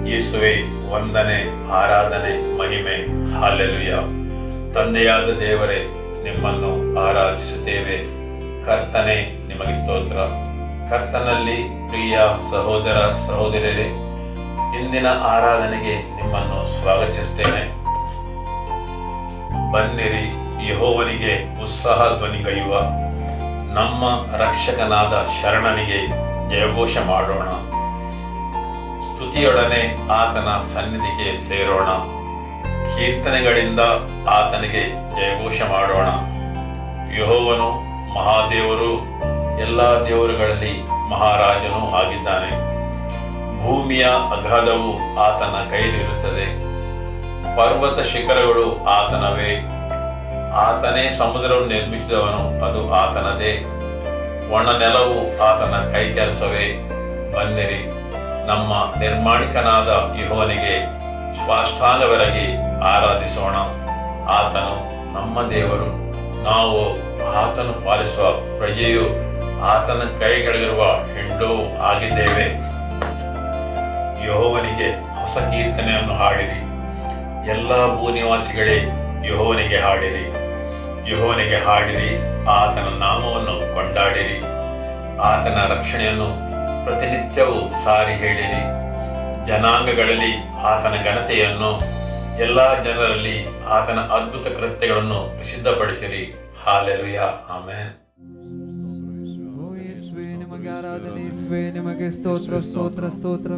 ಯೇಸುವೆ ವಂದನೆ, ಆರಾಧನೆ, ಮಹಿಮೆ. ಹಲ್ಲೆಲೂಯ. ತಂದೆಯಾದ ದೇವರೇ, ನಿಮ್ಮನ್ನು ಆರಾಧಿಸುತ್ತೇವೆ. ಕರ್ತನೇ, ನಿಮಗೆ ಸ್ತೋತ್ರ. ಕರ್ತನಲ್ಲಿ ಪ್ರಿಯ ಸಹೋದರ ಸಹೋದರರೇ, ಇಂದಿನ ಆರಾಧನೆಗೆ ನಿಮ್ಮನ್ನು ಸ್ವಾಗತಿಸುತ್ತೇನೆ. ಬನ್ನಿರಿ, ಯೆಹೋವನಿಗೆ ಉತ್ಸಾಹ ಧ್ವನಿಗೈಯುವ, ನಮ್ಮ ರಕ್ಷಕನಾದ ಶರಣನಿಗೆ ಜಯಘೋಷ ಮಾಡೋಣ. ಸ್ತುತಿಯೊಡನೆ ಆತನ ಸನ್ನಿಧಿಗೆ ಸೇರೋಣ. ಕೀರ್ತನೆಗಳಿಂದ ಆತನಿಗೆ ಜಯಘೋಷ ಮಾಡೋಣ. ಯೆಹೋವನು ಮಹಾದೇವರು, ಎಲ್ಲ ದೇವರುಗಳಲ್ಲಿ ಮಹಾರಾಜನೂ ಆಗಿದ್ದಾನೆ. ಭೂಮಿಯ ಅಗಾಧವು ಆತನ ಕೈಲಿರುತ್ತದೆ, ಪರ್ವತ ಶಿಖರಗಳು ಆತನವೇ. ಆತನೇ ಸಮುದ್ರವನ್ನು ನಿರ್ಮಿಸಿದವನು, ಅದು ಆತನದೇ. ಒಣ ನೆಲವು ಆತನ ಕೈ ಕೆಲಸವೇ. ಬನ್ನಿರಿ, ನಮ್ಮ ನಿರ್ಮಾಣಿಕನಾದ ಯೆಹೋವನಿಗೆ ಸಾಷ್ಟಾಂಗವೆರಗಿ ಆರಾಧಿಸೋಣ. ಆತನು ನಮ್ಮ ದೇವರು, ನಾವು ಆತನು ಪಾಲಿಸುವ ಪ್ರಜೆಯು, ಆತನ ಕೈಗಳಿರುವ ಹಿಂಡೂ ಆಗಿದ್ದೇವೆ. ಯೆಹೋವನಿಗೆ ಹೊಸ ಕೀರ್ತನೆಯನ್ನು ಹಾಡಿರಿ, ಎಲ್ಲ ಭೂನಿವಾಸಿಗಳೇ ಯೆಹೋವನಿಗೆ ಹಾಡಿರಿ. ಯೆಹೋವನಿಗೆ ಹಾಡಿರಿ, ಆತನ ನಾಮವನ್ನು ಕೊಂಡಾಡಿರಿ. ಆತನ ರಕ್ಷಣೆಯನ್ನು ಪ್ರತಿನಿತ್ಯವೂ ಸಾರಿ ಹೇಳಿರಿ. ಜನಾಂಗಗಳಲ್ಲಿ ಆತನ ಘನತೆಯನ್ನು, ಎಲ್ಲ ಜನರಲ್ಲಿ ಆತನ ಅದ್ಭುತ ಕೃತ್ಯಗಳನ್ನು ಪ್ರಸಿದ್ಧಪಡಿಸಿರಿ. ಹಾಲೆಲೂಯ. ಆಮೆನ್. ನಿಮಗೆ ಆರಾಧನೆ, ಯೇಸುವೇ ನಿಮಗೆ ಸ್ತೋತ್ರ, ಸ್ತೋತ್ರ, ಸ್ತೋತ್ರ.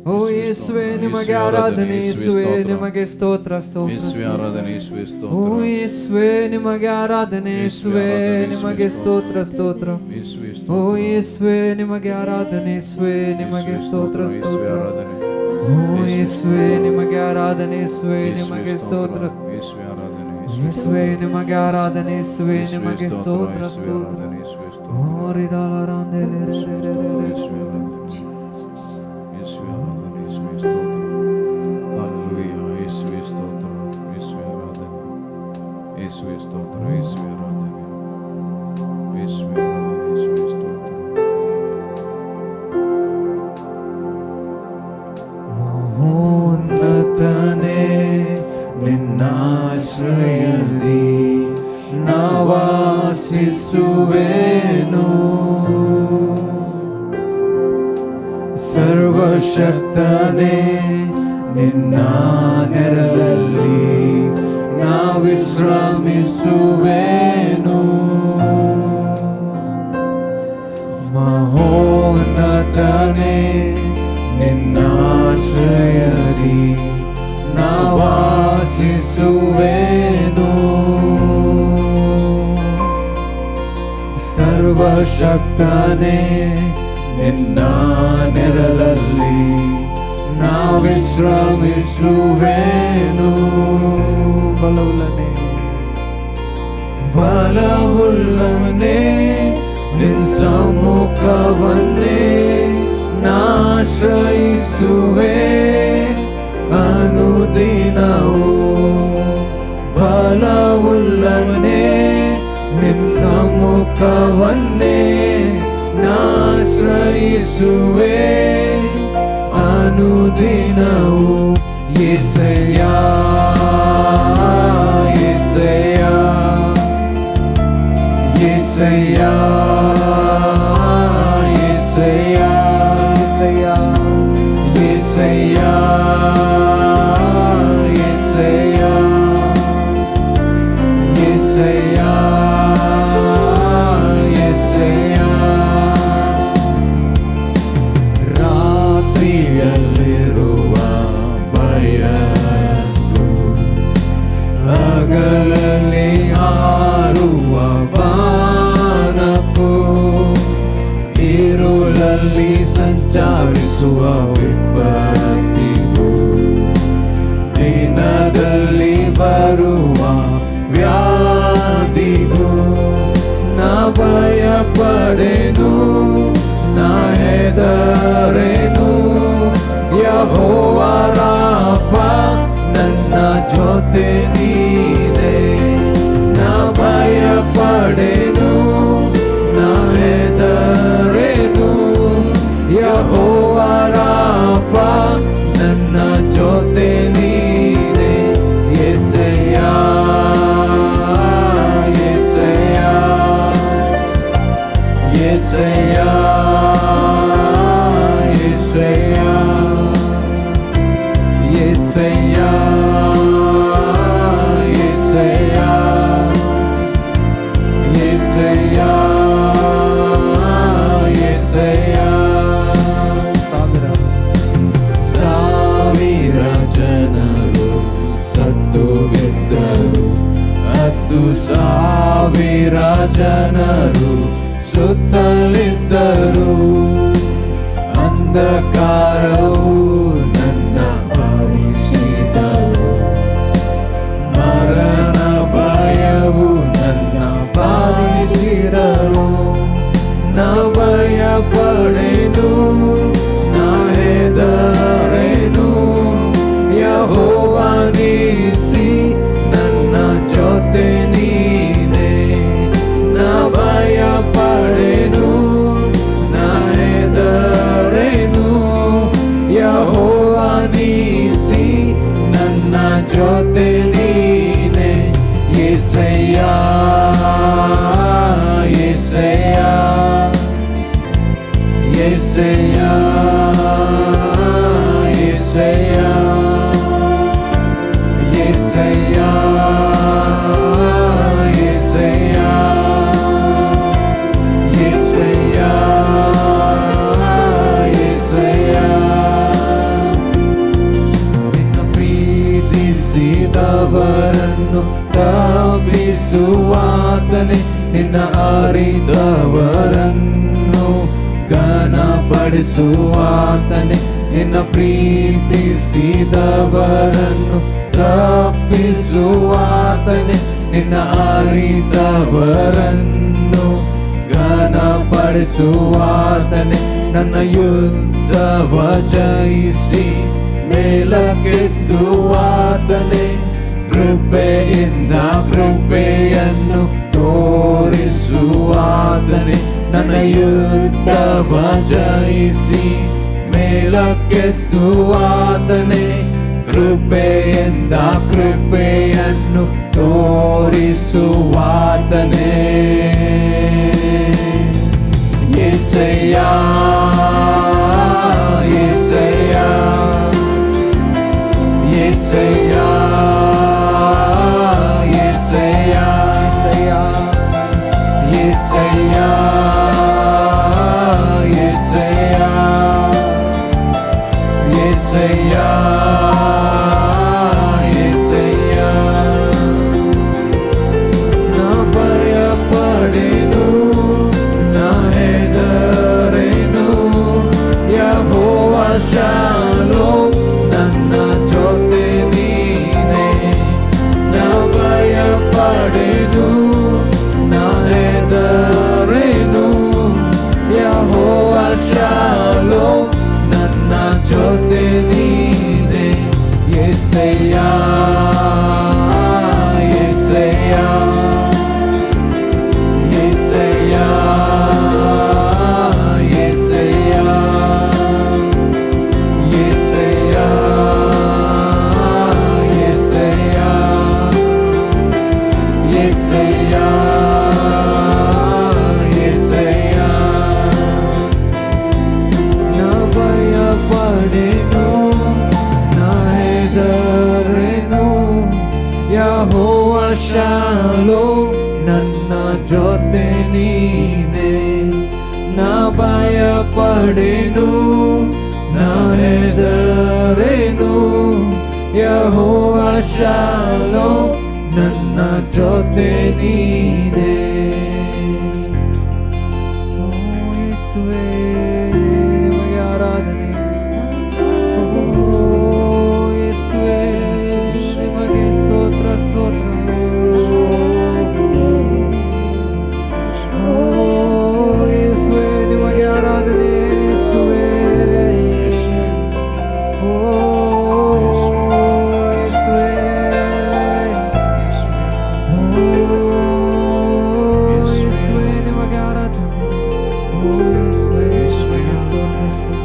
ಓ ಯೇಸುವೇ ನಿಮಗೆ ಆರಾಧನೆ, ಯೇಸುವೇ ನಿಮಗೆ ಸ್ತೋತ್ರ, ಸ್ತೋತ್ರ. ಓ ಯೇಸುವೇ ನಿಮಗೆ ಆರಾಧನೆ, ಯೇಸುವೇ ನಿಮಗೆ ಸ್ತೋತ್ರ, ಸ್ತೋತ್ರ. ಓ ಯೇಸುವೇ ನಿಮಗೆ ಆರಾಧನೆ, ಯೇಸುವೇ ನಿಮಗೆ ಸ್ತೋತ್ರ, ಸ್ತೋತ್ರ. ಓ ಯೇಸುವೇ ನಿಮಗೆ ಆರಾಧನೆ, ಯೇಸುವೇ ನಿಮಗೆ ಸ್ತೋತ್ರ. ಯೇಸುವೇ ನಿಮಗೆ ಆರಾಧನೆ, ಯೇಸುವೇ ನಿಮಗೆ ಸ್ತೋತ್ರ, ಸ್ತೋತ್ರ. ಓ ರಿದಾಲರಾಂದೇಲೆ ಮಹೋನ್ನತನೇ, ನಿನ್ನಾಶ್ರಯದಿ ನಾವಾಸಿಸುವೆನು. ಸರ್ವಶಕ್ತನೇ, ನಿನ್ನ ನೆರಳಲ್ಲಿ ನಾ ವಿಶ್ರಮಿಸುವೆನು. ಮಹೋನ್ನತನೇ, ನಿನ್ನಾಶ್ರಯದಿ ನಾ ವಾಸಿಸುವೆನು. ಸರ್ವಶಕ್ತನೇ, ನಿನ್ನ ನೆರಳಲ್ಲಿ ನಾ ವಿಶ್ರಮಿಸುವೆನು. ಬಲವುಳ್ಳನೆ, ನಿನ್ ಸಮ್ಮುಖವನ್ನೇ ನಾಶ್ರಯಿಸುವೆ ಅನುದಿನವು. ಬಲವುಳ್ಳನೆ, ನಿನ್ ಸಮ್ಮುಖವನ್ನೇ ನಾಶ್ರಯಿಸುವೆ ಅನುದಿನವು. ಯೆಸಯ್ಯ, ಯೆಸಯ್ಯ, ಯೆಸಯ್ಯ, ಯೆಸಯ್ಯ, ಯೆಸಯ್ಯ, ಯೆಸಯ್ಯ, ಯೆಸಯ್ಯ, ಯೆಸಯ್ಯ. ರಾತ್ರಿಯಲ್ಲಿರುವ ಭಯಕ್ಕೂ, ಹಗಲಲ್ಲಿ ಹಾರುವ ಬಾಣಕ್ಕೂ, ഇരുളಲ್ಲಿ ಸಂಚರಿಸುವ ವಿಪತ್ತಿಗೂ, ದಿನದಲ್ಲಿ ಬರುವ ವ್ಯಾಧಿಗೂ ನಾ ಭಯಪಡೆನು, ನಾ ಹೆದರೆನು. ಯೆಹೋವ ರಾಫ, ನನ್ನ ಜೊತೆ ನೀನೇ. ನಾ ಭಯಪಡೆನು, ನಾ ಹೆದರೆನು. ಯೆಹೋವ ರಾಫ, ನನ್ನ ಮರವು ನನ್ನ ಬಾಧಿಸಿದರು, ಮರಣ ಭಯವು ನನ್ನ ಬಾಧಿಸಿದರು. ನಾ ಭಯ ಪಡೆದು ನಾ ಹೆದರೆನು, ಯೆಹೋವ ನೀಸಿ ನನ್ನ ಜೊತೆ ನೀನೆ. ನಾ ಭಯ ಪಡೆನು ನಾ ಹೆದರೆನು, ಯೆಹೋವ ನೀಸಿ ನನ್ನ ಜೊತೆ ನೀನೆ. ಯೆಸಯ್ಯ ಯೆಸಯ್ಯ ಯೆಸಯ್ಯ ಯೆಸಯ್ಯ ಯೆಸಯ್ಯ ಯೆಸಯ್ಯ ಯೆಸಯ್ಯ ಯೆಸಯ್ಯ. ನಿನ್ನ ಪ್ರೀತಿಸಿದವರನ್ನು ತಪ್ಪಿಸುವಾತನೇ, ನಿನ್ನ ಅರಿತವರನ್ನು ಘನಪಡಿಸುವಾತನೇ. ನಿನ್ನ ಪ್ರೀತಿಸಿದವರನ್ನು ತಪ್ಪಿಸುವಾತನೇ, ನಿನ್ನ ಅರಿತವರನ್ನು ಘನಪಡಿಸುವಾತನೇ. ನನ್ನ ಯುದ್ಧವ ಜಯಿಸಿ ಮೇಲಕ್ಕೆತ್ತುವಾತನೇ, ಕೃಪೆಯಿಂದ ಕೃಪೆಯನ್ನು ತೋರಿಸುವಾತನೇ. ನನ್ನ ಯುದ್ಧವ ಜಯಿಸಿ ಮೇಲಕ್ಕೆತ್ತುವಾತನೇ, ಕೃಪೆಯಿಂದ ಕೃಪೆಯನ್ನು ತೋರಿಸುವಾತನೇ. ಯೆಸಯ್ಯ ಯೆಸಯ್ಯ ಯೆಸಯ್ಯ ಯೆಸಯ್ಯ ಯೆಸಯ್ಯ ಯೆಸಯ್ಯ ಯೆಸಯ್ಯ ಯೆಸಯ್ಯ. ನಾ ಭಯ ಪಡೆನು ನಾ ಹೆದರೆನು, ಯೆಹೋವ ಶಾಲೋಮ್ ನನ್ನ ಜೊತೆ ನೀನೆ. ನಾ ಭಯ ಪಡೆನು ನಾ ಹೆದರೆನು, ಯೆಹೋವ ಶಾಲೋಮ್ ನನ್ನ ಜೊತೆ ನೀನೆ. ಯೆಸಯ್ಯ ಯೆಸಯ್ಯ ಯೆಸಯ್ಯ ಯೆಸಯ್ಯ ಯೆಸಯ್ಯ ಯೆಸಯ್ಯ ಯೆಸಯ್ಯ ಯೆಸಯ್ಯ. ನಾ ಭಯ ಪಡೆನು ನಾ ಹೆದರೆನು, ಯೆಹೋವ ಶಾಲೋಮ್ ನನ್ನ ಜೊತೆ ನೀನೆ. ನಾ ಭಯ ಪಡೆನು ನಾ ಹೆದರೆನು, ಯೆಹೋವ ಶಾಲೋಮ್ ನನ್ನ ಜೊತೆ ನೀನೆ. ಓ ಯೇಸುವೇ, ನಿಮಗೆ ಆರಾಧನೆ. ಓ ಯೇಸುವೇ, ನಿಮಗೆ ಸ್ತೋತ್ರ ಸ್ತೋತ್ರ. ಓ ಯೇಸುವೇ, ನಿಮಗೆ ಆರಾಧನೆ. ಯೇಸುವೇ, ಓ ಯೇಸುವೇ, ಓ ಯೇಸುವೇ, ನಿಮಗೆ ಆರಾಧನೆ. ಓ ಯೇಸುವೇ, ನಿಮಗೆ ಸ್ತೋತ್ರ ಸ್ತೋತ್ರ.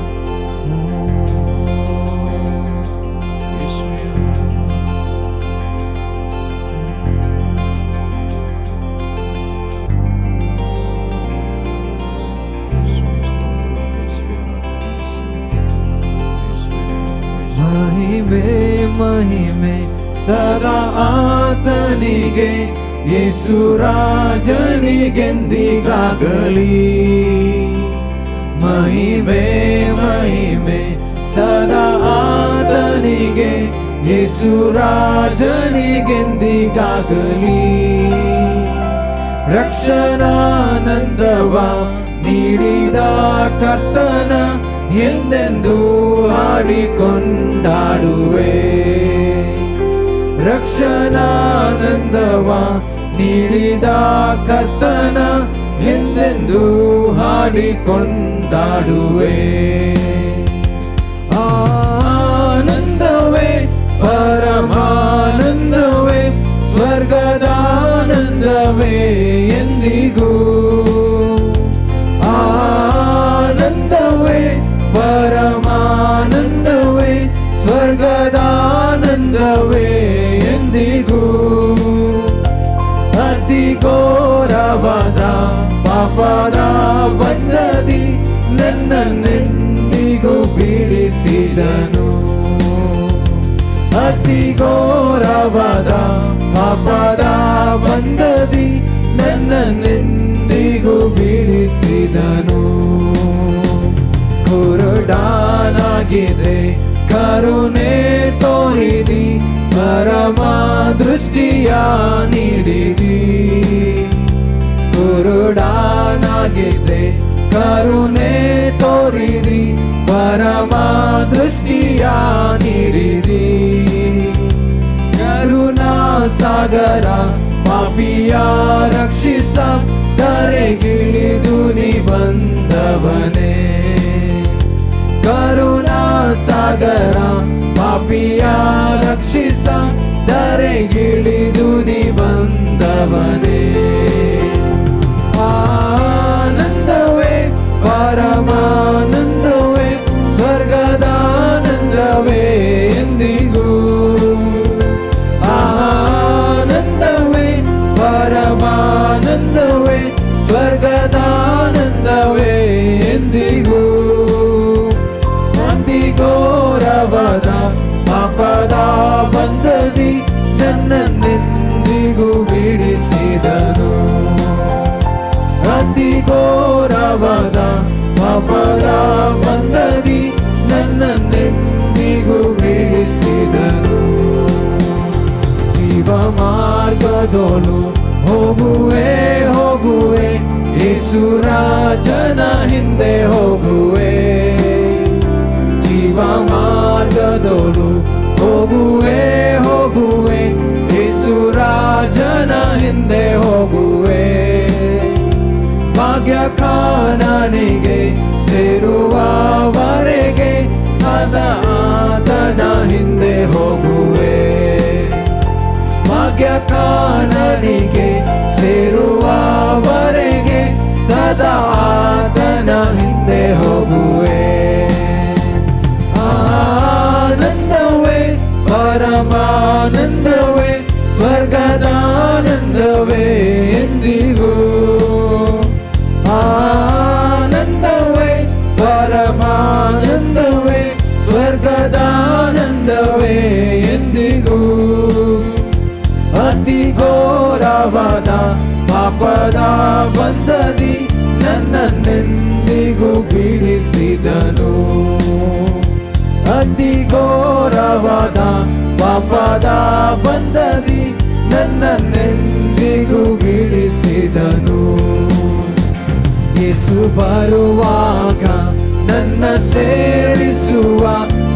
ಮಹಿಮೆ ಮಹಿಮೆ ಸದಾ ಆತನಿಗೆ, ಯೇಸು ರಾಜನಿಗೆಂದಿಗಾಗಲಿ. ಮಹಿಮೆ ಮಹಿಮೆ ಸದಾ ಆತನಿಗೆ, ಯೇಸು ರಾಜನಿಗೆಂದಿಗಾಗಲಿ. ರಕ್ಷಣಾನಂದವ ನೀಡಿದ ಕರ್ತನ ಎಂದೆಂದೂ ಹಾಡಿ ಕೊಂಡಾಡುವೆ. ರಕ್ಷಣಾನಂದವ ನೀಡಿದ ಕರ್ತನ ಎಂದೆಂದು ಹಾಡಿಕೊಂಡಾಡುವೆ. ಆನಂದವೇ ಪರಮಾನಂದವೇ ಸ್ವರ್ಗದಾನಂದವೇ ಎಂದಿಗೂ. ಆನಂದವೇ ಪರಮಾನಂದವೇ ಸ್ವರ್ಗದಾನಂದವೇ ಎಂದಿಗೂ. ಅತಿ ಘೋರವಾದ ಪಾಪದ ಬಂಧದಿ ನನ್ನನ್ನೆಂದಿಗೂ ಬಿಡಿಸಿದನು. ಅತಿ ಘೋರವಾದ ಪಾಪದ ಬಂಧದಿ ನನ್ನನ್ನೆಂದಿಗೂ ಬಿಡಿಸಿದನು. ಕುರುಡಾನಾಗಿದೆ ಕರುಣೆ ತೋರಿದಿ ಪರಮ ದೃಷ್ಟಿಯ ನೀಡಿದಿ. ಕುರುಡಾನಾಗಿದೆ ಕರುಣೆ ತೋರಿದಿ ಪರಮ ದೃಷ್ಟಿಯ ನೀಡಿದಿ. ಕರುಣಾ ಸಾಗರ ಪಾಪಿಯ ರಕ್ಷಿಸ ಧರೆಗಿಳಿದು ನೀ ಬಂದವನೇ. ಕರುಣಾ ಸಾಗರ ಪಾಪಿಯ ರಕ್ಷಿಸ ಧರೆಗಿಳಿದು ನೀ ಬಂದವನೇ. ಆನಂದವೇ ಪರಮಾನಂದವೇ ಸ್ವರ್ಗದಾನಂದವೇ ಎಂದಿಗೂ. ಆನಂದವೇ ಪರಮಾನಂದವೇ ಸ್ವರ್ಗದಾನಂದವೇ ಎಂದಿಗೂ. ಅತಿ ಘೋರವಾದ ಪಾಪದ ಬಂಧದಿ ನನ್ನನ್ನೆಂದಿಗೂ ಬಿಡಿಸಿದನು. ಅತಿ ಘೋರವಾದ ಪಾಪದ ಬಂಧದಿ ನನ್ನನ್ನೆಂದಿಗೂ ಬಿಡಿಸಿದನು. ಜೀವ ಮಾರ್ಗದೋಳು ಹೋಗುವೆ ಹೋಗುವೆ ಯೇಸು ರಾಜನ ಹಿಂದೆ ಹೋಗುವೆ. ಜೀವ ಮಾರ್ಗದೋಳು ಹೋಗುವೆ ಹೋಗುವೆ ಯೇಸು ರಾಜನ ಹಿಂದೆ ಹೋಗುವೆ. ಭಾಗ್ಯ ಕಾನನಿಗೆ ಸೇರುವವರೆಗೆ ಸದಾ ಆತನ ಹಿಂದೆ ಹೋಗುವೆ. ಭಾಗ್ಯ ಕಾನನಿಗೆ ಸೇರುವವರೆಗೆ ಸದಾ ಆತನ ಹಿಂದೆ ಹೋಗುವೆ. ಆನಂದವೇ ಪರಮಾನಂದವೇ ಸ್ವರ್ಗದಾನಂದವೇ ಎಂದಿಗೂ. ಆನಂದವೇ ಪರಮಾನಂದವೇ ಸ್ವರ್ಗದಾನಂದವೇ ಎಂದಿಗೂ. ಅತಿ ಘೋರವಾದ ಪಾಪದ ಬಂಧದಿ ನನ್ನನ್ನೆಂದಿಗೂ ಬಿಡಿಸಿದನು. ಅತಿ ಘೋರವಾದ ಪಾಪದ ಬಂಧದಿ ನನ್ನನ್ನೆಂದಿಗೂ ಬಿಡಿಸಿದನು. ಯೇಸು ಬರುವಾಗ ನನ್ನ ಸೇರಿಸುವ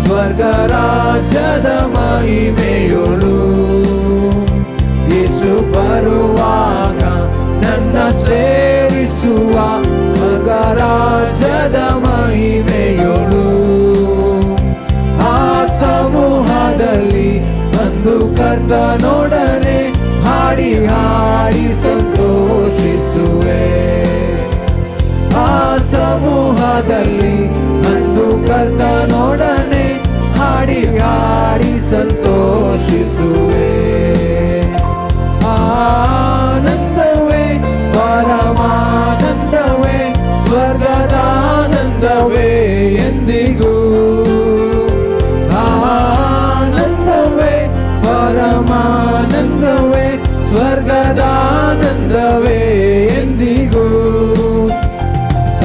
ಸ್ವರ್ಗ ರಾಜ್ಯದ ಮಹಿಮೆಯೊಳು. ಯೇಸು ಬರುವಾಗ ನನ್ನ ಸೇರಿಸುವ ಸ್ವರ್ಗ ರಾಜ್ಯದ ಮಹಿಮೆಯೊಳು. ಆ ಸಮೂಹದಲ್ಲಿ ಬಂದು ಕರ್ತನೊಡನೆ ಹಾಡಿ ಹಾಡಿ ಸಂತೋಷಿಸುವೆ. ಆ ಸಮೂಹದಲ್ಲಿ ಬಂದು ಕರ್ತನೊಡನೆ ಹಾಡಿ ಹಾಡಿ ಸಂತೋಷಿಸುವೆ. ಆನಂದವೇ ಪರಮಾನಂದವೇ ಸ್ವರ್ಗದಾನಂದವೇ ಎಂದಿಗೂ. ಆನಂದವೇ ಪರಮಾನಂದವೇ ಸ್ವರ್ಗದಾನಂದವೇ ಎಂದಿಗೂ.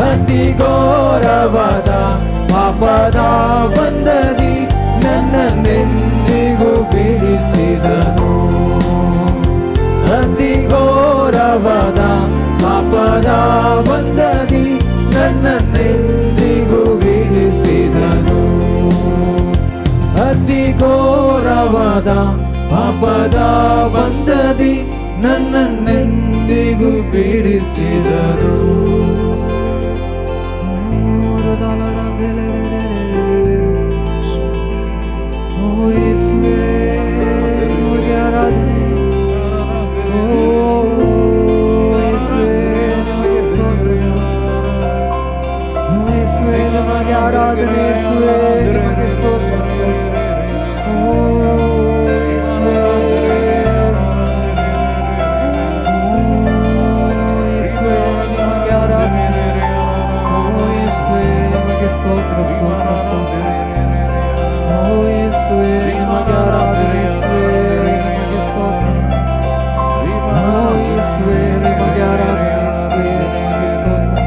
ಅತಿ ಘೋರವಾದ ಪಾಪದ ಬಂಧದಿ ನನ್ನನ್ನೆಂದಿಗೂ ಬಿಡಿಸಿದನು. ಅತಿ ಘೋರವಾದ ಪಾಪದ ಬಂಧದಿ ನನ್ನನ್ನೆಂದಿಗೂ ಬಿಡಿಸಿದನು. ಅತಿ ಘೋರವಾದ ಪಾಪದ ಬಂಧದಿ ನನ್ನನ್ನೆಂದಿಗೂ ಪೀಡಿಸಿದನು. ಓ ಯೇಸುವೇ ನಿಮಗೆ ಆರಾಧನೆ. ಓ ಯೇಸುವೇ ನಿಮಗೆ ಸ್ತೋತ್ರ. ಓ ಯೇಸುವೇ ನಿಮಗೆ ಆರಾಧನೆ. ಯೇಸುವೇ ನಿಮಗೆ ಸ್ತೋತ್ರ. ಓ ಯೇಸುವೇ ನಿಮಗೆ ಆರಾಧನೆ. ಓ ಯೇಸುವೇ ನಿಮಗೆ ಸ್ತೋತ್ರ ಸ್ತೋತ್ರ ಸ್ತೋತ್ರ. ಓ ಯೇಸುವೇ ನಿಮಗೆ ಆರಾಧನೆ. ಯೇಸುವೇ ನಿಮಗೆ ಸ್ತೋತ್ರ. ಓ ಯೇಸುವೇ ನಿಮಗೆ ಆರಾಧನೆ. ಯೇಸುವೇ ನಿಮಗೆ ಸ್ತೋತ್ರ.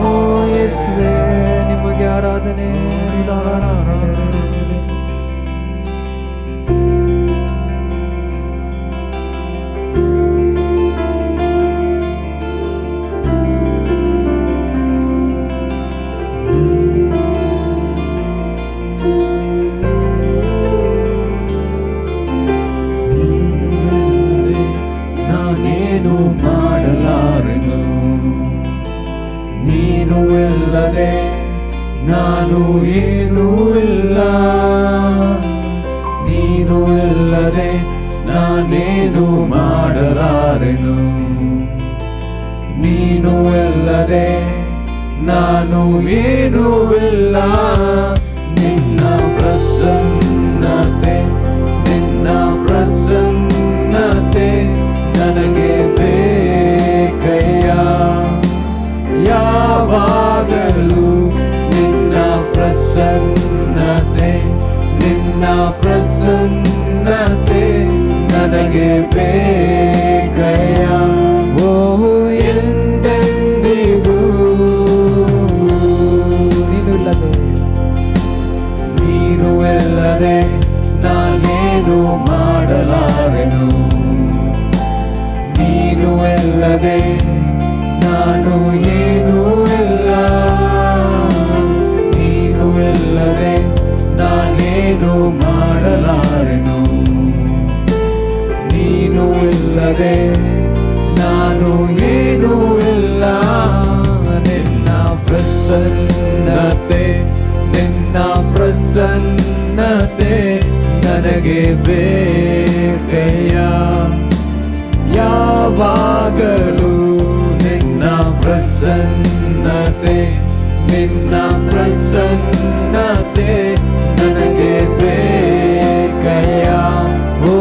ಓ ಯೇಸುವೇ ನಿಮಗೆ ಆರಾಧನೆ. ನಾನೇನು ಮಾಡಲಾರೆನು, ನೀನು ಇಲ್ಲದೆ ನಾನು ಏನೂ ಇಲ್ಲ. ನೀನು ಇಲ್ಲದೆ ನಾನೇನು ಮಾಡಲಾರೆನು, ನೀನು ಇಲ್ಲದೆ ನಾನು ಏನೂ ಇಲ್ಲ. ನಿನ್ನ ಪ್ರಸನ್ನತೆ, ನಿನ್ನ ಪ್ರಸನ್ನತೆ ನನಗೆ ಬೇಕಯ್ಯ. ಯಾವಾಗಲೂ ನಿನ್ನ ಪ್ರಸನ್ನತೆ, ನಿನ್ನ ಪ್ರಸನ್ನತೆ ನನಗೆ ಬೇಕಯ್ಯ. ಓ ಎಂದೆಂದಿಗೂ ನೀನು ಇಲ್ಲದೆ ನಾನೇನು ಮಾಡಲಾರೆನು, ನೀನು ಇಲ್ಲದೆ ನಾನು ಏನೂ ಇಲ್ಲ. ನೀನು ಇಲ್ಲದೆ ನಾನೇನು ಮಾಡಲಾರೆನು, ನೀನು ಇಲ್ಲದೆ ನಾನು ಏನೂ ಇಲ್ಲ. ನಿನ್ನ ಪ್ರಸನ್ನತೆ, ನಿನ್ನ ಪ್ರಸನ್ನತೆ ನನಗೆ ಬೇಕಯ್ಯ. ಯಾವಾಗಲೂ ನಿನ್ನ ಪ್ರಸನ್ನತೆ, ನಿನ್ನ ಪ್ರಸನ್ನತೆ ನನಗೆ ಬೇಕಯ್ಯ. ಓ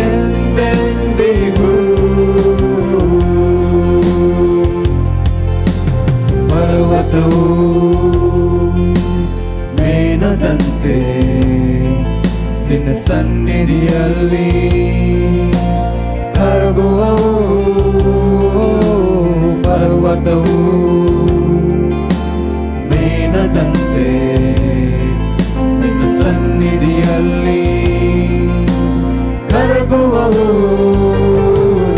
ಎಂದೆಂದಿಗೂ ಪರ್ವತವು ಮೇನದಂತೆ ನಿನ್ನ ಸನ್ನಿಧಿಯಲ್ಲಿ ಕರಗುವವು. ಪರ್ವತವು ಮೇನದಂತೆ ನಿನ್ನ ಸನ್ನಿಧಿಯಲ್ಲಿ ಕರಗುವವು.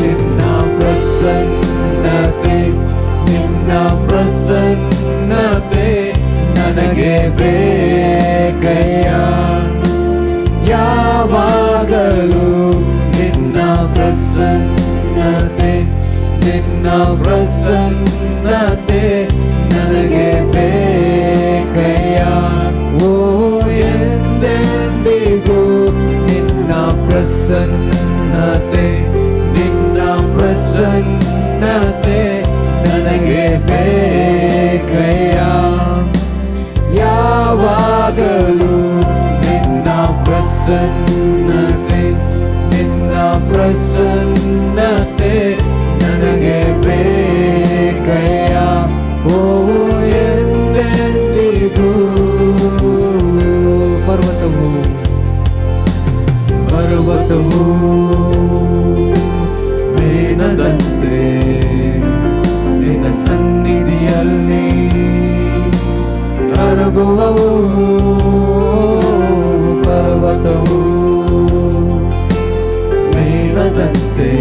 ನಿನ್ನ ಪ್ರಸನ್ನತೆ, ನಿನ್ನ ಪ್ರಸನ್ನತೆ ನನಗೆ ಬೇಕಯ್ಯ. ಯಾವಾಗಲೂ ನಿನ್ನ ಪ್ರಸನ್ನತೆ, ನಿನ್ನ ಪ್ರಸನ್ನತೆ ನನಗೆ ಬೇಕಯ್ಯ. ಓ ಎಂದೆಂದಿಗೂ ನಿನ್ನ ಪ್ರಸನ್ನತೆ, ನಿನ್ನ ಪ್ರಸನ್ನತೆ ನನಗೆ ಬೇಕಯ್ಯ. ಯಾವಾಗಲೂ ನಿನ್ನ ಪ್ರಸನ್ನತೆ, ನಿನ್ನ ಪ್ರಸನ್ನತೆ ನನಗೆ ಬೇಕಯ್ಯ. ಓ ಎಂದೆಂದಿಗೂ ಪರ್ವತವು ಪರ್ವತವು ಮೇನದಂತೆ ನಿನ್ನ ಸನ್ನಿಧಿಯಲ್ಲಿ ಕರಗುವವು. ಪರ್ವತವು ಮೇನದಂತೆ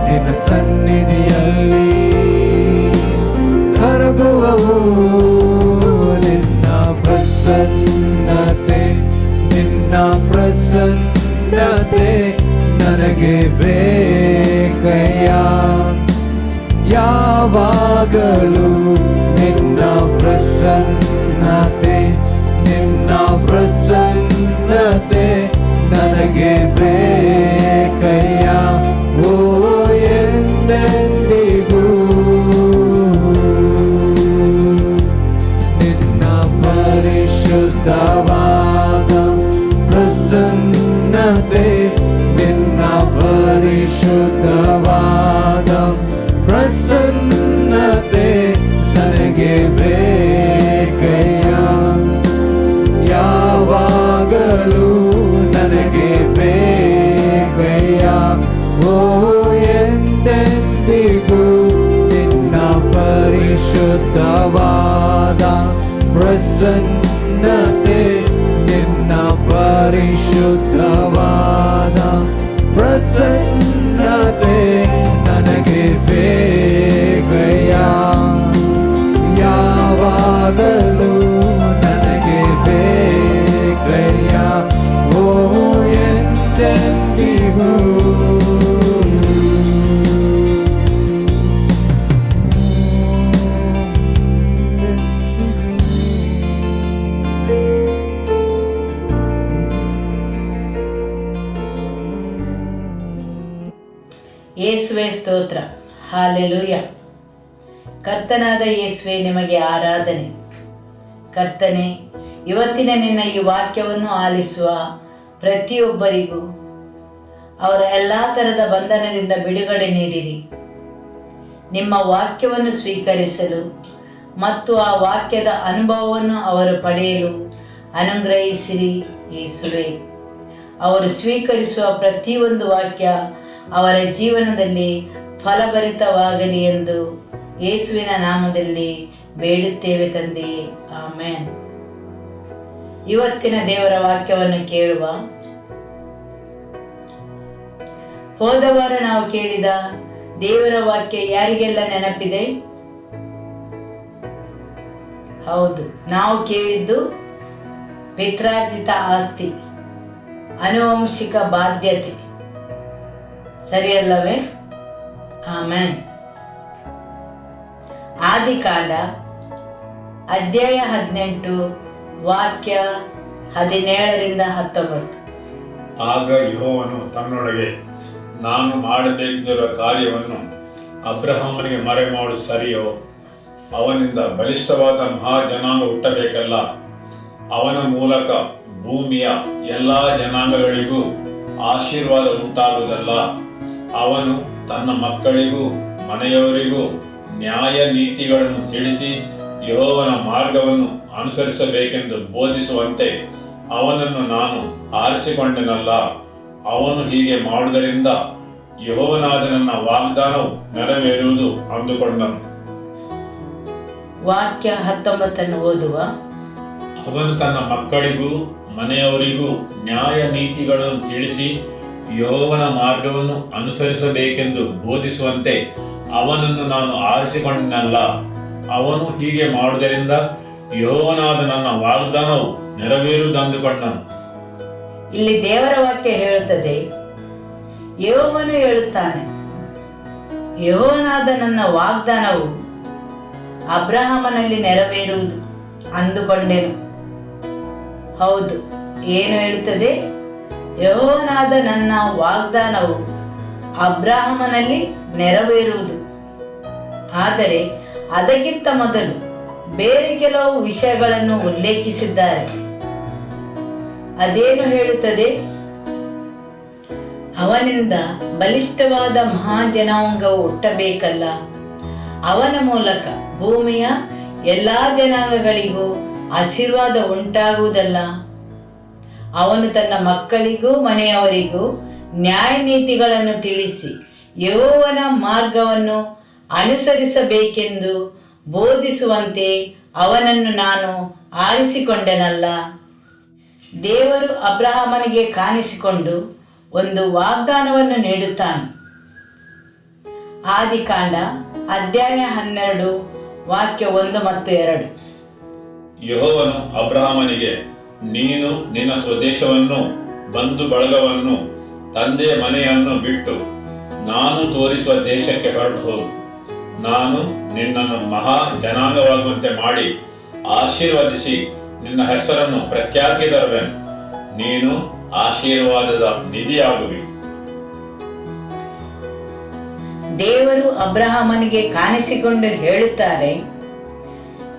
ನಿನ್ನ ಸನ್ನಿಧಿಯಲ್ಲಿ ಕರಗುವವು. ನಿನ್ನ ಪ್ರಸನ್ನತೆ, ಪ್ರಸನ್ನತೆ ನನಗೆ ಬೇಕಯ್ಯ. ಯಾವಾಗಲೂ ನಿನ್ನ ಪ್ರಸನ್ನತೆ, ನಿನ್ನ ಪ್ರಸನ್ನತೆ ನನಗೆ ಬೇಕಯ್ಯ. ಓ ಎಂದೆಂದಿಗೂ ನಿನ್ನ ಪರಿಶುದ್ಧವಾದ ಪ್ರಸನ್ನತೆ, ನಿನ್ನ ಪರಿಶುದ್ಧವಾದ ಪ್ರಸನ್ನತೆ ನನಗೆ ಬೇಕಯ್ಯ. ಯಾವಾಗಲೂ ನನಗೆ ಬೇಕಯ್ಯ. ಓ ಎಂದೆಂದಿಗೂ ನಿನ್ನ ಪರಿಶುದ್ಧವಾದ ಪ್ರಸನ್ನತೆ, ನಿನ್ನ ಪರಿಶುದ್ಧವಾದ ಪ್ರಸನ್ನತೆ ನನಗೆ ಬೇಕಯ್ಯ. ಯಾವಾಗಲೂ ನನಗೆ ಬೇಕಯ್ಯ. ಓ ಎಂದೆಂದಿಗೂ ಯೇಸುವೆ ಸ್ತೋತ್ರ. ಹಾಲೆಲೂಯ. ಕರ್ತನಾದ ಯೇಸುವೆ ನಿಮಗೆ ಆರಾಧನೆ. ಕರ್ತನೆ, ಇವತ್ತಿನ ನಿನ್ನ ಈ ವಾಕ್ಯವನ್ನು ಆಲಿಸುವ ಪ್ರತಿಯೊಬ್ಬರಿಗೂ ಅವರ ಎಲ್ಲ ಥರದ ಬಂಧನದಿಂದ ಬಿಡುಗಡೆ ನೀಡಿರಿ. ನಿಮ್ಮ ವಾಕ್ಯವನ್ನು ಸ್ವೀಕರಿಸಲು ಮತ್ತು ಆ ವಾಕ್ಯದ ಅನುಭವವನ್ನು ಅವರು ಪಡೆಯಲು ಅನುಗ್ರಹಿಸಿರಿ ಯೇಸುವೆ. ಅವರು ಸ್ವೀಕರಿಸುವ ಪ್ರತಿಯೊಂದು ವಾಕ್ಯ ಅವರ ಜೀವನದಲ್ಲಿ ಫಲಭರಿತವಾಗಲಿ ಎಂದು ಯೇಸುವಿನ ನಾಮದಲ್ಲಿ ಬೇಡುತ್ತೇವೆ ತಂದೆಯೇ, ಆಮೆನ್. ಇವತ್ತಿನ ದೇವರ ವಾಕ್ಯವನ್ನು ಕೇಳುವ. ಹೋದ ವಾರ ನಾವು ಕೇಳಿದ ದೇವರ ವಾಕ್ಯ ಯಾರಿಗೆಲ್ಲ ನೆನಪಿದೆ? ಹೌದು, ನಾವು ಕೇಳಿದ್ದು ಪಿತ್ರಾರ್ಜಿತ ಆಸ್ತಿ, ಆನುವಂಶಿಕ ಬಾಧ್ಯತೆ, ಸರಿಯಲ್ಲವೇ? ಆಮೆನ್. ಆದಿಕಾಂಡ ಅಧ್ಯಾಯ 18 ವಾಕ್ಯ 17-19. ಆಗ ಯೆಹೋವನು ತನ್ನೊಳಗೆ, ನಾನು ಮಾಡಬೇಕಿರುವ ಕಾರ್ಯವನ್ನು ಅಬ್ರಹಾಮನಿಗೆ ಮರೆಮಾಡು ಸರಿಯೋ? ಅವನಿಂದ ಬಲಿಷ್ಠವಾದ ಮಹಾಜನಾಂಗ ಹುಟ್ಟಬೇಕಲ್ಲ. ಅವನ ಮೂಲಕ ಭೂಮಿಯ ಎಲ್ಲ ಜನಾಂಗಗಳಿಗೂ ಆಶೀರ್ವಾದ ಉಂಟಾಗುವುದಲ್ಲ. ಅವನು ತನ್ನ ಮಕ್ಕಳಿಗೂ ಮನೆಯವರಿಗೂ ನ್ಯಾಯ ನೀತಿಗಳನ್ನು ತಿಳಿಸಿ ಯೆಹೋವನ ಮಾರ್ಗವನ್ನು ಅನುಸರಿಸಬೇಕೆಂದು ಬೋಧಿಸುವಂತೆ ಅವನನ್ನು ನಾನು ಆರಿಸಿಕೊಂಡೆನಲ್ಲ. ಅವನು ಹೀಗೆ ಮಾಡುವುದರಿಂದ ಯೆಹೋವನಾದ ನನ್ನ ವಾಗ್ದಾನವು ನೆರವೇರುವುದು ಅಂದುಕೊಂಡನು. ವಾಕ್ಯ 19 ಓದುವ. ಅವನು ತನ್ನ ಮಕ್ಕಳಿಗೂ ಮನೆಯವರಿಗೂ ನ್ಯಾಯ ನೀತಿಗಳನ್ನು ತಿಳಿಸಿ ಯೆಹೋವನ ಮಾರ್ಗವನ್ನು ಅನುಸರಿಸಬೇಕೆಂದು ಬೋಧಿಸುವಂತೆ ಅವನನ್ನು ನಾನು ಆರಿಸಿಕೊಂಡನಲ್ಲ. ಅವನು ಹೀಗೆ ಮಾಡುವುದರಿಂದ ಯೆಹೋವನಾದ ನನ್ನ ವಾಗ್ದಾನವು ನೆರವೇರುವುದಂದುಕೊಂಡನು. ಇಲ್ಲಿ ದೇವರ ವಾಕ್ಯ ಹೇಳುತ್ತದೆ, ಯೆಹೋವನು ಹೇಳುತ್ತಾನೆ, ಯೆಹೋವನಾದ ನನ್ನ ವಾಗ್ದಾನವು ಅಬ್ರಹಾಮನಲ್ಲಿ ನೆರವೇರುವುದು ಅಂದುಕೊಂಡೆನು. ಹೌದು, ಏನು ಹೇಳುತ್ತದೆ? ಯೆಹೋವನಾದ ನನ್ನ ವಾಗ್ದಾನವು ಅಬ್ರಹಾಮನಲ್ಲಿ ನೆರವೇರುವುದು. ಆದರೆ ಅದಕ್ಕಿಂತ ಮೊದಲು ಬೇರೆ ಕೆಲವು ವಿಷಯಗಳನ್ನು ಉಲ್ಲೇಖಿಸಿದ್ದಾರೆ. ಅದೇನು ಹೇಳುತ್ತದೆ? ಅವನಿಂದ ಬಲಿಷ್ಠವಾದ ಮಹಾಜನಾಂಗವು ಹುಟ್ಟಬೇಕಲ್ಲ. ಅವನ ಮೂಲಕ ಭೂಮಿಯ ಎಲ್ಲ ಜನಾಂಗಗಳಿಗೂ ಆಶೀರ್ವಾದ ಉಂಟಾಗುವುದಲ್ಲ. ಅವನು ತನ್ನ ಮಕ್ಕಳಿಗೂ ಮನೆಯವರಿಗೂ ನ್ಯಾಯ ನೀತಿಗಳನ್ನು ತಿಳಿಸಿ ಯೆಹೋವನ ಮಾರ್ಗವನ್ನು ಅನುಸರಿಸಬೇಕೆಂದು ಬೋಧಿಸುವಂತೆ ಅವನನ್ನು ನಾನು ಆರಿಸಿಕೊಂಡೆನಲ್ಲ. ದೇವರು ಅಬ್ರಹಾಮನಿಗೆ ಕಾಣಿಸಿಕೊಂಡು ಒಂದು ವಾಗ್ದಾನವನ್ನು ನೀಡುತ್ತಾನೆ. ಆದಿಕಾಂಡ ಅಧ್ಯಾಯ 12 ವಾಕ್ಯ 1 ಮತ್ತು 2. ಯೆಹೋವನು ಅಬ್ರಹಾಮನಿಗೆ, ನೀನು ನಿನ್ನ ಸ್ವದೇಶವನ್ನು, ಬಂಧು ಬಳಗವನ್ನು, ತಂದೆಯ ಮನೆಯನ್ನು ಬಿಟ್ಟು ನಾನು ತೋರಿಸುವ ದೇಶಕ್ಕೆ ಹೊರಟು ಹೋಗು. ನಾನು ನಿನ್ನನ್ನು ಮಹಾ ಜನಾಂಗವಾಗುವಂತೆ ಮಾಡಿ ಆಶೀರ್ವದಿಸಿ ನಿನ್ನ ಹೆಸರನ್ನು ಪ್ರಖ್ಯಾತಿಗೆ ತರುವೆನು. ನೀನು ಆಶೀರ್ವಾದದ ನಿಧಿಯಾಗುವಿ. ದೇವರು ಅಬ್ರಹಾಮನಿಗೆ ಕಾಣಿಸಿಕೊಂಡು ಹೇಳುತ್ತಾರೆ,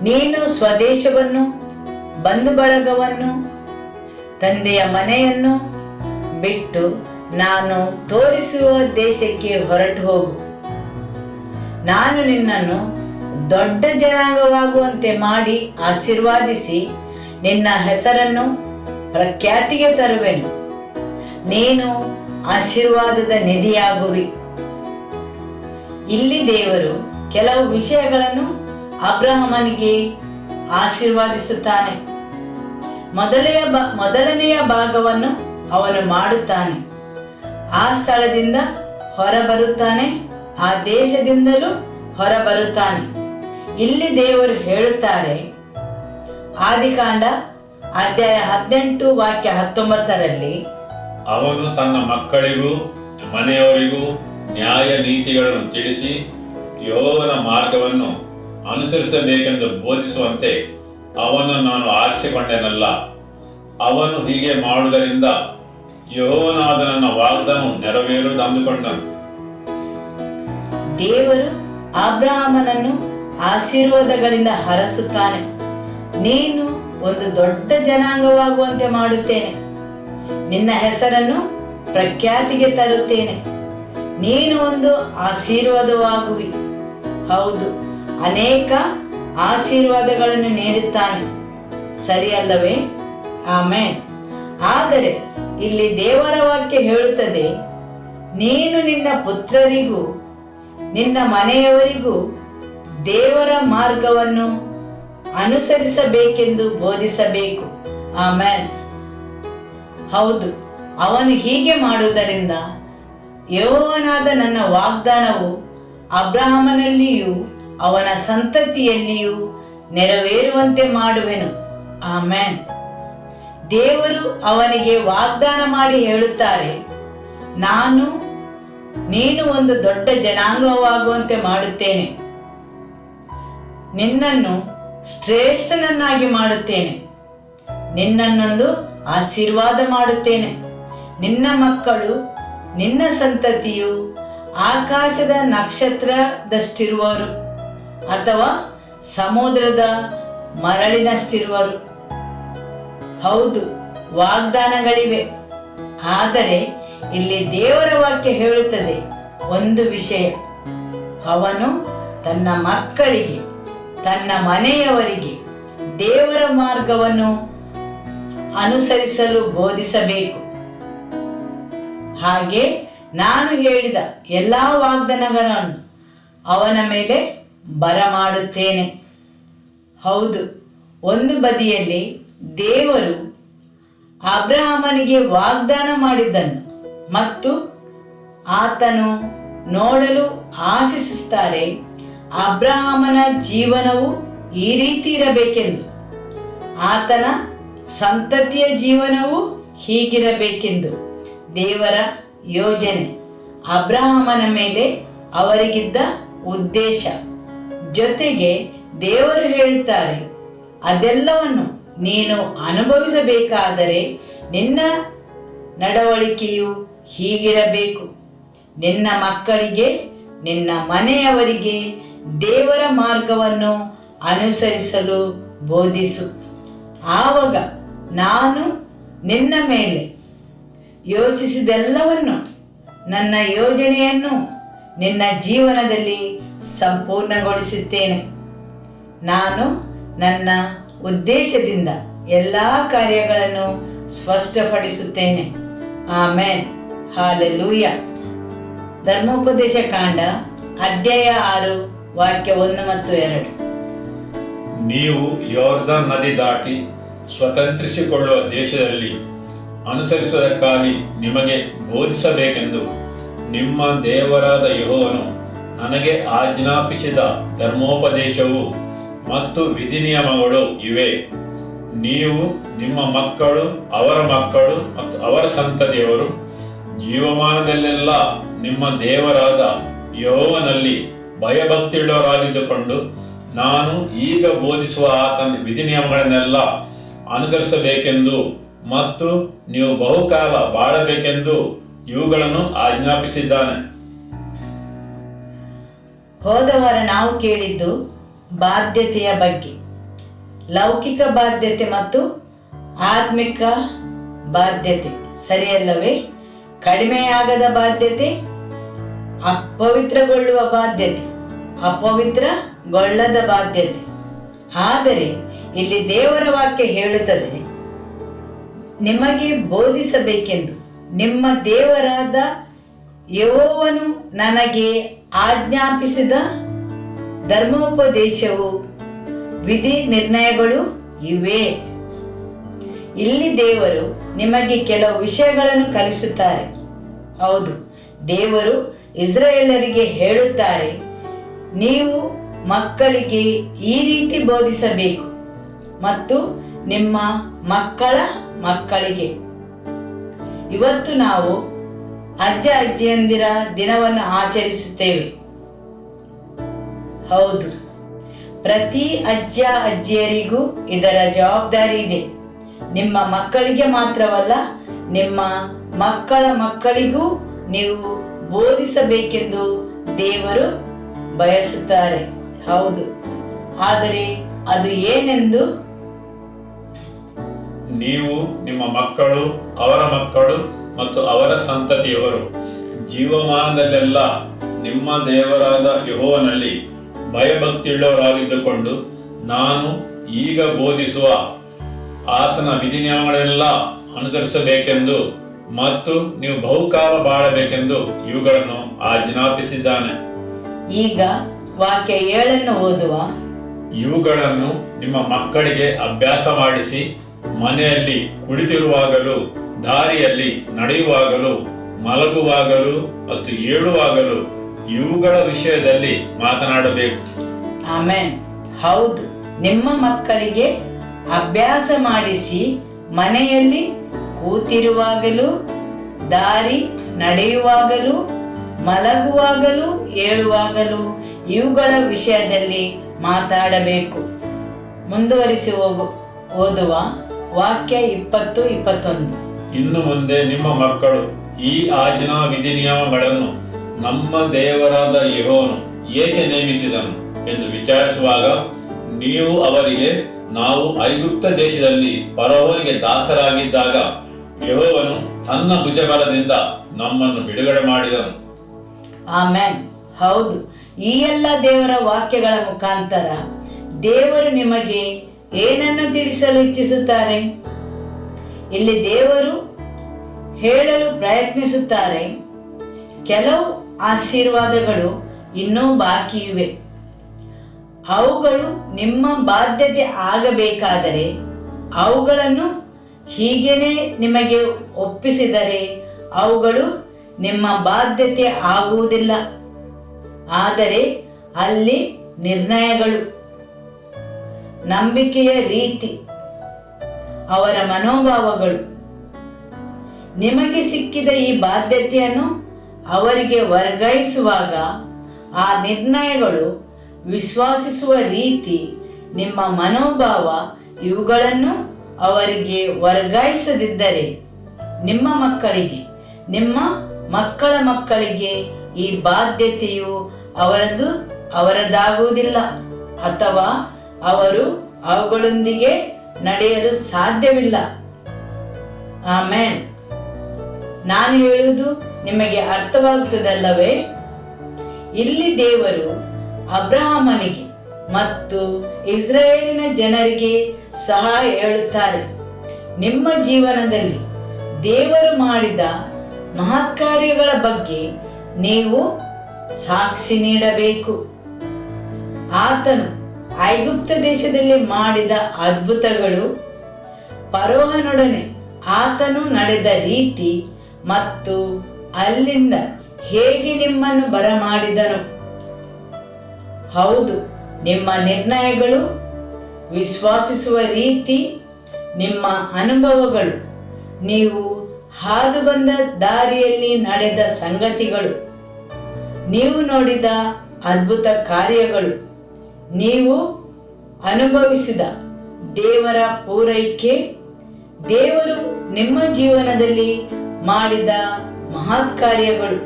ನೀನು ಸ್ವದೇಶವನ್ನು, ಬಂಧು ಬಳಗವನ್ನು, ತಂದೆಯ ಮನೆಯನ್ನು ಬಿಟ್ಟು ನಾನು ತೋರಿಸುವ ದೇಶಕ್ಕೆ ಹೊರಟು ಹೋಗು. ನಾನು ನಿನ್ನನ್ನು ದೊಡ್ಡ ಜನಾಂಗವಾಗುವಂತೆ ಮಾಡಿ ಆಶೀರ್ವಾದಿಸಿ ನಿನ್ನ ಹೆಸರನ್ನು ಪ್ರಖ್ಯಾತಿಗೆ ತರುವೆನು. ನೀನು ಆಶೀರ್ವಾದದ ನಿಧಿಯಾಗುವಿ. ಇಲ್ಲಿ ದೇವರು ಕೆಲವು ವಿಷಯಗಳನ್ನು ಅಬ್ರಹಾಮನಿಗೆ ಆಶೀರ್ವಾದಿಸುತ್ತಾನೆ. ಮೊದಲನೆಯ ಭಾಗವನ್ನು ಅವನು ಮಾಡುತ್ತಾನೆ. ಆ ಸ್ಥಳದಿಂದ ಹೊರಬರುತ್ತಾನೆ, ಆ ದೇಶದಿಂದಲೂ ಹೊರಬರುತ್ತಾನೆ. ಇಲ್ಲಿ ದೇವರು ಹೇಳುತ್ತಾರೆ, ಆದಿಕಾಂಡ ಅಧ್ಯಾಯ 18 ವಾಕ್ಯ 19ರಲ್ಲಿ, ಅವನು ತನ್ನ ಮಕ್ಕಳಿಗೂ ಮನೆಯವರಿಗೂ ನ್ಯಾಯ ನೀತಿಗಳನ್ನು ತಿಳಿಸಿ ಯೆಹೋವನ ಮಾರ್ಗವನ್ನು ಅನುಸರಿಸಬೇಕೆಂದು ಬೋಧಿಸುವಂತೆ ಅವನು ನಾನು ಆರಿಸಿಕೊಂಡೆನಲ್ಲ. ಅವನು ಹೀಗೆ ಮಾಡುವುದರಿಂದ ಯೆಹೋವನಾದ ನನ್ನ ವಾಗ್ದಾನವು ನೆರವೇರುವುದು ಅಂದುಕೊಂಡನು. ದೇವರು ಅಬ್ರಹಾಮನನ್ನು ಆಶೀರ್ವಾದಗಳಿಂದ ಹರಸುತ್ತಾನೆ. ನೀನು ಒಂದು ದೊಡ್ಡ ಜನಾಂಗವಾಗುವಂತೆ ಮಾಡುತ್ತೇನೆ, ನಿನ್ನ ಹೆಸರನ್ನು ಪ್ರಖ್ಯಾತಿಗೆ ತರುತ್ತೇನೆ, ನೀನು ಒಂದು ಆಶೀರ್ವಾದವಾಗುವಿ. ಹೌದು, ಅನೇಕ ಆಶೀರ್ವಾದಗಳನ್ನು ನೀಡುತ್ತಾನೆ, ಸರಿಯಲ್ಲವೇ? ಆಮೆನ್. ಆದರೆ ಇಲ್ಲಿ ದೇವರ ವಾಕ್ಯ ಹೇಳುತ್ತದೆ, ನೀನು ನಿನ್ನ ಪುತ್ರರಿಗೂ ನಿನ್ನ ಮನೆಯವರಿಗೂ ದೇವರ ಮಾರ್ಗವನ್ನು ಅನುಸರಿಸಬೇಕೆಂದು ಬೋಧಿಸಬೇಕು. ಆಮೆನ್. ಹೌದು, ಅವನು ಹೀಗೆ ಮಾಡುವುದರಿಂದ ಯೆಹೋವನಾದ ನನ್ನ ವಾಗ್ದಾನವು ಅಬ್ರಹಾಮನಲ್ಲಿಯೂ ಅವನ ಸಂತತಿಯಲ್ಲಿಯೂ ನೆರವೇರುವಂತೆ ಮಾಡುವೆನು. ಆಮೆನ್. ದೇವರು ಅವನಿಗೆ ವಾಗ್ದಾನ ಮಾಡಿ ಹೇಳುತ್ತಾರೆ, ನೀನು ಒಂದು ದೊಡ್ಡ ಜನಾಂಗವಾಗುವಂತೆ ಮಾಡುತ್ತೇನೆ, ನಿನ್ನನ್ನು ಶ್ರೇಷ್ಠನನ್ನಾಗಿ ಮಾಡುತ್ತೇನೆ, ನಿನ್ನನ್ನೊಂದು ಆಶೀರ್ವಾದ ಮಾಡುತ್ತೇನೆ, ನಿನ್ನ ಮಕ್ಕಳು, ನಿನ್ನ ಸಂತತಿಯು ಆಕಾಶದ ನಕ್ಷತ್ರದಷ್ಟಿರುವರು ಅಥವಾ ಸಮುದ್ರದ ಮರಳಿನಷ್ಟಿರುವರು. ಹೌದು, ವಾಗ್ದಾನಗಳಿವೆ. ಆದರೆ ಇಲ್ಲಿ ದೇವರ ವಾಕ್ಯ ಹೇಳುತ್ತದೆ ಒಂದು ವಿಷಯ, ಅವನು ತನ್ನ ಮಕ್ಕಳಿಗೆ, ತನ್ನ ಮನೆಯವರಿಗೆ ದೇವರ ಮಾರ್ಗವನ್ನು ಅನುಸರಿಸಲು ಬೋಧಿಸಬೇಕು. ಹಾಗೆ ನಾನು ಹೇಳಿದ ಎಲ್ಲ ವಾಗ್ದಾನಗಳನ್ನು ಅವನ ಮೇಲೆ ಬರಮಾಡುತ್ತೇನೆ. ಹೌದು, ಒಂದು ಬದಿಯಲ್ಲಿ ದೇವರು ಅಬ್ರಹಾಮನಿಗೆ ವಾಗ್ದಾನ ಮಾಡಿದ್ದನ್ನು ಮತ್ತು ಆತನು ನೋಡಲು ಆಶಿಸುತ್ತಾರೆ, ಅಬ್ರಹಾಮನ ಜೀವನವು ಈ ರೀತಿ ಇರಬೇಕೆಂದು, ಆತನ ಸಂತತಿಯ ಜೀವನವು ಹೀಗಿರಬೇಕೆಂದು ದೇವರ ಯೋಜನೆ, ಅಬ್ರಹಾಮನ ಮೇಲೆ ಅವರಿಗಿದ್ದ ಉದ್ದೇಶ. ಜೊತೆಗೆ ದೇವರು ಹೇಳುತ್ತಾರೆ, ಅದೆಲ್ಲವನ್ನು ನೀನು ಅನುಭವಿಸಬೇಕಾದರೆ ನಿನ್ನ ನಡವಳಿಕೆಯು ಹೀಗಿರಬೇಕು, ನಿನ್ನ ಮಕ್ಕಳಿಗೆ, ನಿನ್ನ ಮನೆಯವರಿಗೆ ದೇವರ ಮಾರ್ಗವನ್ನು ಅನುಸರಿಸಲು ಬೋಧಿಸು. ಆವಾಗ ನಾನು ನಿನ್ನ ಮೇಲೆ ಯೋಚಿಸಿದೆಲ್ಲವನ್ನು, ನನ್ನ ಯೋಜನೆಯನ್ನು ನಿನ್ನ ಜೀವನದಲ್ಲಿ ಸಂಪೂರ್ಣಗೊಳಿಸುತ್ತೇನೆ. ನಾನು ನನ್ನ ಉದ್ದೇಶದಿಂದ ಎಲ್ಲ ಕಾರ್ಯಗಳನ್ನು ಸ್ಪಷ್ಟಪಡಿಸುತ್ತೇನೆ. ಆಮೆನ್. ಹಾಲೆಲೂಯ. ಧರ್ಮೋಪದೇಶ ಕಾಂಡ ಅಧ್ಯಾಯ 6 ವಾಕ್ಯ 1 ಮತ್ತು 2. ನೀವು ಯೋರ್ದನ್ ನದಿ ದಾಟಿ ಸ್ವತಂತ್ರಿಸಿಕೊಳ್ಳುವ ದೇಶದಲ್ಲಿ ಅನುಸರಿಸುವುದಕ್ಕಾಗಿ ನಿಮಗೆ ಬೋಧಿಸಬೇಕೆಂದು ನಿಮ್ಮ ದೇವರಾದ ಯೆಹೋವನು ನನಗೆ ಆಜ್ಞಾಪಿಸಿದ ಧರ್ಮೋಪದೇಶವು ಮತ್ತು ವಿಧಿನಿಯಮಗಳು ಇವೆ. ನೀವು, ನಿಮ್ಮ ಮಕ್ಕಳು, ಅವರ ಮಕ್ಕಳು ಮತ್ತು ಅವರ ಸಂತತಿಯವರು ಜೀವಮಾನದಲ್ಲೆಲ್ಲ ನಿಮ್ಮ ದೇವರಾದ ಯೆಹೋವನಲ್ಲಿ ಭಯಭಕ್ತಿಯುಳ್ಳವರಾಗಿದ್ದುಕೊಂಡು ನಾನು ಈಗ ಬೋಧಿಸುವ ಆತನ ವಿಧಿನಿಯಮಗಳನ್ನೆಲ್ಲ ಅನುಸರಿಸಬೇಕೆಂದು ಮತ್ತು ನೀವು ಬಹುಕಾಲ ಬಾಳಬೇಕೆಂದು ಇವುಗಳನ್ನು ಆಜ್ಞಾಪಿಸಿದ್ದಾನೆ. ಹೋದವಾರ ನಾವು ಕೇಳಿದ್ದು ಬಾಧ್ಯತೆಯ ಬಗ್ಗೆ. ಲೌಕಿಕ ಬಾಧ್ಯತೆ ಮತ್ತು ಆತ್ಮಿಕ ಬಾಧ್ಯತೆ ಸರಿಯಲ್ಲವೇ? ಕಡಿಮೆಯಾಗದ ಬಾಧ್ಯತೆ, ಅಪವಿತ್ರಗೊಳ್ಳುವ ಬಾಧ್ಯತೆ, ಅಪವಿತ್ರಗೊಳ್ಳದ ಬಾಧ್ಯತೆ. ಆದರೆ ಇಲ್ಲಿ ದೇವರ ವಾಕ್ಯ ಹೇಳುತ್ತದೆ, ನಿಮಗೆ ಬೋಧಿಸಬೇಕೆಂದು ನಿಮ್ಮ ದೇವರಾದ ಯೆಹೋವನು ನನಗೆ ಆಜ್ಞಾಪಿಸಿದ ಧರ್ಮೋಪದೇಶವು ವಿಧಿ ನಿರ್ಣಯಗಳು ಇವೆ. ಇಲ್ಲಿ ದೇವರು ನಿಮಗೆ ಕೆಲವು ವಿಷಯಗಳನ್ನು ಕಲಿಸುತ್ತಾರೆ. ಹೌದು, ದೇವರು ಇಸ್ರಾಯೇಲರಿಗೆ ಹೇಳುತ್ತಾರೆ, ನೀವು ಮಕ್ಕಳಿಗೆ ಈ ರೀತಿ ಬೋಧಿಸಬೇಕು ಮತ್ತು ನಿಮ್ಮ ಮಕ್ಕಳ ಮಕ್ಕಳಿಗೆ. ಇವತ್ತು ನಾವು ಅಜ್ಜ ಅಜ್ಜಿಯಂದಿರ ದಿನವನ್ನು ಆಚರಿಸುತ್ತೇವೆ. ಹೌದು, ಪ್ರತಿ ಅಜ್ಜ ಅಜ್ಜಿಯರಿಗೂ ಇದರ ಜವಾಬ್ದಾರಿ ಇದೆ. ನಿಮ್ಮ ಮಕ್ಕಳಿಗೆ ಮಾತ್ರವಲ್ಲ, ನಿಮ್ಮ ಮಕ್ಕಳ ಮಕ್ಕಳಿಗೂ ನೀವು ಬೋಧಿಸಬೇಕೆಂದು ದೇವರು ಬಯಸುತ್ತಾರೆ. ಹೌದು, ಆದರೆ ಅದು ಏನೆಂದು? ನೀವು, ನಿಮ್ಮ ಮಕ್ಕಳು, ಅವರ ಮಕ್ಕಳು ಮತ್ತು ಅವರ ಸಂತತಿಯವರು ಜೀವಮಾನದಲ್ಲೆಲ್ಲ ನಿಮ್ಮ ದೇವರಾದ ಯೆಹೋವನಲ್ಲಿ ಭಯಭಕ್ತಿಯುಳ್ಳವರಾಗಿದ್ದುಕೊಂಡು ನಾನು ಈಗ ಬೋಧಿಸುವ ಆತನ ವಿಧಿನಿಯಮಗಳೆಲ್ಲ ಅನುಸರಿಸಬೇಕೆಂದು ಮತ್ತು ನೀವು ಬಹುಕಾಲ ಬಾಳಬೇಕೆಂದು ಇವುಗಳನ್ನು ಆಜ್ಞಾಪಿಸಿದ್ದಾನೆ. ಈಗ ವಾಕ್ಯ 7 ಓದುವ. ಇವುಗಳನ್ನು ನಿಮ್ಮ ಮಕ್ಕಳಿಗೆ ಅಭ್ಯಾಸ ಮಾಡಿಸಿ, ಮನೆಯಲ್ಲಿ ಕುಳಿತಿರುವಾಗಲೂ, ದಾರಿಯಲ್ಲಿ ನಡೆಯುವಾಗಲೂ, ಮಲಗುವಾಗಲೂ ಮತ್ತು ಏಳುವಾಗಲೂ ಇವುಗಳ ವಿಷಯದಲ್ಲಿ ಮಾತನಾಡಬೇಕು. ಆಮೆನ್. ಹೌದು, ನಿಮ್ಮ ಮಕ್ಕಳಿಗೆ ಅಭ್ಯಾಸ ಮಾಡಿಸಿ, ಮನೆಯಲ್ಲಿ ಕೂತಿರುವಾಗಲೂ, ದಾರಿ ನಡೆಯುವಾಗಲೂ, ಮಲಗುವಾಗಲೂ, ಏಳುವಾಗಲೂ ಇವುಗಳ ವಿಷಯದಲ್ಲಿ ಮಾತಾಡಬೇಕು. ಮುಂದುವರಿಸಿ ಓದುವ. ವಾಕ್ಯ 20-21. ಇನ್ನು ಮುಂದೆ ನಿಮ್ಮ ಮಕ್ಕಳು ಈ ಆಜ್ಞಾ ವಿಧಿನಿಯಮಗಳನ್ನು ನಮ್ಮ ದೇವರಾದ ಯೆಹೋವನು ಏಕೆ ನೇಮಿಸಿದನು ಎಂದು ವಿಚಾರಿಸುವಾಗ ನೀವು ಅವರಿಗೆ, ನಾವು ಐಗುಪ್ತ ದೇಶದಲ್ಲಿ ಫರೋಹನಿಗೆ ದಾಸರಾಗಿದ್ದಾಗ ಯೆಹೋವನು ತನ್ನ ಭುಜಬಲದಿಂದ ನಮ್ಮನ್ನು ಬಿಡುಗಡೆ ಮಾಡಿದನು. ಆಮೆನ್. ಹೌದು, ಈ ಎಲ್ಲ ದೇವರ ವಾಕ್ಯಗಳ ಮುಖಾಂತರ ದೇವರು ನಿಮಗೆ ಏನನ್ನು ತಿಳಿಸಲು ಇಚ್ಛಿಸುತ್ತಾರೆ? ಇಲ್ಲಿ ದೇವರು ಹೇಳಲು ಪ್ರಯತ್ನಿಸುತ್ತಾರೆ, ಕೆಲವು ಆಶೀರ್ವಾದಗಳು ಇನ್ನೂ ಬಾಕಿ ಇವೆ. ಅವುಗಳು ನಿಮ್ಮ ಬಾಧ್ಯತೆ ಆಗಬೇಕಾದರೆ ಅವುಗಳನ್ನು ಹೀಗೇನೆ ನಿಮಗೆ ಒಪ್ಪಿಸಿದರೆ ಅವುಗಳು ನಿಮ್ಮ ಬಾಧ್ಯತೆ ಆಗುವುದಿಲ್ಲ. ಆದರೆ ಅಲ್ಲಿ ನಿರ್ಣಯಗಳು, ನಂಬಿಕೆಯ ರೀತಿ, ಅವರ ಮನೋಭಾವಗಳು, ನಿಮಗೆ ಸಿಕ್ಕಿದ ಈ ಬಾಧ್ಯತೆಯನ್ನು ಅವರಿಗೆ ವರ್ಗಾಯಿಸುವಾಗ ಆ ನಿರ್ಣಯಗಳು, ವಿಶ್ವಾಸಿಸುವ ರೀತಿ, ನಿಮ್ಮ ಮನೋಭಾವ ಇವುಗಳನ್ನು ಅವರಿಗೆ ವರ್ಗಾಯಿಸದಿದ್ದರೆ ನಿಮ್ಮ ಮಕ್ಕಳಿಗೆ, ನಿಮ್ಮ ಮಕ್ಕಳ ಮಕ್ಕಳಿಗೆ ಈ ಬಾಧ್ಯತೆಯು ಅವರದಾಗುವುದಿಲ್ಲ ಅಥವಾ ಅವರು ಅವುಗಳೊಂದಿಗೆ ನಡೆಯಲು ಸಾಧ್ಯವಿಲ್ಲ. ಆಮೆನ್. ನಾನು ಹೇಳುವುದು ನಿಮಗೆ ಅರ್ಥವಾಗುತ್ತದಲ್ಲವೇ? ಇಲ್ಲಿ ದೇವರು ಅಬ್ರಹಾಮನಿಗೆ ಮತ್ತು ಇಸ್ರಾಯೇಲಿನ ಜನರಿಗೆ ಸಹ ಹೇಳುತ್ತಾರೆ, ನಿಮ್ಮ ಜೀವನದಲ್ಲಿ ದೇವರು ಮಾಡಿದ ಮಹತ್ಕಾರ್ಯಗಳ ಬಗ್ಗೆ ನೀವು ಸಾಕ್ಷಿ ನೀಡಬೇಕು. ಆತನು ಐಗುಪ್ತ ದೇಶದಲ್ಲಿ ಮಾಡಿದ ಅದ್ಭುತಗಳು, ಫರೋಹನೊಡನೆ ಆತನು ನಡೆದ ರೀತಿ ಮತ್ತು ಅಲ್ಲಿಂದ ಹೇಗೆ ನಿಮ್ಮನ್ನು ಬರಮಾಡಿದನು. ಹೌದು, ನಿಮ್ಮ ನಿರ್ಣಯಗಳು, ವಿಶ್ವಾಸಿಸುವ ರೀತಿ ನಿಮ್ಮ ಅನುಭವಗಳು, ನೀವು ಹಾದು ಬಂದ ದಾರಿಯಲ್ಲಿ ನಡೆದ ಸಂಗತಿಗಳು, ನೀವು ನೋಡಿದ ಅದ್ಭುತ ಕಾರ್ಯಗಳು, ನೀವು ಅನುಭವಿಸಿದ ದೇವರ ಪೂರೈಕೆ, ದೇವರು ನಿಮ್ಮ ಜೀವನದಲ್ಲಿ ಮಾಡಿದ ಮಹತ್ ಕಾರ್ಯಗಳು,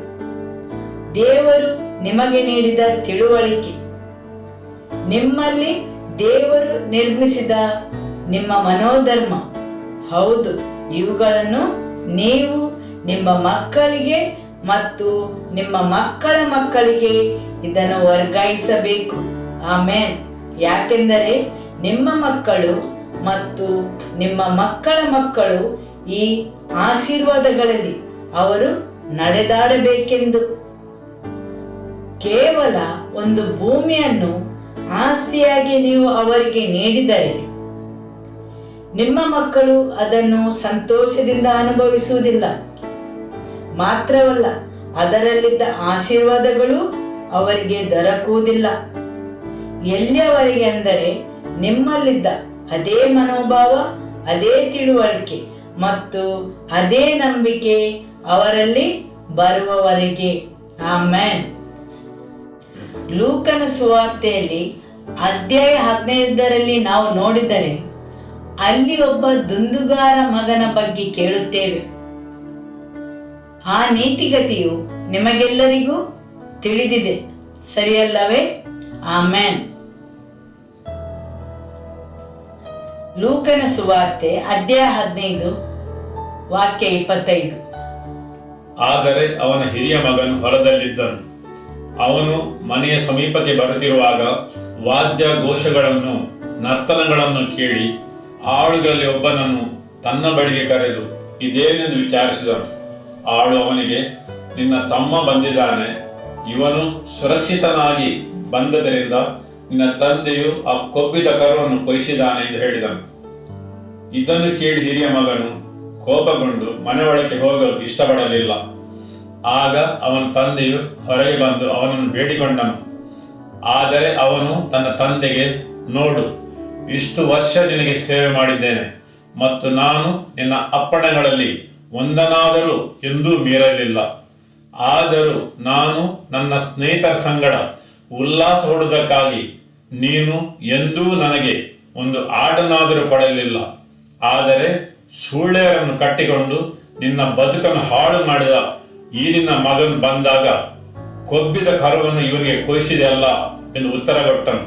ದೇವರು ನಿಮಗೆ ನೀಡಿದ ತಿಳುವಳಿಕೆ, ನಿಮ್ಮಲ್ಲಿ ದೇವರು ನಿರ್ಮಿಸಿದ ನಿಮ್ಮ ಮನೋಧರ್ಮ. ಹೌದು, ಇವುಗಳನ್ನು ನೀವು ನಿಮ್ಮ ಮಕ್ಕಳಿಗೆ ಮತ್ತು ನಿಮ್ಮ ಮಕ್ಕಳ ಮಕ್ಕಳಿಗೆ ಇದನ್ನು ವರ್ಗಾಯಿಸಬೇಕು. ಆಮೇನ್. ಯಾಕೆಂದರೆ ನಿಮ್ಮ ಮಕ್ಕಳು ಮತ್ತು ನಿಮ್ಮ ಮಕ್ಕಳ ಮಕ್ಕಳು ಈ ಆಶೀರ್ವಾದಗಳಲ್ಲಿ ಅವರು ನಡೆದಾಡಬೇಕೆಂದು. ಕೇವಲ ಒಂದು ಭೂಮಿಯನ್ನು ಆಸ್ತಿಯಾಗಿ ನೀವು ಅವರಿಗೆ ನೀಡಿದರೆ ನಿಮ್ಮ ಮಕ್ಕಳು ಅದನ್ನು ಸಂತೋಷದಿಂದ ಅನುಭವಿಸುವುದಿಲ್ಲ. ಮಾತ್ರವಲ್ಲ, ಅದರಲ್ಲಿದ್ದ ಆಶೀರ್ವಾದಗಳು ಅವರಿಗೆ ದೊರಕುವುದಿಲ್ಲ. ಎಲ್ಲಿಯವರೆಗೆ ಅಂದರೆ ನಿಮ್ಮಲ್ಲಿದ್ದ ಅದೇ ಮನೋಭಾವ, ಅದೇ ತಿಳುವಳಿಕೆ ಮತ್ತು ಅದೇ ನಂಬಿಕೆ ಅವರಲ್ಲಿ ಬರುವವರೆಗೆ. ಆಮೆನ್. ಲೂಕನ ಸುವಾರ್ತೆಯಲ್ಲಿ ಅಧ್ಯಾಯ 15ರಲ್ಲಿ ನಾವು ನೋಡಿದರೆ ಅಲ್ಲಿ ಒಬ್ಬ ದುಂದುಗಾರ ಮಗನ ಬಗ್ಗೆ ಕೇಳುತ್ತೇವೆ. ಆ ನೀತಿಗತಿಯು ನಿಮಗೆಲ್ಲರಿಗೂ ತಿಳಿದಿದೆ, ಸರಿಯಲ್ಲವೇ? ಆಮೆನ್. ಲೂಕನ ಸುವಾರ್ತೆ ಅಧ್ಯಾಯ 15 ವಾಕ್ಯ 25. ಆದರೆ ಅವನ ಹಿರಿಯ ಮಗನು ಹೊಲದಲ್ಲಿದ್ದನು. ಅವನು ಮನೆಯ ಸಮೀಪಕ್ಕೆ ಬರುತ್ತಿರುವಾಗ ವಾದ್ಯ ಘೋಷಗಳನ್ನು, ನರ್ತನಗಳನ್ನು ಕೇಳಿ ಆಳುಗಳಲ್ಲಿ ಒಬ್ಬನನ್ನು ತನ್ನ ಬಳಿಗೆ ಕರೆದು ಇದೇನೆಂದು ವಿಚಾರಿಸಿದನು. ಆಳು ಅವನಿಗೆ, ನಿನ್ನ ತಮ್ಮ ಬಂದಿದ್ದಾನೆ, ಇವನು ಸುರಕ್ಷಿತನಾಗಿ ಬಂದದರಿಂದ ನಿನ್ನ ತಂದೆಯು ಆ ಕೊಬ್ಬಿದ ಕರುವನ್ನು ಕೊಯ್ಸಿದ್ದಾನೆ ಎಂದು ಹೇಳಿದನು. ಇದನ್ನು ಕೇಳಿ ಹಿರಿಯ ಮಗನು ಕೋಪಗೊಂಡು ಮನೆಯೊಳಗೆ ಹೋಗಲು ಇಷ್ಟಪಡಲಿಲ್ಲ. ಆಗ ಅವನ ತಂದೆಯು ಹೊರಗೆ ಬಂದು ಅವನನ್ನು ಬೇಡಿಕೊಂಡನು. ಆದರೆ ಅವನು ತನ್ನ ತಂದೆಗೆ, ನೋಡು, ಇಷ್ಟು ವರ್ಷ ನಿನಗೆ ಸೇವೆ ಮಾಡಿದ್ದೇನೆ ಮತ್ತು ನಾನು ನಿನ್ನ ಅಪ್ಪಣೆಗಳಲ್ಲಿ ಒಂದನಾದರೂ ಎಂದೂ ಮೀರಲಿಲ್ಲ. ಆದರೂ ನಾನು ನನ್ನ ಸ್ನೇಹಿತರ ಸಂಗಡ ಉಲ್ಲಾಸ ಹೊಡುವುದಕ್ಕಾಗಿ ನೀನು ಎಂದೂ ನನಗೆ ಒಂದು ಆಡನಾದರೂ ಕೊಡಲಿಲ್ಲ. ಆದರೆ ಸೂಳೆಯರನ್ನು ಕಟ್ಟಿಕೊಂಡು ನಿನ್ನ ಬದುಕನ್ನು ಹಾಳು ಮಾಡಿದ ಈ ನಿನ್ನ ಮಗನು ಬಂದಾಗ ಕೊಬ್ಬಿದ ಕರುವನ್ನು ಇವನಿಗೆ ಕೊಯ್ಸಿದೆ ಅಲ್ಲ ಎಂದು ಉತ್ತರ ಕೊಟ್ಟನು.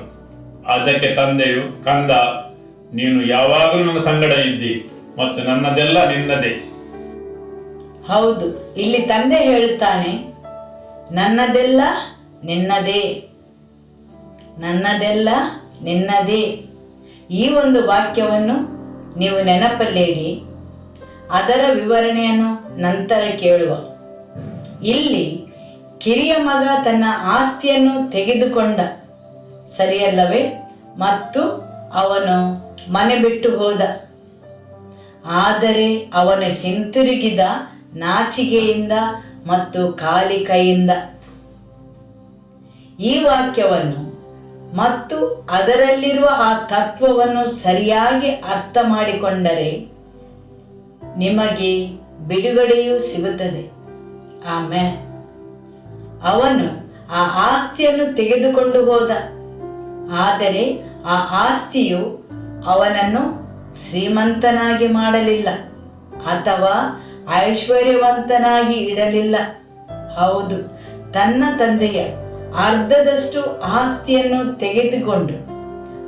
ಅದಕ್ಕೆ ತಂದೆಯು, ಕಂದ, ನೀನು ಯಾವಾಗಲೂ ನನ್ನ ಸಂಗಡ ಇದ್ದಿ ಮತ್ತು ನನ್ನದೆಲ್ಲ ನಿನ್ನದೇ. ಹೌದು, ಇಲ್ಲಿ ತಂದೆ ಹೇಳುತ್ತಾನೆ, ನನ್ನದೆಲ್ಲ ನಿನ್ನದೇ, ನನ್ನದೆಲ್ಲ ನಿನ್ನದೇ. ಈ ಒಂದು ವಾಕ್ಯವನ್ನು ನೀವು ನೆನಪಲ್ಲಿಡಿ, ಅದರ ವಿವರಣೆಯನ್ನು ನಂತರ ಕೇಳುವ. ಇಲ್ಲಿ ಕಿರಿಯ ಮಗ ತನ್ನ ಆಸ್ತಿಯನ್ನು ತೆಗೆದುಕೊಂಡ, ಸರಿಯಲ್ಲವೇ? ಮತ್ತು ಅವನು ಮನೆ ಬಿಟ್ಟು ಹೋದ. ಆದರೆ ಅವನು ಹಿಂತಿರುಗಿದ ನಾಚಿಕೆಯಿಂದ ಮತ್ತು ಖಾಲಿ ಕೈಯಿಂದ. ಈ ವಾಕ್ಯವನ್ನು ಮತ್ತು ಅದರಲ್ಲಿರುವ ಆ ತತ್ವವನ್ನು ಸರಿಯಾಗಿ ಅರ್ಥ ಮಾಡಿಕೊಂಡರೆ ನಿಮಗೆ ಬಿಡುಗಡೆಯೂ ಸಿಗುತ್ತದೆ. ಆಮೇಲೆ ಅವನು ಆ ಆಸ್ತಿಯನ್ನು ತೆಗೆದುಕೊಂಡು ಹೋದ, ಆದರೆ ಆ ಆಸ್ತಿಯು ಅವನನ್ನು ಶ್ರೀಮಂತನಾಗಿ ಮಾಡಲಿಲ್ಲ ಅಥವಾ ಐಶ್ವರ್ಯವಂತನಾಗಿ ಇಡಲಿಲ್ಲ. ಹೌದು, ತನ್ನ ತಂದೆಯ ಅರ್ಧದಷ್ಟು ಆಸ್ತಿಯನ್ನು ತೆಗೆದುಕೊಂಡು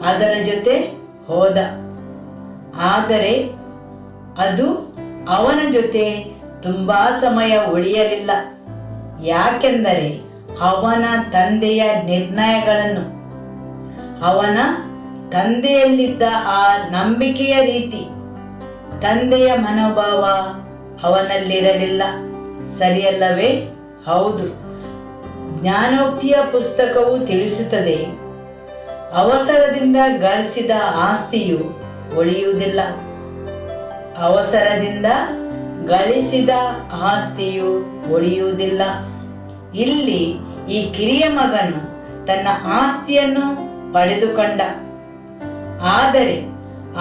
ಅದರ ಜೊತೆ ಹೋದ. ಆದರೆ ಅದು ಅವನ ಜೊತೆ ತುಂಬಾ ಸಮಯ ಉಳಿಯಲಿಲ್ಲ. ಯಾಕೆಂದರೆ ಅವನ ತಂದೆಯ ನಿರ್ಣಯಗಳನ್ನು, ಅವನ ತಂದೆಯಲ್ಲಿದ್ದ ಆ ನಂಬಿಕೆಯ ರೀತಿ, ತಂದೆಯ ಮನೋಭಾವ ಅವನಲ್ಲಿರಲಿಲ್ಲ. ಸರಿಯಲ್ಲವೇ? ಹೌದು. ಜ್ಞಾನೋಕ್ತಿಯ ಪುಸ್ತಕವು ತಿಳಿಸುತ್ತದೆ, ಅವಸರದಿಂದ ಗಳಿಸಿದ ಆಸ್ತಿಯು ಉಳಿಯುವುದಿಲ್ಲ. ಅವಸರದಿಂದ ಗಳಿಸಿದ ಆಸ್ತಿಯು ಉಳಿಯುವುದಿಲ್ಲ. ಇಲ್ಲಿ ಈ ಕಿರಿಯ ಮಗನು ತನ್ನ ಆಸ್ತಿಯನ್ನು ಪಡೆದುಕೊಂಡ, ಆದರೆ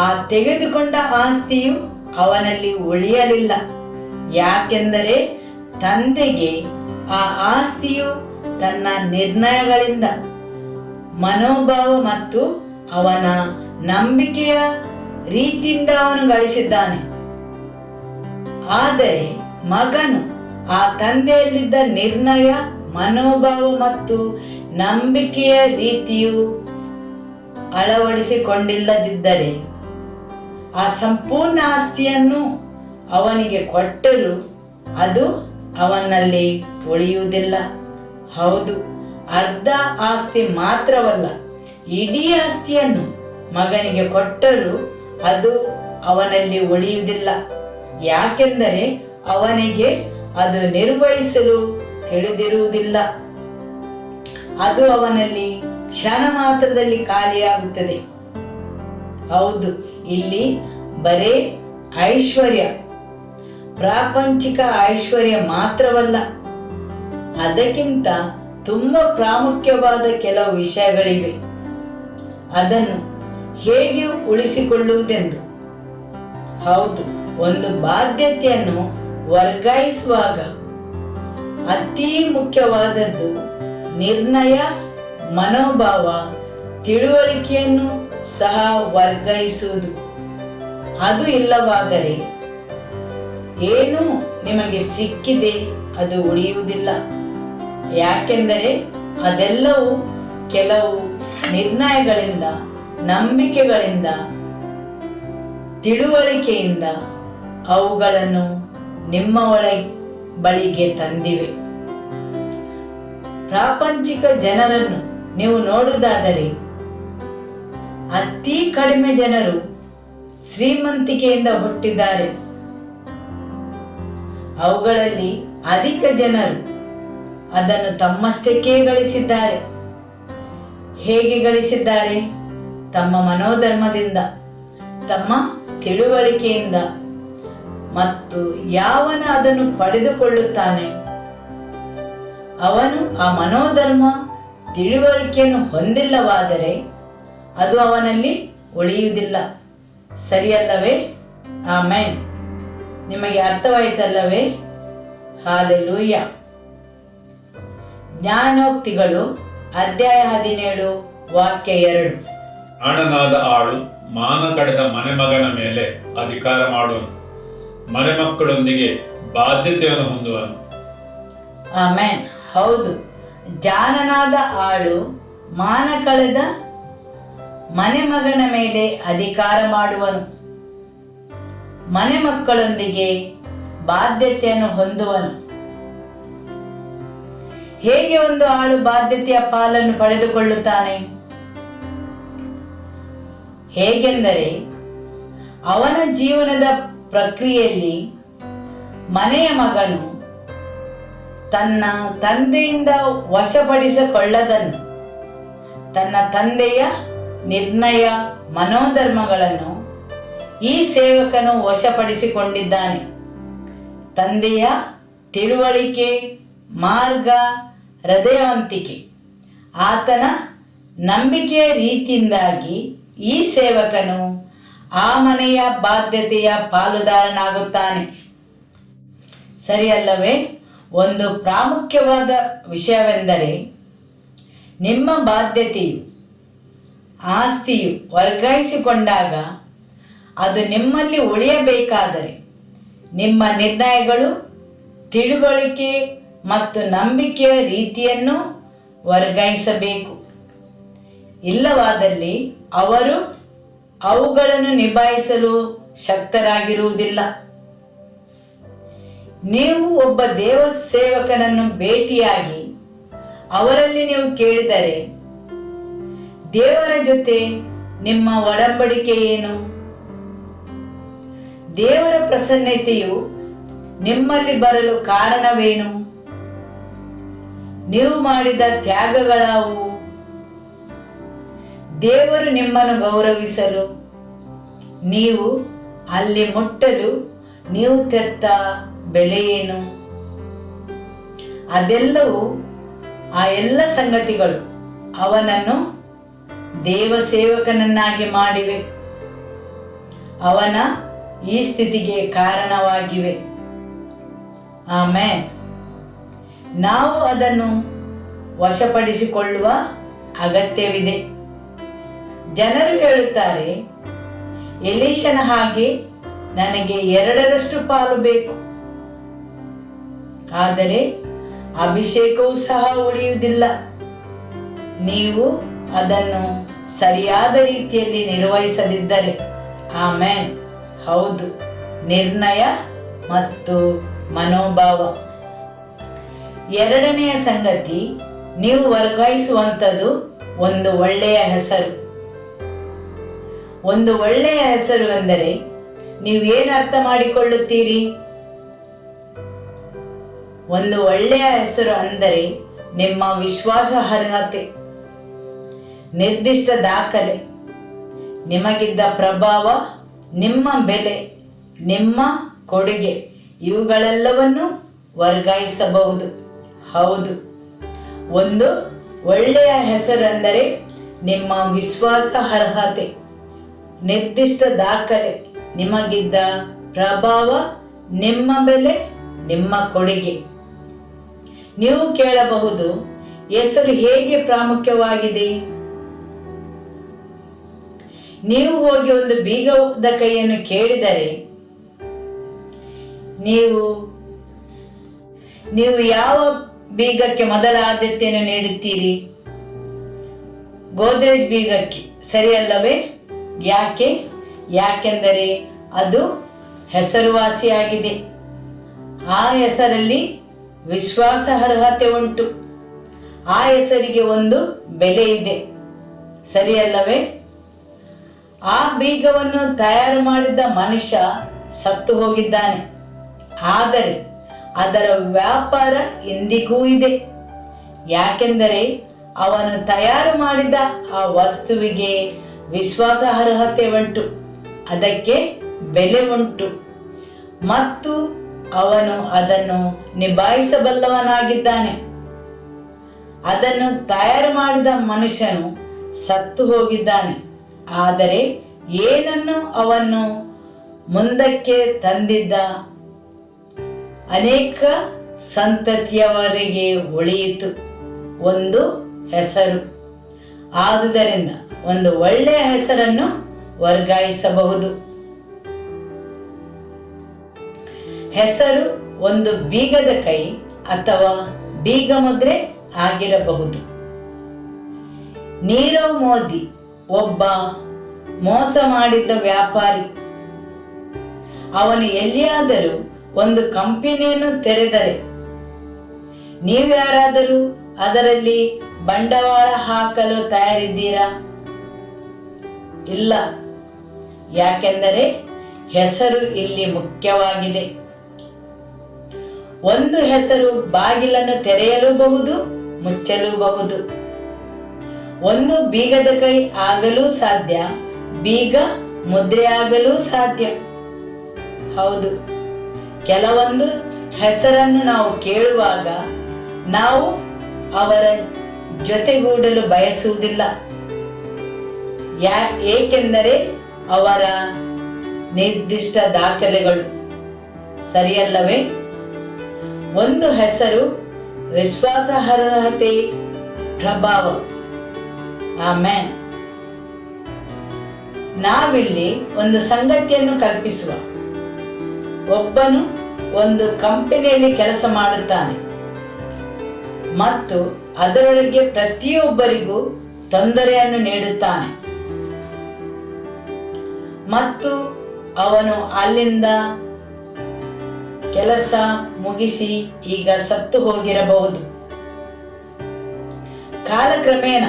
ಆ ತೆಗೆದುಕೊಂಡ ಆಸ್ತಿಯು ಅವನಲ್ಲಿ ಉಳಿಯಲಿಲ್ಲ. ಯಾಕೆಂದರೆ ತಂದೆಗೆ ಆ ಆಸ್ತಿಯು ತನ್ನ ನಿರ್ಣಯಗಳಿಂದ, ಮನೋಭಾವ ಮತ್ತು ಅವನ ನಂಬಿಕೆಯ ರೀತಿಯಿಂದ ಅವನು ಗಳಿಸಿದ್ದಾನೆ. ಆದರೆ ಮಗನು ಆ ತಂದೆಯಲ್ಲಿದ್ದ ನಿರ್ಣಯ, ಮನೋಭಾವ ಮತ್ತು ನಂಬಿಕೆಯ ರೀತಿಯು ಅಳವಡಿಸಿಕೊಂಡಿಲ್ಲದಿದ್ದರೆ ಆ ಸಂಪೂರ್ಣ ಆಸ್ತಿಯನ್ನು ಅವನಿಗೆ ಕೊಟ್ಟರೂ ಅದು ಅವನಲ್ಲಿ ಉಳಿಯುವುದಿಲ್ಲ. ಹೌದು, ಅರ್ಧ ಆಸ್ತಿ ಮಾತ್ರವಲ್ಲ, ಇಡೀ ಆಸ್ತಿಯನ್ನು ಮಗನಿಗೆ ಕೊಟ್ಟರೂ ಅದು ಅವನಲ್ಲಿ ಉಳಿಯುವುದಿಲ್ಲ. ಯಾಕೆಂದರೆ ಅವನಿಗೆ ಅದು ನಿರ್ವಹಿಸಲು ತಿಳಿದಿರುವುದಿಲ್ಲ. ಅದು ಅವನಲ್ಲಿ ಕ್ಷಣ ಮಾತ್ರದಲ್ಲಿ ಖಾಲಿಯಾಗುತ್ತದೆ. ಹೌದು, ಇಲ್ಲಿ ಬರೇ ಐಶ್ವರ್ಯ, ಪ್ರಾಪಂಚಿಕ ಐಶ್ವರ್ಯ ಮಾತ್ರವಲ್ಲ, ಅದಕ್ಕಿಂತ ತುಂಬ ಪ್ರಾಮುಖ್ಯವಾದ ಕೆಲವು ವಿಷಯಗಳಿವೆ. ಅದನ್ನು ಹೇಗೆ ಉಳಿಸಿಕೊಳ್ಳುವುದೆಂದು. ಹೌದು, ಒಂದು ಬಾಧ್ಯತೆಯನ್ನು ವರ್ಗಾಯಿಸುವಾಗ ಅತಿ ಮುಖ್ಯವಾದದ್ದು ನಿರ್ಣಯ, ಮನೋಭಾವ, ತಿಳುವಳಿಕೆಯನ್ನು ಸಹ ವರ್ಗಾಯಿಸುವುದು. ಅದು ಇಲ್ಲವಾದರೆ ಏನು ನಿಮಗೆ ಸಿಕ್ಕಿದೆ ಅದು ಉಳಿಯುವುದಿಲ್ಲ. ಯಾಕೆಂದರೆ ಅದೆಲ್ಲವೂ ಕೆಲವು ನಿರ್ಣಯಗಳಿಂದ, ನಂಬಿಕೆಗಳಿಂದ, ತಿಳುವಳಿಕೆಯಿಂದ ಅವುಗಳನ್ನು ನಿಮ್ಮ ಬಳಿಗೆ ತಂದಿವೆ. ಪ್ರಾಪಂಚಿಕ ಜನರನ್ನು ನೀವು ನೋಡುವುದಾದರೆ ಅತಿ ಕಡಿಮೆ ಜನರು ಶ್ರೀಮಂತಿಕೆಯಿಂದ ಹುಟ್ಟಿದ್ದಾರೆ. ಅವುಗಳಲ್ಲಿ ಅಧಿಕ ಜನರು ಅದನ್ನು ತಮ್ಮಷ್ಟಕ್ಕೆ ಗಳಿಸಿದ್ದಾರೆ. ಹೇಗೆ ಗಳಿಸಿದ್ದಾರೆ? ತಮ್ಮ ಮನೋಧರ್ಮದಿಂದ, ತಮ್ಮ ತಿಳುವಳಿಕೆಯಿಂದ. ಮತ್ತು ಯಾವನ ಅದನ್ನು ಪಡೆದುಕೊಳ್ಳುತ್ತಾನೆ ಅವನು ಆ ಮನೋಧರ್ಮ, ತಿಳುವಳಿಕೆಯನ್ನು ಹೊಂದಿಲ್ಲವಾದರೆ ಅದು ಅವನಲ್ಲಿ ಉಳಿಯುವುದಿಲ್ಲ. ಸರಿಯಲ್ಲವೇ? ಆಮೆನ್. ನಿಮಗೆ ಅರ್ಥವಾಯಿತಲ್ಲವೇ? ಹಾಲೆಲೂಯ. ಜ್ಞಾನೋಕ್ತಿಗಳು ಅಧ್ಯಾಯ 17 ವಾಕ್ಯ 2. ಜಾಣನಾದ ಆಳು ಮಾನ ಕಡೆದ ಮನೆಮಗನ ಮೇಲೆ ಅಧಿಕಾರ ಮಾಡುವನು, ಮನೆಮಕ್ಕಳೊಂದಿಗೆ ಬಾಧ್ಯತೆಯನ್ನು ಹೊಂದುವನು. ಆಮೆನ್. ಹೌದು, ಜಾಣನಾದ ಆಳು ಮಾನ ಕಳೆದ ಮನೆಮಗನ ಮೇಲೆ ಅಧಿಕಾರ ಮಾಡುವನು, ಮನೆ ಮಕ್ಕಳೊಂದಿಗೆ ಬಾಧ್ಯತೆಯನ್ನು ಹೊಂದುವನು. ಹೇಗೆ ಒಂದು ಆಳು ಬಾಧ್ಯತೆಯ ಪಾಲನ್ನು ಪಡೆದುಕೊಳ್ಳುತ್ತಾನೆ? ಹೇಗೆಂದರೆ ಅವನ ಜೀವನದ ಪ್ರಕ್ರಿಯೆಯಲ್ಲಿ ಮನೆಯ ಮಗನು ತನ್ನ ತಂದೆಯಿಂದ ವಶಪಡಿಸಿಕೊಳ್ಳದನ್ನು, ತನ್ನ ತಂದೆಯ ನಿರ್ಣಯ, ಮನೋಧರ್ಮಗಳನ್ನು ಈ ಸೇವಕನು ವಶಪಡಿಸಿಕೊಂಡಿದ್ದಾನೆ. ತಂದೆಯ ತಿಳುವಳಿಕೆ, ಮಾರ್ಗ, ಹೃದಯವಂತಿಕೆ, ಆತನ ನಂಬಿಕೆಯ ರೀತಿಯಿಂದಾಗಿ ಈ ಸೇವಕನು ಆ ಮನೆಯ ಬಾಧ್ಯತೆಯ ಪಾಲುದಾರನಾಗುತ್ತಾನೆ. ಸರಿಯಲ್ಲವೇ? ಒಂದು ಪ್ರಾಮುಖ್ಯವಾದ ವಿಷಯವೆಂದರೆ ನಿಮ್ಮ ಬಾಧ್ಯತೆಯು, ಆಸ್ತಿಯು ವರ್ಗಾಯಿಸಿಕೊಂಡಾಗ ಅದು ನಿಮ್ಮಲ್ಲಿ ಉಳಿಯಬೇಕಾದರೆ ನಿಮ್ಮ ನಿರ್ಣಯಗಳು, ತಿಳುವಳಿಕೆ ಮತ್ತು ನಂಬಿಕೆಯ ರೀತಿಯನ್ನು ವರ್ಗಾಯಿಸಬೇಕು. ಇಲ್ಲವಾದಲ್ಲಿ ಅವರು ಅವುಗಳನ್ನು ನಿಭಾಯಿಸಲು ಶಕ್ತರಾಗಿರುವುದಿಲ್ಲ. ನೀವು ಒಬ್ಬ ದೇವ ಸೇವಕನನ್ನು ಭೇಟಿಯಾಗಿ ಅವರಲ್ಲಿ ನೀವು ಕೇಳಿದರೆ, ದೇವರ ಜೊತೆ ನಿಮ್ಮ ಒಡಂಬಡಿಕೆ ಏನು? ದೇವರ ಪ್ರಸನ್ನತೆಯು ನಿಮ್ಮಲ್ಲಿ ಬರಲು ಕಾರಣವೇನು? ನೀವು ಮಾಡಿದ ತ್ಯಾಗಗಳಾವು? ದೇವರು ನಿಮ್ಮನ್ನು ಗೌರವಿಸಲು, ನೀವು ಅಲ್ಲಿ ಮುಟ್ಟಲು ನೀವು ತೆತ್ತ ಬೆಲೆ ಏನು? ಅದೆಲ್ಲವೂ, ಆ ಎಲ್ಲ ಸಂಗತಿಗಳು ಅವನನ್ನು ದೇವ ಸೇವಕನನ್ನಾಗಿ ಮಾಡಿವೆ. ಅವನ ಈ ಸ್ಥಿತಿಗೆ ಕಾರಣವಾಗಿವೆ. ಆಮೇನ್. ನಾವು ಅದನ್ನು ವಶಪಡಿಸಿಕೊಳ್ಳುವ ಅಗತ್ಯವಿದೆ. ಜನರು ಹೇಳುತ್ತಾರೆ, ಎಲೀಷನ ಹಾಗೆ ನನಗೆ 2ರಷ್ಟು ಪಾಲು ಬೇಕು. ಆದರೆ ಅಭಿಷೇಕವೂ ಸಹ ಉಳಿಯುವುದಿಲ್ಲ. ನೀವು ಅದನ್ನು ಸರಿಯಾದ ರೀತಿಯಲ್ಲಿ ನಿರ್ವಹಿಸದಿದ್ದರೆ. ಆಮೇನ್. ಹೌದು, ನಿರ್ಣಯ ಮತ್ತು ಮನೋಭಾವ. 2ನೆಯ ಸಂಗತಿ, ನೀವು ವರ್ಗಾಯಿಸುವಂಥದ್ದು ಒಂದು ಒಳ್ಳೆಯ ಹೆಸರು. ಒಂದು ಒಳ್ಳೆಯ ಹೆಸರು ಎಂದರೆ ನೀವೇನು ಅರ್ಥ ಮಾಡಿಕೊಳ್ಳುತ್ತೀರಿ? ಒಂದು ಒಳ್ಳೆಯ ಹೆಸರು ಅಂದರೆ ನಿಮ್ಮ ವಿಶ್ವಾಸಾರ್ಹತೆ, ನಿರ್ದಿಷ್ಟ ದಾಖಲೆ, ನಿಮಗಿದ್ದ ಪ್ರಭಾವ, ನಿಮ್ಮ ಬೆಲೆ, ನಿಮ್ಮ ಕೊಡುಗೆ, ಇವುಗಳೆಲ್ಲವನ್ನು ವರ್ಗಾಯಿಸಬಹುದು. ಹೌದು, ಒಂದು ಒಳ್ಳೆಯ ಹೆಸರು ಅಂದರೆ ನಿಮ್ಮ ವಿಶ್ವಾಸಾರ್ಹತೆ, ನಿರ್ದಿಷ್ಟ ದಾಖಲೆ, ನಿಮಗಿದ್ದ ಪ್ರಭಾವ, ನಿಮ್ಮ ಬೆಲೆ, ನಿಮ್ಮ ಕೊಡುಗೆ. ನೀವು ಕೇಳಬಹುದು, ಹೆಸರು ಹೇಗೆ ಪ್ರಾಮುಖ್ಯವಾಗಿದೆ? ನೀವು ಹೋಗಿ ಒಂದು ಬೀಗದ ಕೈಯನ್ನು ಕೇಳಿದರೆ ನೀವು ಯಾವ ಬೀಗಕ್ಕೆ ಮೊದಲ ಆದ್ಯತೆಯನ್ನು ನೀಡುತ್ತೀರಿ? ಗೋದ್ರೇಜ್ ಬೀಗಕ್ಕೆ, ಸರಿಯಲ್ಲವೇ? ಯಾಕೆಂದರೆ ಅದು ಹೆಸರುವಾಸಿಯಾಗಿದೆ. ಆ ಹೆಸರಲ್ಲಿ ವಿಶ್ವಾಸಾರ್ಹತೆ ಉಂಟು. ಆ ಹೆಸರಿಗೆ ಒಂದು ಬೆಲೆ ಇದೆ, ಸರಿಯಲ್ಲವೇ? ಆ ಬೀಗವನ್ನು ತಯಾರು ಮಾಡಿದ ಮನುಷ್ಯ ಸತ್ತು ಹೋಗಿದ್ದಾನೆ, ಆದರೆ ಅದರ ವ್ಯಾಪಾರ ಇಂದಿಗೂ ಇದೆ. ಯಾಕೆಂದರೆ ಅವನು ತಯಾರು ಮಾಡಿದ ಆ ವಸ್ತುವಿಗೆ ವಿಶ್ವಾಸಾರ್ಹತೆ ಉಂಟು, ಅದಕ್ಕೆ ಬೆಲೆ ಉಂಟು ಮತ್ತು ಅವನು ಅದನ್ನು ನಿಭಾಯಿಸಬಲ್ಲವನಾಗಿದ್ದಾನೆ. ಅದನ್ನು ತಯಾರು ಮಾಡಿದ ಮನುಷ್ಯನು ಸತ್ತು ಹೋಗಿದ್ದಾನೆ, ಆದರೆ ಏನನ್ನು ಅವನು ಮುಂದಕ್ಕೆ ತಂದಿದ್ದ ಅನೇಕ ಸಂತತಿಯವರೆಗೆ ಉಳಿಯಿತು, ಒಂದು ಹೆಸರು. ಆದುದರಿಂದ ಒಂದು ಒಳ್ಳೆಯ ಹೆಸರನ್ನು ವರ್ಗಾಯಿಸಬಹುದು. ಹೆಸರು ಒಂದು ಬೀಗದ ಕೈ ಅಥವಾ ಬೀಗ ಮುದ್ರೆ ಆಗಿರಬಹುದು. ನೀರವ್ ಮೋದಿ ಒಬ್ಬ ಮೋಸ ಮಾಡಿದ್ದ ವ್ಯಾಪಾರಿ. ಅವನು ಎಲ್ಲಿಯಾದರೂ ಒಂದು ಕಂಪನಿಯನ್ನು ತೆರೆದರೆ ನೀವ್ಯಾರಾದರೂ ಅದರಲ್ಲಿ ಬಂಡವಾಳ ಹಾಕಲು ತಯಾರಿದ್ದೀರಾ? ಇಲ್ಲ. ಯಾಕೆಂದರೆ ಹೆಸರು ಇಲ್ಲಿ ಮುಖ್ಯವಾಗಿದೆ. ಒಂದು ಹೆಸರು ಬಾಗಿಲನ್ನು ತೆರೆಯಲೂಬಹುದು, ಮುಚ್ಚಲೂಬಹುದು. ಒಂದು ಬೀಗದ ಕೈ ಆಗಲೂ ಸಾಧ್ಯ, ಬೀಗ ಮುದ್ರೆ ಆಗಲೂ ಸಾಧ್ಯ. ಹೌದು, ಕೆಲವೊಂದು ಹೆಸರನ್ನು ನಾವು ಕೇಳುವಾಗ ನಾವು ಅವರ ಜೊತೆಗೂಡಲು ಬಯಸುವುದಿಲ್ಲ. ಏಕೆಂದರೆ ಅವರ ನಿರ್ದಿಷ್ಟ ದಾಖಲೆಗಳು, ಸರಿಯಲ್ಲವೇ? ಒಂದು ಹೆಸರು ವಿಶ್ವಾಸಾರ್ಹತೆ, ಪ್ರಭಾವ. ಆಮೇನ್. ನಾವಿಲ್ಲಿ ಒಂದು ಸಂಗತಿಯನ್ನು ಕಲ್ಪಿಸುವ. ಒಬ್ಬನು ಒಂದು ಕಂಪನಿಯಲ್ಲಿ ಕೆಲಸ ಮಾಡುತ್ತಾನೆ ಮತ್ತು ಅದರೊಳಗೆ ಪ್ರತಿಯೊಬ್ಬರಿಗೂ ತೊಂದರೆಯನ್ನು ನೀಡುತ್ತಾನೆ ಮತ್ತು ಅವನು ಅಲ್ಲಿಂದ ಕೆಲಸ ಮುಗಿಸಿ ಈಗ ಸತ್ತು ಹೋಗಿರಬಹುದು. ಕಾಲಕ್ರಮೇಣ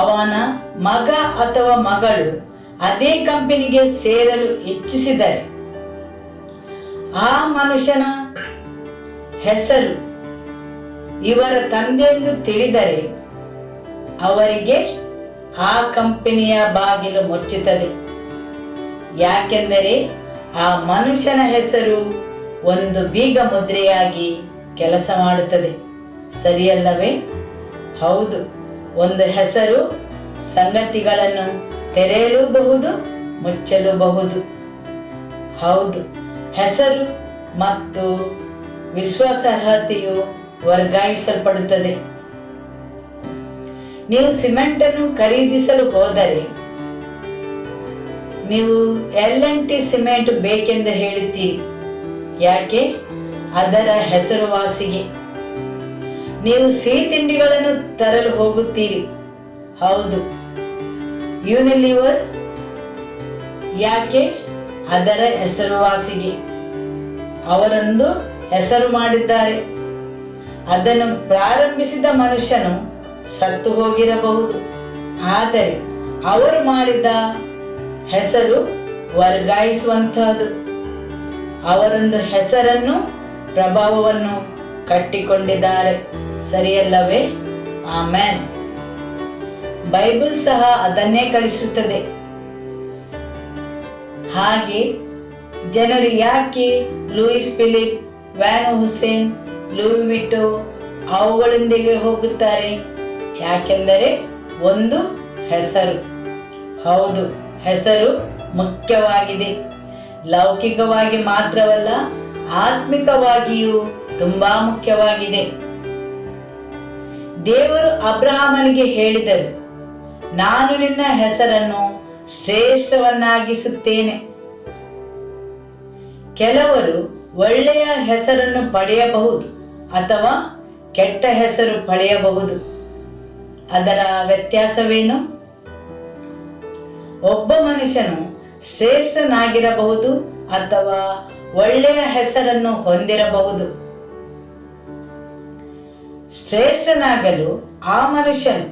ಅವನ ಮಗ ಅಥವಾ ಮಗಳು ಅದೇ ಕಂಪನಿಗೆ ಸೇರಲು ಇಚ್ಛಿಸಿದರೆ ಆ ಮನುಷ್ಯನ ಹೆಸರು ಇವರ ತಂದೆಯೆಂದು ತಿಳಿದರೆ ಅವರಿಗೆ ಆ ಕಂಪನಿಯ ಬಾಗಿಲು ಮುಚ್ಚುತ್ತದೆ. ಯಾಕೆಂದರೆ ಆ ಮನುಷ್ಯನ ಹೆಸರು ಒಂದು ಬೀಗ ಮುದ್ರೆಯಾಗಿ ಕೆಲಸ ಮಾಡುತ್ತದೆ, ಸರಿಯಲ್ಲವೇ? ಹೌದು, ಒಂದು ಹೆಸರು ಸಂಗತಿಗಳನ್ನು ತೆರೆಯಲೂಬಹುದು, ಮುಚ್ಚಲೂಬಹುದು. ಹೌದು, ಹೆಸರು ಮತ್ತು ವಿಶ್ವಾಸಾರ್ಹತೆಯು ವರ್ಗಾಯಿಸಲ್ಪಡುತ್ತದೆ. ನೀವು ಸಿಮೆಂಟನ್ನು ಖರೀದಿಸಲು ಹೋದರೆ ನೀವು L&T ಸಿಮೆಂಟ್ ಬೇಕೆಂದು ಹೇಳುತ್ತೀರಿ. ಯಾಕೆ? ಅದರ ಹೆಸರುವಾಸಿಗೆ. ನೀವು ಸಿಹಿ ತಿಂಡಿಗಳನ್ನು ತರಲು ಹೋಗುತ್ತೀರಿ. ಹೌದು, ಯೂನಿಲಿವರ್. ಯಾಕೆ? ಅದರ ಹೆಸರುವಾಸಿಗೆ. ಅವರೊಂದು ಹೆಸರು ಮಾಡಿದ್ದಾರೆ. ಅದನ್ನು ಪ್ರಾರಂಭಿಸಿದ ಮನುಷ್ಯನು ಸತ್ತು ಹೋಗಿರಬಹುದು, ಆದರೆ ಅವರು ಮಾಡಿದ ಹೆಸರು ವರ್ಗಾಯಿಸುವಂತಹದ್ದು. ಅವರೊಂದು ಹೆಸರನ್ನು, ಪ್ರಭಾವವನ್ನು ಕಟ್ಟಿಕೊಂಡಿದ್ದಾರೆ. ಸರಿಯಲ್ಲವೇ? ಆಮೆನ್. ಬೈಬಲ್ ಸಹ ಅದನ್ನೇ ಕಲಿಸುತ್ತದೆ. ಹಾಗೆ ಜನರು ಯಾಕೆ Louis Philippe, Van Heusen, Louis Vuitton ಅವುಗಳೊಂದಿಗೆ ಹೋಗುತ್ತಾರೆ? ಯಾಕೆಂದರೆ ಒಂದು ಹೆಸರು. ಹೌದು, ಹೆಸರು ಮುಖ್ಯವಾಗಿದೆ. ಲೌಕಿಕವಾಗಿ ಮಾತ್ರವಲ್ಲ, ಆತ್ಮಿಕವಾಗಿಯೂ ತುಂಬಾ ಮುಖ್ಯವಾಗಿದೆ. ದೇವರು ಅಬ್ರಹಾಮನಿಗೆ ಹೇಳಿದರು, ನಾನು ನಿನ್ನ ಹೆಸರನ್ನು ಶ್ರೇಷ್ಠವನ್ನಾಗಿಸುತ್ತೇನೆ. ಕೆಲವರು ಒಳ್ಳೆಯ ಹೆಸರನ್ನು ಪಡೆಯಬಹುದು ಅಥವಾ ಕೆಟ್ಟ ಹೆಸರು ಪಡೆಯಬಹುದು. ಅದರ ವ್ಯತ್ಯಾಸವೇನು? ಒಬ್ಬ ಮನುಷ್ಯನು ಶ್ರೇಷ್ಠನಾಗಿರಬಹುದು ಅಥವಾ ಒಳ್ಳೆಯ ಹೆಸರನ್ನು ಹೊಂದಿರಬಹುದು. ಶ್ರೇಷ್ಠನಾಗಲು ಆ ಮನುಷ್ಯನು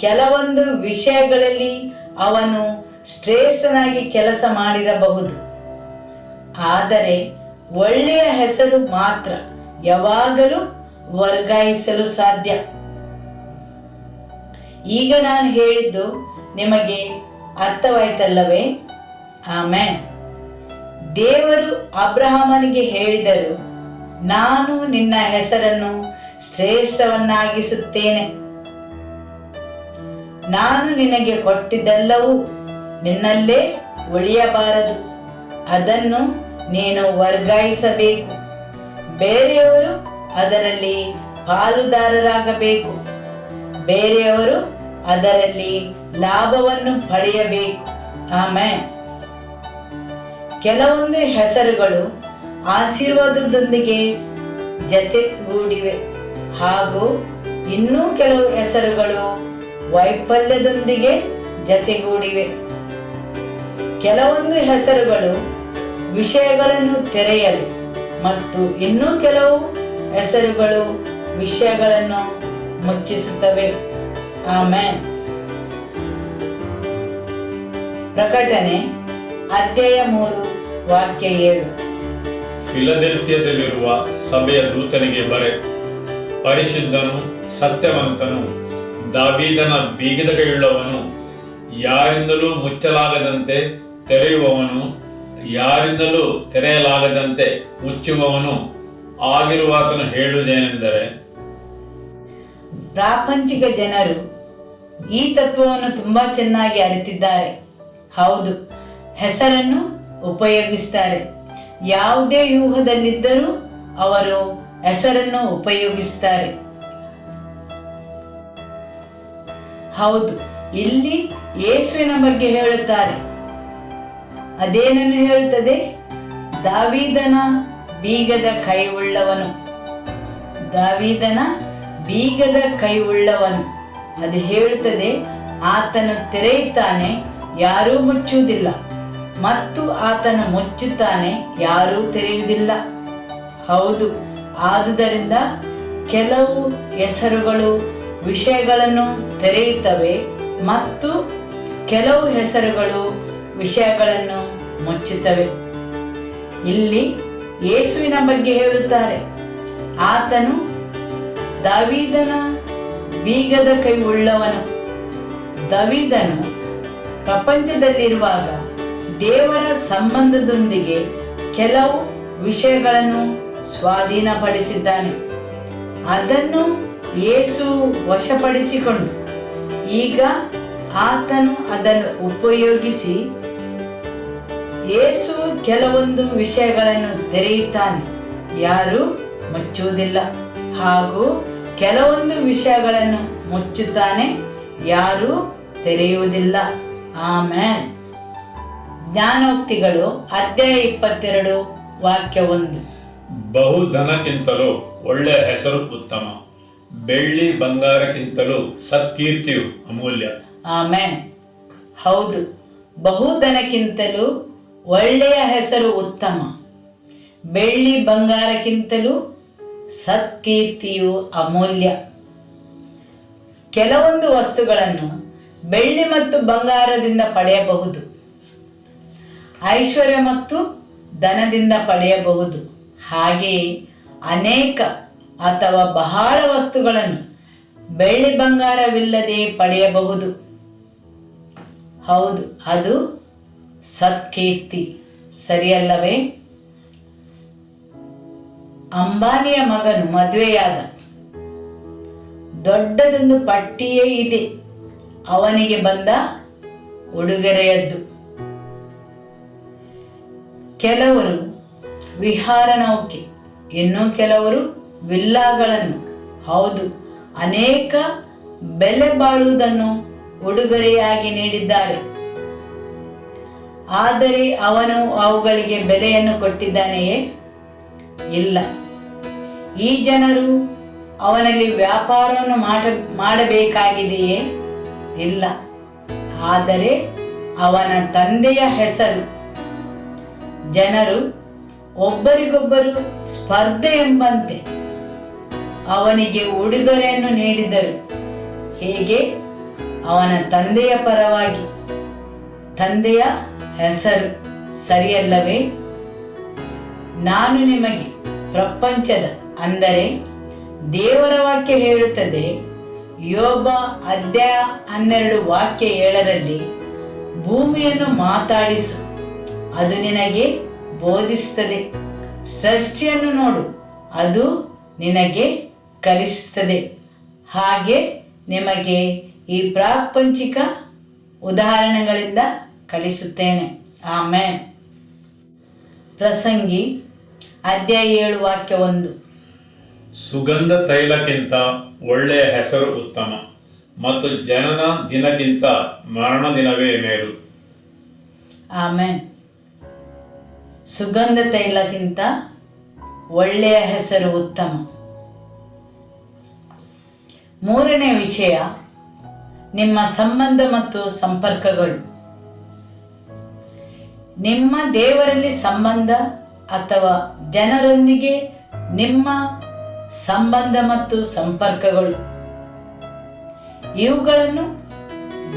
ಕೆಲವೊಂದು ವಿಷಯಗಳಲ್ಲಿ ಅವನು ಶ್ರೇಷ್ಠನಾಗಿ ಕೆಲಸ ಮಾಡಿರಬಹುದು. ಆದರೆ ಒಳ್ಳೆಯ ಹೆಸರು ಮಾತ್ರ ಯಾವಾಗಲೂ ವರ್ಗಾಯಿಸಲು ಸಾಧ್ಯ. ಈಗ ನಾನು ಹೇಳಿದ್ದು ನಿಮಗೆ ಅರ್ಥವಾಯ್ತಲ್ಲವೇ? ಆಮೆನ್. ದೇವರು ಅಬ್ರಹಾಮನಿಗೆ ಹೇಳಿದರು, ನಾನು ನಿನ್ನ ಹೆಸರನ್ನು ಶ್ರೇಷ್ಠವನ್ನಾಗಿಸುತ್ತೇನೆ. ನಾನು ನಿನಗೆ ಕೊಟ್ಟಿದ್ದೆಲ್ಲವೂ ನಿನ್ನಲ್ಲೇ ಉಳಿಯಬಾರದು. ಅದನ್ನು ನೀನು ವರ್ಗಾಯಿಸಬೇಕು. ಬೇರೆಯವರು ಅದರಲ್ಲಿ ಪಾಲುದಾರರಾಗಬೇಕು. ಬೇರೆಯವರು ಅದರಲ್ಲಿ ಲಾಭವನ್ನು ಪಡೆಯಬೇಕು. ಆಮೆನ್. ಕೆಲವೊಂದು ಹೆಸರುಗಳು ಆಶೀರ್ವಾದದೊಂದಿಗೆ ಜತೆಗೂಡಿವೆ ಹಾಗೂ ಇನ್ನೂ ಕೆಲವು ಹೆಸರುಗಳು ವೈಫಲ್ಯದೊಂದಿಗೆ ಜತೆಗೂಡಿವೆ. ಕೆಲವೊಂದು ಹೆಸರುಗಳು ವಿಷಯಗಳನ್ನು ತೆರೆಯಲು ಮತ್ತು ಇನ್ನೂ ಕೆಲವು ಹೆಸರುಗಳು ವಿಷಯಗಳನ್ನು ಮುಚ್ಚಿಸುತ್ತವೆ. ಆಮೆನ್. ಪ್ರಕಟಣೆ ಅಧ್ಯಾಯ 3 ವಾಕ್ಯ 7. ಫಿಲದೆಲ್ಫಿಯದಲ್ಲಿರುವ ಸಭೆಯ ದೂತನಿಗೆ ಬರೆ. ಪರಿಶುದ್ಧನು, ಸತ್ಯವಂತನು, ದಾವೀದನ ಬೀಗದ ಕೈಯುಳ್ಳವನು, ಯಾರಿಂದಲೂ ಮುಚ್ಚಲಾಗದಂತೆ ತೆರೆಯುವವನು, ಯಾರಿಂದಲೂ ತೆರೆಯಲಾಗದಂತೆ ಮುಚ್ಚುವವನು ಆಗಿರುವಾತನು ಹೇಳುವುದೇನೆಂದರೆ, ಪ್ರಾಪಂಚಿಕ ಜನರು ಈ ತತ್ವವನ್ನು ತುಂಬಾ ಚೆನ್ನಾಗಿ ಅರಿತಿದ್ದಾರೆ. ಹೌದು, ಹೆಸರನ್ನು ಉಪಯೋಗಿಸ್ತಾರೆ. ಯಾವುದೇ ವ್ಯೂಹದಲ್ಲಿದ್ದರೂ ಅವರು ಹೆಸರನ್ನು ಉಪಯೋಗಿಸ್ತಾರೆ. ಹೌದು, ಇಲ್ಲಿ ಯೇಸುವಿನ ಬಗ್ಗೆ ಹೇಳುತ್ತಾರೆ. ಅದೇನನ್ನು ಹೇಳುತ್ತದೆ? ದಾವೀದನ ಬೀಗದ ಕೈಯುಳ್ಳವನು. ದಾವೀದನ ಬೀಗದ ಕೈಯುಳ್ಳವನು. ಅದು ಹೇಳುತ್ತದೆ, ಆತನು ತೆರೆಯುತ್ತಾನೆ, ಯಾರೂ ಮುಚ್ಚುವುದಿಲ್ಲ, ಮತ್ತು ಆತನು ಮುಚ್ಚುತ್ತಾನೆ, ಯಾರೂ ತೆರೆಯುವುದಿಲ್ಲ. ಹೌದು, ಆದುದರಿಂದ ಕೆಲವು ಹೆಸರುಗಳು ವಿಷಯಗಳನ್ನು ತೆರೆಯುತ್ತವೆ ಮತ್ತು ಕೆಲವು ಹೆಸರುಗಳು ವಿಷಯಗಳನ್ನು ಮುಚ್ಚುತ್ತವೆ. ಇಲ್ಲಿ ಯೇಸುವಿನ ಬಗ್ಗೆ ಹೇಳುತ್ತಾರೆ. ಆತನು ದಾವೀದನ ಬೀಗದ ಕೈ ಉಳ್ಳವನು. ದಾವೀದನು ಪ್ರಪಂಚದಲ್ಲಿರುವಾಗ ದೇವರ ಸಂಬಂಧದೊಂದಿಗೆ ಕೆಲವು ವಿಷಯಗಳನ್ನು ಸ್ವಾಧೀನಪಡಿಸಿದ್ದಾನೆ. ಅದನ್ನು ಯೇಸು ವಶಪಡಿಸಿಕೊಂಡು ಈಗ ಆತನು ಅದನ್ನು ಉಪಯೋಗಿಸಿ ಯೇಸು ಕೆಲವೊಂದು ವಿಷಯಗಳನ್ನು ತೆರೆಯುತ್ತಾನೆ, ಯಾರು ಮುಚ್ಚುವುದಿಲ್ಲ. ಹಾಗೂ ಕೆಲವೊಂದು ವಿಷಯಗಳನ್ನು ಮುಚ್ಚುತ್ತಾನೆ, ಯಾರು ತೆರೆಯುವುದಿಲ್ಲ. ಆಮೆನ್. ಜ್ಞಾನೋಕ್ತಿಗಳು ಅಧ್ಯಾಯ 22 ವಾಕ್ಯ 1. ಬಹುಧನಕ್ಕಿಂತಲೂ ಒಳ್ಳೆಯ ಹೆಸರು ಉತ್ತಮ, ಬೆಳ್ಳಿ ಬಂಗಾರಕ್ಕಿಂತಲೂ ಸತ್ಕೀರ್ತಿಯು ಅಮೂಲ್ಯ. ಆಮೆನ್. ಹೌದು, ಬಹುಧನಕ್ಕಿಂತಲೂ ಒಳ್ಳೆಯ ಹೆಸರು ಉತ್ತಮ, ಬೆಳ್ಳಿ ಬಂಗಾರಕ್ಕಿಂತಲೂ ಸತ್ಕೀರ್ತಿಯು ಅಮೂಲ್ಯ. ಕೆಲವೊಂದು ವಸ್ತುಗಳನ್ನು ಬೆಳ್ಳಿ ಮತ್ತು ಬಂಗಾರದಿಂದ ಪಡೆಯಬಹುದು, ಐಶ್ವರ್ಯ ಮತ್ತು ಧನದಿಂದ ಪಡೆಯಬಹುದು. ಹಾಗೆಯೇ ಅನೇಕ ಅಥವಾ ಬಹಳ ವಸ್ತುಗಳನ್ನು ಬೆಳ್ಳಿ ಬಂಗಾರವಿಲ್ಲದೆ ಪಡೆಯಬಹುದು. ಹೌದು, ಅದು ಸತ್ಕೀರ್ತಿ, ಸರಿಯಲ್ಲವೇ? ಅಂಬಾನಿಯ ಮಗನು ಮದುವೆಯಾದ, ದೊಡ್ಡದೊಂದು ಪಟ್ಟಿಯೇ ಇದೆ ಅವನಿಗೆ ಬಂದ ಉಡುಗೊರೆಯದ್ದು. ಕೆಲವರು ವಿಹಾರ ನೌಕೆ, ಇನ್ನು ಕೆಲವರು ವಿಲ್ಲಾಗಳನ್ನು, ಹೌದು, ಅನೇಕ ಬೆಲೆ ಬಾಳುವುದನ್ನು ಉಡುಗೊರೆಯಾಗಿ ನೀಡಿದ್ದಾರೆ. ಆದರೆ ಅವನು ಅವುಗಳಿಗೆ ಬೆಲೆಯನ್ನು ಕೊಟ್ಟಿದ್ದಾನೆಯೇ? ಇಲ್ಲ. ಈ ಜನರು ಅವನಲ್ಲಿ ವ್ಯಾಪಾರವನ್ನು ಮಾಡಬೇಕಾಗಿದೆಯೇ? ಇಲ್ಲ. ಆದರೆ ಅವನ ತಂದೆಯ ಹೆಸರು. ಜನರು ಒಬ್ಬರಿಗೊಬ್ಬರು ಸ್ಪರ್ಧೆ ಎಂಬಂತೆ ಅವನಿಗೆ ಉಡುಗೊರೆಯನ್ನು ನೀಡಿದರು. ಹೇಗೆ? ಅವನ ತಂದೆಯ ಪರವಾಗಿ, ತಂದೆಯ ಹೆಸರು, ಸರಿಯಲ್ಲವೇ? ನಾನು ನಿಮಗೆ ಪ್ರಪಂಚದ, ಅಂದರೆ ದೇವರ ವಾಕ್ಯ ಹೇಳುತ್ತದೆ, ಯೋಬ ಅಧ್ಯಾಯ 12 ವಾಕ್ಯ 7ರಲ್ಲಿ, ಭೂಮಿಯನ್ನು ಮಾತಾಡಿಸು, ಅದು ನಿನಗೆ ಬೋಧಿಸುತ್ತದೆ, ಸೃಷ್ಟಿಯನ್ನು ನೋಡು, ಅದು ನಿನಗೆ ಕಲಿಸುತ್ತದೆ. ಹಾಗೆ ನಿಮಗೆ ಈ ಪ್ರಾಪಂಚಿಕ ಉದಾಹರಣೆಗಳಿಂದ ಕಲಿಸುತ್ತೇನೆ. ಆಮೆನ್. ಪ್ರಸಂಗಿ ಅಧ್ಯಾಯ 7 ವಾಕ್ಯ 1. ಸುಗಂಧ ತೈಲಕ್ಕಿಂತ ಒಳ್ಳೆಯ ಹೆಸರು ಉತ್ತಮ, ಮತ್ತು ಜನನ ದಿನಕ್ಕಿಂತ ಮರಣ ದಿನವೇ ಮೇಲು. ಆಮೆನ್. ಸುಗಂಧ ತೈಲಕ್ಕಿಂತ ಒಳ್ಳೆಯ ಹೆಸರು ಉತ್ತಮ. ಮೂರನೇ ವಿಷಯ, ನಿಮ್ಮ ಸಂಬಂಧ ಮತ್ತು ಸಂಪರ್ಕಗಳು. ನಿಮ್ಮ ದೇವರಲ್ಲಿ ಸಂಬಂಧ ಅಥವಾ ಜನರೊಂದಿಗೆ ನಿಮ್ಮ ಸಂಬಂಧ ಮತ್ತು ಸಂಪರ್ಕಗಳು, ಇವುಗಳನ್ನು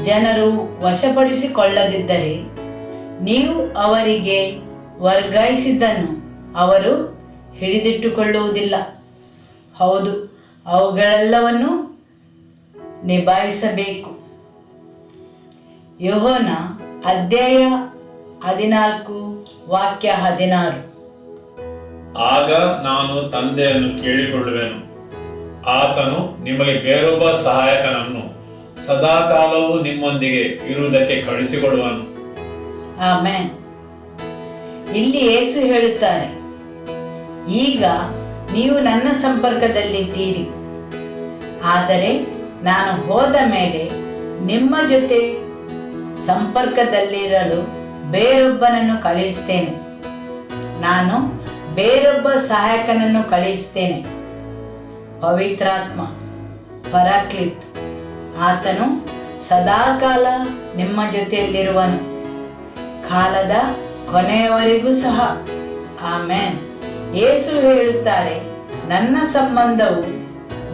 ಜನರು ವಶಪಡಿಸಿಕೊಳ್ಳದಿದ್ದರೆ ನೀವು ಅವರಿಗೆ ವರ್ಗಾಯಿಸಿದ್ದನ್ನು ಅವರು ಹಿಡಿದಿಟ್ಟುಕೊಳ್ಳುವುದಿಲ್ಲ. ಹೌದು, ಅವುಗಳೆಲ್ಲವನ್ನು ನಿಭಾಯಿಸಬೇಕು. ಯೋಹನ ಅಧ್ಯಾಯ 14 ವಾಕ್ಯ 16. ಆಗ ನಾನು ತಂದೆಯನ್ನು ಕೇಳಿಕೊಳ್ಳುವೆನು, ಆತನು ನಿಮಗೆ ಬೇರೊಬ್ಬ ಸಹಾಯಕನನ್ನು ಸದಾಕಾಲವೂ ನಿಮ್ಮೊಂದಿಗೆ ಇರುವುದಕ್ಕೆ ಕಳಿಸಿಕೊಡುವನು. ಆಮೆನ್. ಇಲ್ಲಿ ಯೇಸು ಹೇಳುತ್ತಾರೆ, ಈಗ ನೀವು ನನ್ನ ಸಂಪರ್ಕದಲ್ಲಿದ್ದೀರಿ, ಆದರೆ ನಾನು ಹೋದ ಮೇಲೆ ನಿಮ್ಮ ಜೊತೆ ಸಂಪರ್ಕದಲ್ಲಿರಲು ಬೇರೊಬ್ಬನನ್ನು ಕಳುಹಿಸ್ತೇನೆ. ನಾನು ಬೇರೊಬ್ಬ ಸಹಾಯಕನನ್ನು ಕಳುಹಿಸ್ತೇನೆ, ಪವಿತ್ರಾತ್ಮ, ಪರಾಕ್ಲಿತ್. ಆತನು ಸದಾಕಾಲ ನಿಮ್ಮ ಜೊತೆಯಲ್ಲಿರುವನು, ಕಾಲದ ಕೊನೆಯವರೆಗೂ ಸಹ. ಆಮೆನ್. ಯೇಸು ಹೇಳುತ್ತಾರೆ, ನನ್ನ ಸಂಬಂಧವು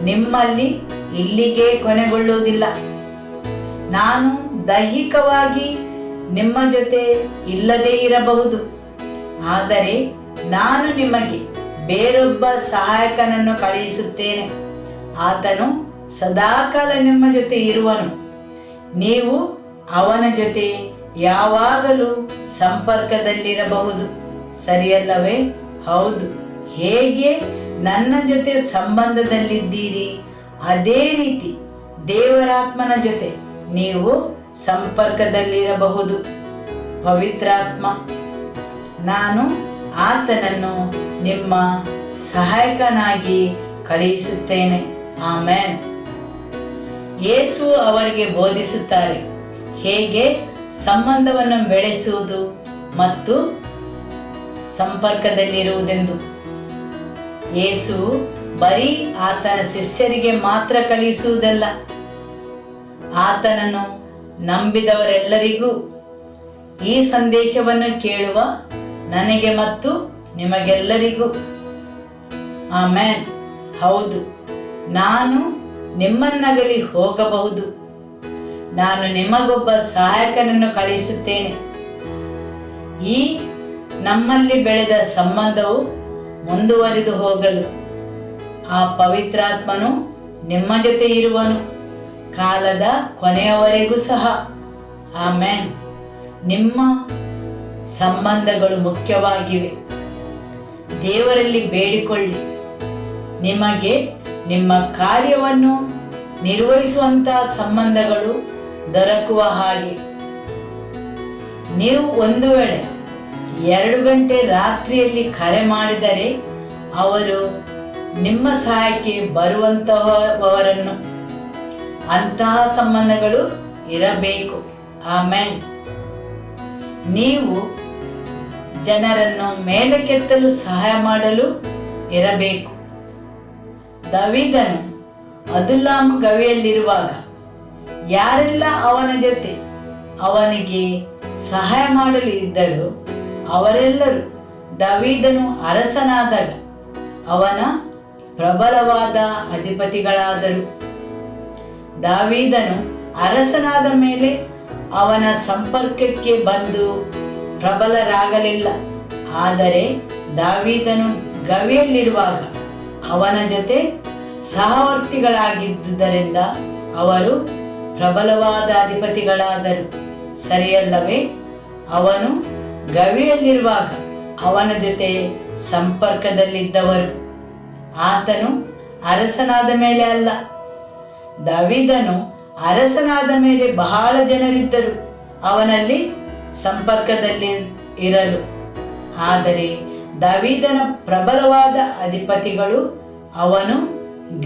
ನಿಮ್ಮಲ್ಲಿ ಇಲ್ಲಿಗೆ ಕೊನೆಗೊಳ್ಳುವುದಿಲ್ಲ. ನಾನು ದೈಹಿಕವಾಗಿ ನಿಮ್ಮ ಜೊತೆ ಇಲ್ಲದೇ ಇರಬಹುದು, ಆದರೆ ನಾನು ನಿಮಗೆ ಬೇರೊಬ್ಬ ಸಹಾಯಕನನ್ನು ಕಳುಹಿಸುತ್ತೇನೆ. ಆತನು ಸದಾಕಾಲ ನಿಮ್ಮ ಜೊತೆ ಇರುವನು, ನೀವು ಅವನ ಜೊತೆ ಯಾವಾಗಲೂ ಸಂಪರ್ಕದಲ್ಲಿರಬಹುದು. ಸರಿಯಲ್ಲವೇ? ಹೌದು. ಹೇಗೆ ನನ್ನ ಜೊತೆ ಸಂಬಂಧದಲ್ಲಿದ್ದೀರಿ, ಅದೇ ರೀತಿ ದೇವರಾತ್ಮನ ಜೊತೆ ನೀವು ಸಂಪರ್ಕದಲ್ಲಿರಬಹುದು. ಪವಿತ್ರಾತ್ಮ ನಾನು ಆತನನ್ನು ನಿಮ್ಮ ಸಹಾಯಕನಾಗಿ ಕಳುಹಿಸುತ್ತೇನೆ. ಆಮೆನ್. ಯೇಸು ಅವರಿಗೆ ಬೋಧಿಸುತ್ತಾರೆ ಹೇಗೆ ಸಂಬಂಧವನ್ನು ಬೆಳೆಸುವುದು ಮತ್ತು ಸಂಪರ್ಕದಲ್ಲಿರುವುದೆಂದು. ಯೇಸು ಬರೀ ಆತನ ಶಿಷ್ಯರಿಗೆ ಮಾತ್ರ ಕಲಿಸುವುದಲ್ಲ, ಆತನನ್ನು ನಂಬಿದವರೆಲ್ಲರಿಗೂ ಈ ಸಂದೇಶವನ್ನು ಕೇಳುವ ನನಗೆ ಮತ್ತು ನಿಮಗೆಲ್ಲರಿಗೂ. ಆಮೆನ್. ಹೌದು, ನಾನು ನಿಮ್ಮನ್ನಗಲಿ ಹೋಗಬಹುದು, ನಾನು ನಿಮಗೊಬ್ಬ ಸಹಾಯಕನನ್ನು ಕಳುಹಿಸುತ್ತೇನೆ. ಈ ನಮ್ಮಲ್ಲಿ ಬೆಳೆದ ಸಂಬಂಧವು ಮುಂದುವರಿದು ಹೋಗಲು ಆ ಪವಿತ್ರಾತ್ಮನು ನಿಮ್ಮ ಜೊತೆ ಇರುವನು ಕಾಲದ ಕೊನೆಯವರೆಗೂ ಸಹ. ಆಮೆನ್. ನಿಮ್ಮ ಸಂಬಂಧಗಳು ಮುಖ್ಯವಾಗಿವೆ. ದೇವರಲ್ಲಿ ಬೇಡಿಕೊಳ್ಳಿ, ನಿಮಗೆ ನಿಮ್ಮ ಕಾರ್ಯವನ್ನು ನಿರ್ವಹಿಸುವಂತಹ ಸಂಬಂಧಗಳು ದೊರಕುವ ಹಾಗೆ. ನೀವು ಒಂದು ವೇಳೆ 2 ಗಂಟೆ ರಾತ್ರಿಯಲ್ಲಿ ಕರೆ ಮಾಡಿದರೆ ಅವರು ನಿಮ್ಮ ಸಹಾಯಕ್ಕೆ ಬರುವಂತಹವರನ್ನು ಅಂತಹ ಸಂಬಂಧಗಳು ಇರಬೇಕು. ಆಮೆನ್. ನೀವು ಜನರನ್ನು ಮೇಲಕ್ಕೆತ್ತಲು ಸಹಾಯ ಮಾಡಲು ಇರಬೇಕು. ದಾವೀದನು ಅದುಲ್ಲಾಮ್ ಗವಿಯಲ್ಲಿರುವಾಗ ಯಾರೆಲ್ಲ ಅವನ ಜೊತೆ ಅವನಿಗೆ ಸಹಾಯ ಮಾಡಲು ಇದ್ದರು ಅವರೆಲ್ಲರೂ ದಾವೀದನು ಅರಸನಾದಾಗ ಅವನ ಪ್ರಬಲವಾದ ಅಧಿಪತಿಗಳಾದರು. ದಾವೀದನು ಅರಸನಾದ ಮೇಲೆ ಅವನ ಸಂಪರ್ಕಕ್ಕೆ ಬಂದು ಪ್ರಬಲರಾಗಲಿಲ್ಲ. ಆದರೆ ದಾವೀದನು ಗವಿಯಲ್ಲಿರುವಾಗ ಅವನ ಜೊತೆ ಸಹವರ್ತಿಗಳಾಗಿದ್ದುದರಿಂದ ಅವರು ಪ್ರಬಲವಾದ ಅಧಿಪತಿಗಳಾದರು. ಸರಿಯಲ್ಲವೇ? ಅವನು ಗವಿಯಲ್ಲಿರುವಾಗ ಅವನ ಜೊತೆ ಸಂಪರ್ಕದಲ್ಲಿದ್ದವರು. ಆತನು ಅರಸನಾದ ಮೇಲೆ ಅಲ್ಲ. ದಾವೀದನು ಅರಸನಾದ ಮೇಲೆ ಬಹಳ ಜನರಿದ್ದರು ಅವನಲ್ಲಿ ಸಂಪರ್ಕದಲ್ಲಿ ಇರಲು. ಆದರೆ ದಾವೀದನ ಪ್ರಬಲವಾದ ಅಧಿಪತಿಗಳು ಅವನು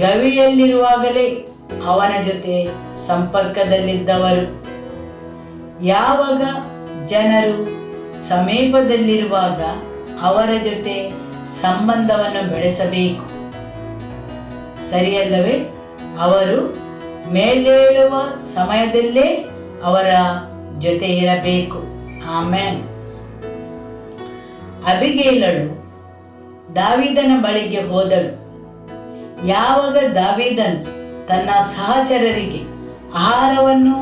ಗವಿಯಲ್ಲಿರುವಾಗಲೇ ಅವನ ಜೊತೆ ಸಂಪರ್ಕದಲ್ಲಿದ್ದವರು. ಯಾವಾಗ ಜನರು ಸಮೀಪದಲ್ಲಿರುವಾಗ ಅವರ ಜೊತೆ ಸಂಬಂಧವನ್ನು ಬೆಳೆಸಬೇಕು. ಸರಿಯಲ್ಲವೇ? ಅವರು ಮೇಲೇಳುವ ಸಮಯದಲ್ಲೇ ಅವರ ಜೊತೆ ಇರಬೇಕು. ಆಮೆನ್. ಅಬಿಗೈಲಳು ದಾವೀದನ ಬಳಿಗೆ ಹೋದಳು. ಯಾವಾಗ ದಾವೀದನು ತನ್ನ ಸಹಚರರಿಗೆ ಆಹಾರವನ್ನು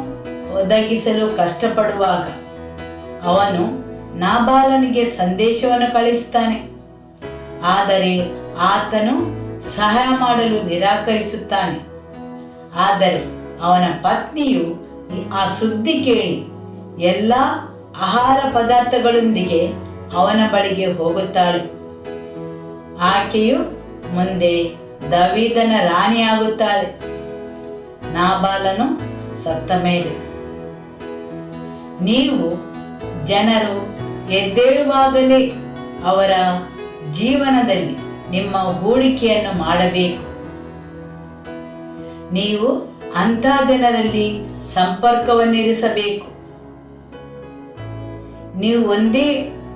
ಒದಗಿಸಲು ಕಷ್ಟಪಡುವಾಗ ಅವನು ನಾಬಾಲನಿಗೆ ಸಂದೇಶವನ್ನು ಕಳಿಸುತ್ತಾನೆ. ಆದರೆ ಆತನು ಸಹಾಯ ಮಾಡಲು ನಿರಾಕರಿಸುತ್ತಾನೆ. ಆದರೆ ಅವನ ಪತ್ನಿಯು ಆ ಸುದ್ದಿ ಕೇಳಿ ಎಲ್ಲ ಆಹಾರ ಪದಾರ್ಥಗಳೊಂದಿಗೆ ಅವನ ಬಳಿಗೆ ಹೋಗುತ್ತಾಳೆ. ಆಕೆಯು ಮುಂದೆ ದಾವೀದನ ರಾಣಿಯಾಗುತ್ತಾಳೆ. ನಾಬಾಲನು ಸತ್ತ ಮೇಲೆ ನೀವು ಜನರು ಎದ್ದೇಳುವಾಗಲೇ ಅವರ ಜೀವನದಲ್ಲಿ ನಿಮ್ಮ ಹೂಡಿಕೆಯನ್ನು ಮಾಡಬೇಕು. ನೀವು ಅಂಥ ಜನರಲ್ಲಿ ಸಂಪರ್ಕವನ್ನಿರಿಸಬೇಕು. ನೀವು ಒಂದೇ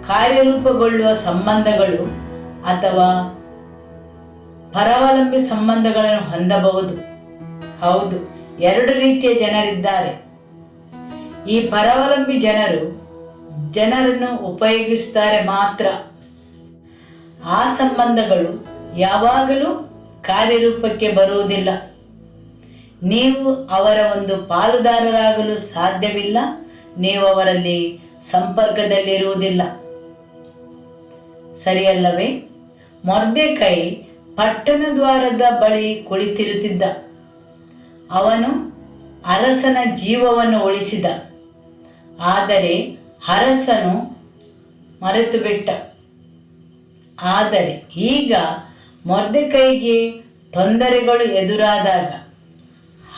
ಕಾರ್ಯರೂಪಗೊಳ್ಳುವ ಸಂಬಂಧಗಳು ಅಥವಾ ಪರಾವಲಂಬಿ ಸಂಬಂಧಗಳನ್ನು ಹೊಂದಬಹುದು. ಹೌದು, 2 ರೀತಿಯ ಜನರಿದ್ದಾರೆ. ಈ ಪರಾವಲಂಬಿ ಜನರನ್ನು ಉಪಯೋಗಿಸುತ್ತಾರೆ ಮಾತ್ರ. ಆ ಸಂಬಂಧಗಳು ಯಾವಾಗಲೂ ಕಾರ್ಯರೂಪಕ್ಕೆ ಬರುವುದಿಲ್ಲ. ನೀವು ಅವರ ಒಂದು ಪಾಲುದಾರರಾಗಲು ಸಾಧ್ಯವಿಲ್ಲ. ನೀವು ಅವರಲ್ಲಿ ಸಂಪರ್ಕದಲ್ಲಿರುವುದಿಲ್ಲ. ಸರಿಯಲ್ಲವೇ? ಮೊರ್ದೆಕೈ ಪಟ್ಟಣ ದ್ವಾರದ ಬಳಿ ಕುಳಿತಿರುತ್ತಿದ್ದ. ಅವನು ಅರಸನ ಜೀವವನ್ನು ಉಳಿಸಿದ. ಆದರೆ ಅರಸನು ಮರೆತು ಬಿಟ್ಟ. ಆದರೆ ಈಗ ಮೊರ್ದೆಕೈಗೆ ತೊಂದರೆಗಳು ಎದುರಾದಾಗ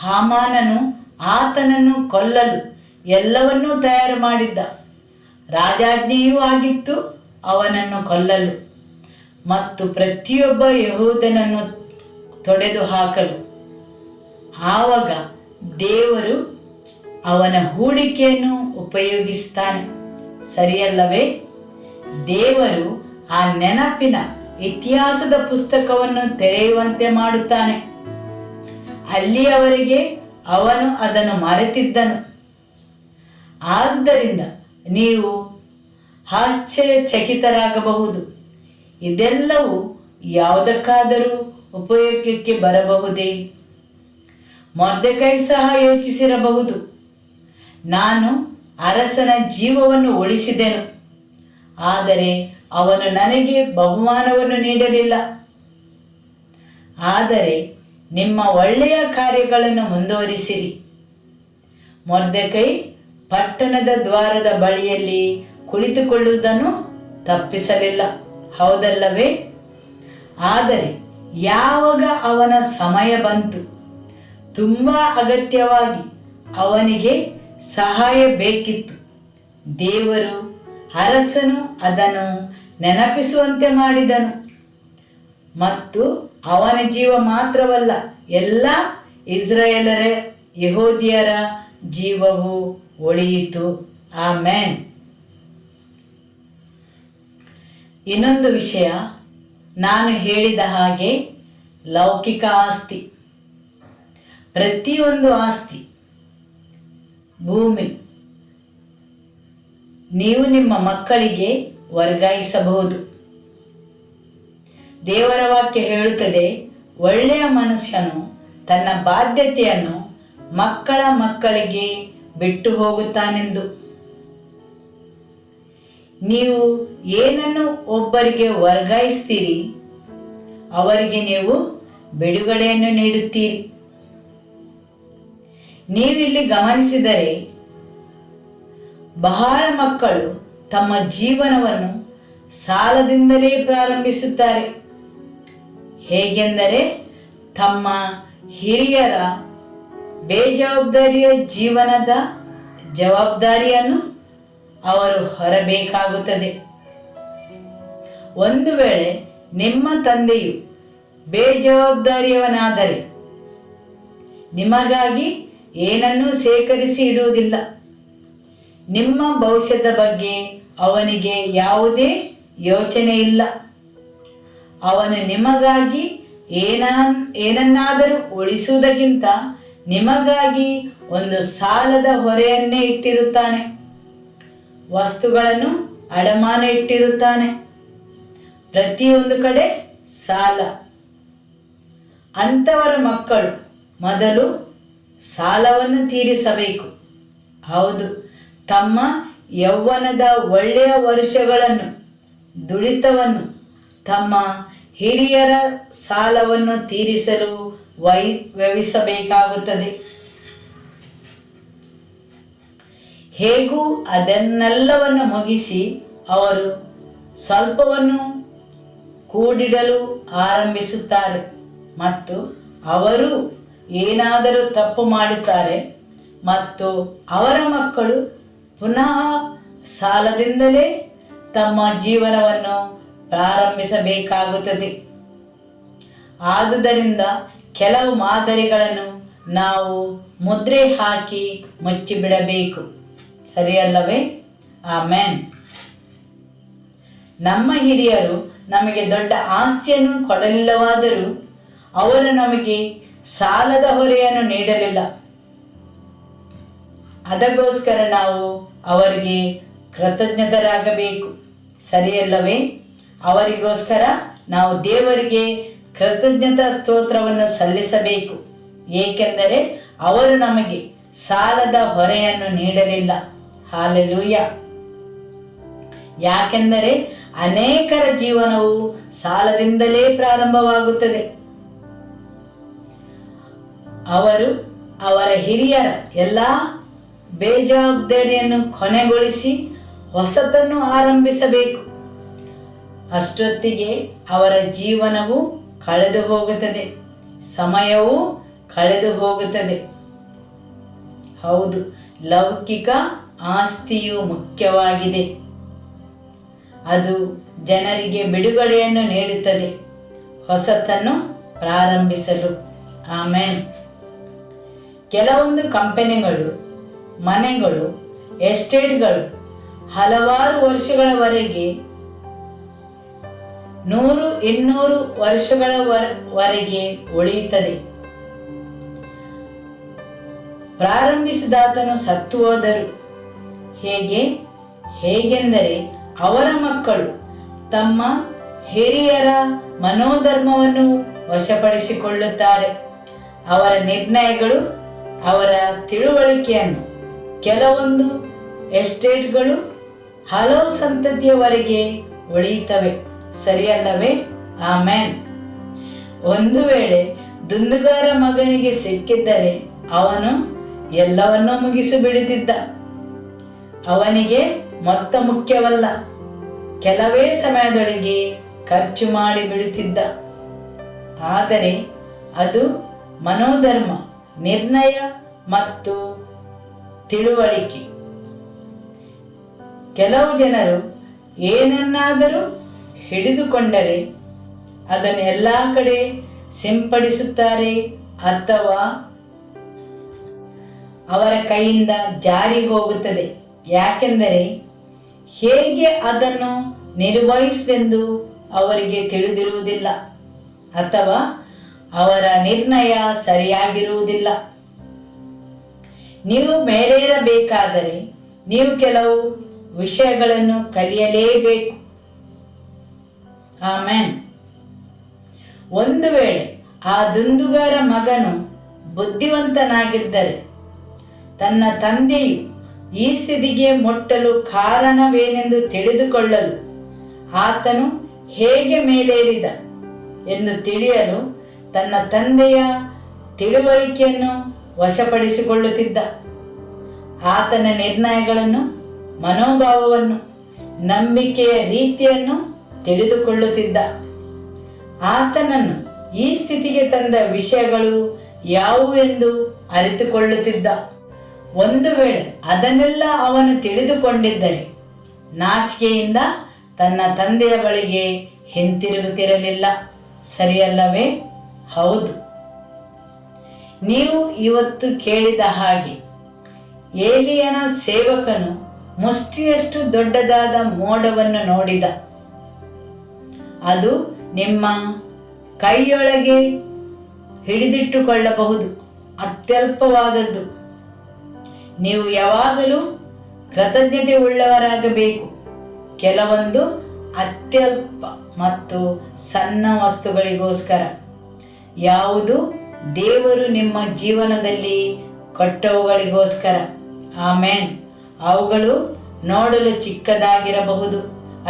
ಹಾಮಾನನು ಆತನನ್ನು ಕೊಲ್ಲಲು ಎಲ್ಲವನ್ನೂ ತಯಾರು ಮಾಡಿದ್ದ. ರಾಜಾಜ್ಞೆಯೂ ಆಗಿತ್ತು. ಅವನನ್ನು ಕೊಲ್ಲಲು ಮತ್ತು ಪ್ರತಿಯೊಬ್ಬ ಯಹೂದನನ್ನು ತೊಡೆದು ಹಾಕಲು. ಆವಾಗ ದೇವರು ಅವನ ಹೂಡಿಕೆಯನ್ನು ಉಪಯೋಗಿಸ್ತಾನೆ, ಸರಿಯಲ್ಲವೇ? ದೇವರು ಆ ನೆನಪಿನ ಇತಿಹಾಸದ ಪುಸ್ತಕವನ್ನು ತೆರೆಯುವಂತೆ ಮಾಡುತ್ತಾನೆ. ಅಲ್ಲಿಯವರೆಗೆ ಅವನು ಅದನ್ನು ಮರೆತಿದ್ದನು. ಆದ್ದರಿಂದ ನೀವು ಆಶ್ಚರ್ಯಚಕಿತರಾಗಬಹುದು. ಇದೆಲ್ಲವೂ ಯಾವುದಕ್ಕಾದರೂ ಉಪಯೋಗಕ್ಕೆ ಬರಬಹುದೇ? ಮೊರ್ದೆಕೈ ಸಹ ಯೋಚಿಸಿರಬಹುದು, ನಾನು ಅರಸನ ಜೀವವನ್ನು ಉಳಿಸಿದೆನು, ಆದರೆ ಅವನು ನನಗೆ ಬಹುಮಾನವನ್ನು ನೀಡಲಿಲ್ಲ. ಆದರೆ ನಿಮ್ಮ ಒಳ್ಳೆಯ ಕಾರ್ಯಗಳನ್ನು ಮುಂದುವರಿಸಿರಿ. ಮೊರ್ದೆಕೈ ಪಟ್ಟಣದ ದ್ವಾರದ ಬಳಿಯಲ್ಲಿ ಕುಳಿತುಕೊಳ್ಳುವುದನ್ನು ತಪ್ಪಿಸಲಿಲ್ಲ, ಹೌದಲ್ಲವೇ? ಆದರೆ ಯಾವಾಗ ಅವನ ಸಮಯ ಬಂತು, ತುಂಬ ಅಗತ್ಯವಾಗಿ ಅವನಿಗೆ ಸಹಾಯ ಬೇಕಿತ್ತು, ದೇವರು ಅರಸನು ಅದನ್ನು ನೆನಪಿಸುವಂತೆ ಮಾಡಿದನು ಮತ್ತು ಅವನ ಜೀವ ಮಾತ್ರವಲ್ಲ, ಎಲ್ಲ ಇಸ್ರಾಯೇಲರ ಯೆಹೂದ್ಯರ ಜೀವವು ಉಳಿಯಿತು. ಆಮೆನ್. ಇನ್ನೊಂದು ವಿಷಯ, ನಾನು ಹೇಳಿದ ಹಾಗೆ ಲೌಕಿಕ ಆಸ್ತಿ, ಪ್ರತಿಯೊಂದು ಆಸ್ತಿ, ಭೂಮಿ ನೀವು ನಿಮ್ಮ ಮಕ್ಕಳಿಗೆ ವರ್ಗಾಯಿಸಬಹುದು. ದೇವರ ವಾಕ್ಯ ಹೇಳುತ್ತದೆ, ಒಳ್ಳೆಯ ಮನುಷ್ಯನು ತನ್ನ ಬಾಧ್ಯತೆಯನ್ನು ಮಕ್ಕಳ ಮಕ್ಕಳಿಗೆ ಬಿಟ್ಟು ಹೋಗುತ್ತಾನೆಂದು. ನೀವು ಏನನ್ನು ಒಬ್ಬರಿಗೆ ವರ್ಗಾಯಿಸ್ತೀರಿ, ಅವರಿಗೆ ನೀವು ಬಿಡುಗಡೆಯನ್ನು ನೀಡುತ್ತೀರಿ. ನೀವಿಲ್ಲಿ ಗಮನಿಸಿದರೆ ಬಹಳ ಮಕ್ಕಳು ತಮ್ಮ ಜೀವನವನ್ನು ಸಾಲದಿಂದಲೇ ಪ್ರಾರಂಭಿಸುತ್ತಾರೆ. ಹೇಗೆಂದರೆ ತಮ್ಮ ಹಿರಿಯರ ಬೇಜವಾಬ್ದಾರಿಯ ಜೀವನದ ಜವಾಬ್ದಾರಿಯನ್ನು ಅವರು ಹೊರಬೇಕಾಗುತ್ತದೆ. ಒಂದು ವೇಳೆ ನಿಮ್ಮ ತಂದೆಯು ಬೇಜವಾಬ್ದಾರಿಯವನಾದರೆ ನಿಮಗಾಗಿ ಏನನ್ನೂ ಸೇಕರಿಸಿ ಇಡುವುದಿಲ್ಲ. ನಿಮ್ಮ ಭವಿಷ್ಯದ ಬಗ್ಗೆ ಅವನಿಗೆ ಯಾವುದೇ ಯೋಚನೆ ಇಲ್ಲ. ಅವನು ನಿಮಗಾಗಿ ಏನನ್ನಾದರೂ ಉಳಿಸುವುದಕ್ಕಿಂತ ನಿಮಗಾಗಿ ಒಂದು ಸಾಲದ ಹೊರೆಯನ್ನೇ ಇಟ್ಟಿರುತ್ತಾನೆ, ವಸ್ತುಗಳನ್ನು ಅಡಮಾನ ಇಟ್ಟಿರುತ್ತಾನೆ. ಪ್ರತಿಯೊಂದು ಕಡೆ ಸಾಲ. ಅಂಥವರ ಮಕ್ಕಳು ಮೊದಲು ಸಾಲವನ್ನು ತೀರಿಸಬೇಕು. ಹೌದು, ತಮ್ಮ ಯೌವನದ ಒಳ್ಳೆಯ ವರ್ಷಗಳನ್ನು, ದುಡಿತವನ್ನು, ತಮ್ಮ ಹಿರಿಯರ ಸಾಲವನ್ನು ತೀರಿಸಲು ವ್ಯಯಿಸಬೇಕಾಗುತ್ತದೆ. ಹೇಗೂ ಅದನ್ನೆಲ್ಲವನ್ನು ಮುಗಿಸಿ ಅವರು ಸ್ವಲ್ಪವನ್ನು ಕೂಡಿಡಲು ಆರಂಭಿಸುತ್ತಾರೆ ಮತ್ತು ಅವರು ಏನಾದರೂ ತಪ್ಪು ಮಾಡುತ್ತಾರೆ ಮತ್ತು ಅವರ ಮಕ್ಕಳು ಪುನಃ ಸಾಲದಿಂದಲೇ ತಮ್ಮ ಜೀವನವನ್ನು ಪ್ರಾರಂಭಿಸಬೇಕಾಗುತ್ತದೆ. ಆದುದರಿಂದ ಕೆಲವು ಮಾದರಿಗಳನ್ನು ನಾವು ಮುದ್ರೆ ಹಾಕಿ ಮುಚ್ಚಿಬಿಡಬೇಕು, ಸರಿಯಲ್ಲವೇ? ಆಮೆನ್. ನಮ್ಮ ಹಿರಿಯರು ನಮಗೆ ದೊಡ್ಡ ಆಸ್ತಿಯನ್ನು ಕೊಡಲಿಲ್ಲವಾದರೂ ಅವರು ನಮಗೆ ಸಾಲದ ಹೊರೆಯನ್ನು ನೀಡಲಿಲ್ಲ. ಅದಕ್ಕೋಸ್ಕರ ನಾವು ಅವರಿಗೆ ಕೃತಜ್ಞರಾಗಬೇಕು, ಸರಿಯಲ್ಲವೇ? ಅವರಿಗೋಸ್ಕರ ನಾವು ದೇವರಿಗೆ ಕೃತಜ್ಞತಾ ಸ್ತೋತ್ರವನ್ನು ಸಲ್ಲಿಸಬೇಕು, ಏಕೆಂದರೆ ಅವರು ನಮಗೆ ಸಾಲದ ಹೊರೆಯನ್ನು ನೀಡಲಿಲ್ಲ. ಹಾಲೆಲೂಯ. ಯಾಕೆಂದರೆ ಅನೇಕರ ಜೀವನವು ಸಾಲದಿಂದಲೇ ಪ್ರಾರಂಭವಾಗುತ್ತದೆ. ಅವರು ಅವರ ಹಿರಿಯರ ಎಲ್ಲ ಬೇಜವಾಬ್ದಾರಿಯನ್ನು ಕೊನೆಗೊಳಿಸಿ ಹೊಸತನ್ನು ಆರಂಭಿಸಬೇಕು. ಅಷ್ಟೊತ್ತಿಗೆ ಅವರ ಜೀವನವು ಕಳೆದು ಹೋಗುತ್ತದೆ, ಸಮಯವೂ ಕಳೆದು ಹೋಗುತ್ತದೆ. ಹೌದು, ಲೌಕಿಕ ಆಸ್ತಿಯು ಮುಖ್ಯವಾಗಿದೆ. ಅದು ಜನರಿಗೆ ಬಿಡುಗಡೆಯನ್ನು ನೀಡುತ್ತದೆ, ಹೊಸತನ್ನು ಪ್ರಾರಂಭಿಸಲು. ಆಮೇನ್. ಕೆಲವೊಂದು ಕಂಪನಿಗಳು, ಮನೆಗಳು, ಎಸ್ಟೇಟ್ಗಳು ಹಲವಾರು ವರ್ಷಗಳವರೆಗೆ 100-200 ವರ್ಷಗಳವರೆಗೆ ಉಳಿಯುತ್ತದೆ. ಪ್ರಾರಂಭಿಸಿದಾತನು ಸತ್ತು ಹೋದರು. ಹೇಗೆಂದರೆ ಅವರ ಮಕ್ಕಳು ತಮ್ಮ ಹಿರಿಯರ ಮನೋಧರ್ಮವನ್ನು ವಶಪಡಿಸಿಕೊಳ್ಳುತ್ತಾರೆ. ಅವರ ನಿರ್ಣಯಗಳು, ಅವರ ತಿಳುವಳಿಕೆಯನ್ನು. ಕೆಲವೊಂದು ಎಸ್ಟೇಟ್ಗಳು ಹಲವು ಸಂತತಿಯವರೆಗೆ ಉಳಿಯುತ್ತವೆ, ಸರಿಯಲ್ಲವೇ? ಆಮೇನ್. ಒಂದು ವೇಳೆ ದುಂದುಗಾರ ಮಗನಿಗೆ ಸಿಕ್ಕಿದ್ದರೆ ಅವನು ಎಲ್ಲವನ್ನೂ ಮುಗಿಸಿಬಿಡುತ್ತಿದ್ದ. ಅವನಿಗೆ ಮೊತ್ತ ಮುಖ್ಯವಲ್ಲ, ಕೆಲವೇ ಸಮಯದೊಳಗೆ ಖರ್ಚು ಮಾಡಿಬಿಡುತ್ತಿದ್ದ. ಆದರೆ ಅದು ಮನೋಧರ್ಮ, ನಿರ್ಣಯ ಮತ್ತು ತಿಳುವಳಿಕೆ. ಕೆಲವು ಜನರು ಏನನ್ನಾದರೂ ಹಿಡಿದುಕೊಂಡರೆ ಅದನ್ನು ಎಲ್ಲ ಕಡೆ ಸಿಂಪಡಿಸುತ್ತಾರೆ ಅಥವಾ ಅವರ ಕೈಯಿಂದ ಜಾರಿ ಹೋಗುತ್ತದೆ. ಯಾಕೆಂದರೆ ಹೇಗೆ ಅದನ್ನು ನಿರ್ವಹಿಸುವುದೆಂದು ಅವರಿಗೆ ತಿಳಿದಿರುವುದಿಲ್ಲ ಅಥವಾ ಅವರ ನಿರ್ಣಯ ಸರಿಯಾಗಿರುವುದಿಲ್ಲ. ನೀವು ಮೇಲೇರಬೇಕಾದರೆ ನೀವು ಕೆಲವು ವಿಷಯಗಳನ್ನು ಕಲಿಯಲೇಬೇಕು. ಆಮೇನ್. ಒಂದು ವೇಳೆ ಆ ದುಂದುಗಾರ ಮಗನು ಬುದ್ಧಿವಂತನಾಗಿದ್ದರೆ ತನ್ನ ತಂದೆಯು ಈ ಸ್ಥಿತಿಗೆ ಮುಟ್ಟಲು ಕಾರಣವೇನೆಂದು ತಿಳಿದುಕೊಳ್ಳಲು, ಆತನು ಹೇಗೆ ಮೇಲೇರಿದ ಎಂದು ತಿಳಿಯಲು ತನ್ನ ತಂದೆಯ ತಿಳುವಳಿಕೆಯನ್ನು ವಶಪಡಿಸಿಕೊಳ್ಳುತ್ತಿದ್ದ. ಆತನ ನಿರ್ಣಯಗಳನ್ನು, ಮನೋಭಾವವನ್ನು, ನಂಬಿಕೆಯ ರೀತಿಯನ್ನು ತಿಳಿದುಕೊಳ್ಳುತ್ತಿದ್ದ. ಆತನನ್ನು ಈ ಸ್ಥಿತಿಗೆ ತಂದ ವಿಷಯಗಳು ಯಾವುವೆಂದು ಅರಿತುಕೊಳ್ಳುತ್ತಿದ್ದ. ಒಂದು ವೇಳೆ ಅದನ್ನೆಲ್ಲ ಅವನು ತಿಳಿದುಕೊಂಡಿದ್ದರೆ ನಾಚಿಕೆಯಿಂದ ತನ್ನ ತಂದೆಯ ಬಳಿಗೆ ಹಿಂತಿರುಗುತ್ತಿರಲಿಲ್ಲ, ಸರಿಯಲ್ಲವೇ? ಹೌದು. ನೀವು ಇವತ್ತು ಕೇಳಿದ ಹಾಗೆ ಏಲಿಯನ ಸೇವಕನು ಮುಷ್ಟಿಯಷ್ಟು ದೊಡ್ಡದಾದ ಮೋಡವನ್ನು ನೋಡಿದ. ಅದು ನಿಮ್ಮ ಕೈಯೊಳಗೆ ಹಿಡಿದಿಟ್ಟುಕೊಳ್ಳಬಹುದು, ಅತ್ಯಲ್ಪವಾದದ್ದು. ನೀವು ಯಾವಾಗಲೂ ಕೃತಜ್ಞತೆ ಉಳ್ಳವರಾಗಬೇಕು. ಕೆಲವೊಂದು ಅತ್ಯಲ್ಪ ಮತ್ತು ಸಣ್ಣ ವಸ್ತುಗಳಿಗೋಸ್ಕರ. ಯಾವುದು ದೇವರು ನಿಮ್ಮ ಜೀವನದಲ್ಲಿ ಕೊಟ್ಟವುಗಳಿಗೋಸ್ಕರ. ಆಮೇನ್. ಅವುಗಳು ನೋಡಲು ಚಿಕ್ಕದಾಗಿರಬಹುದು,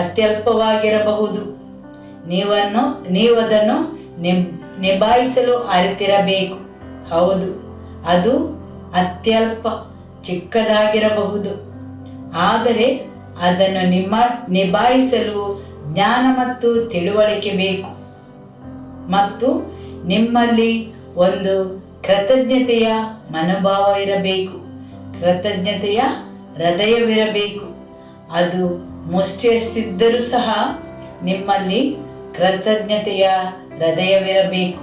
ಅತ್ಯಲ್ಪವಾಗಿರಬಹುದು. ನೀವದನ್ನು ನಿಭಾಯಿಸಲು ಅರಿತಿರಬೇಕು. ಹೌದು, ಅದು ಅತ್ಯಲ್ಪ, ಚಿಕ್ಕದಾಗಿರಬಹುದು. ಆದರೆ ಅದನ್ನು ನಿಭಾಯಿಸಲು ಜ್ಞಾನ ಮತ್ತು ತಿಳುವಳಿಕೆ ಬೇಕು. ಮತ್ತು ನಿಮ್ಮಲ್ಲಿ ಒಂದು ಕೃತಜ್ಞತೆಯ ಮನೋಭಾವ ಇರಬೇಕು, ಕೃತಜ್ಞತೆಯ ಹೃದಯವಿರಬೇಕು. ಅದು ಮುಷ್ಟಿಯಷ್ಟಿದ್ದರೂ ಸಹ ನಿಮ್ಮಲ್ಲಿ ಕೃತಜ್ಞತೆಯ ಹೃದಯವಿರಬೇಕು.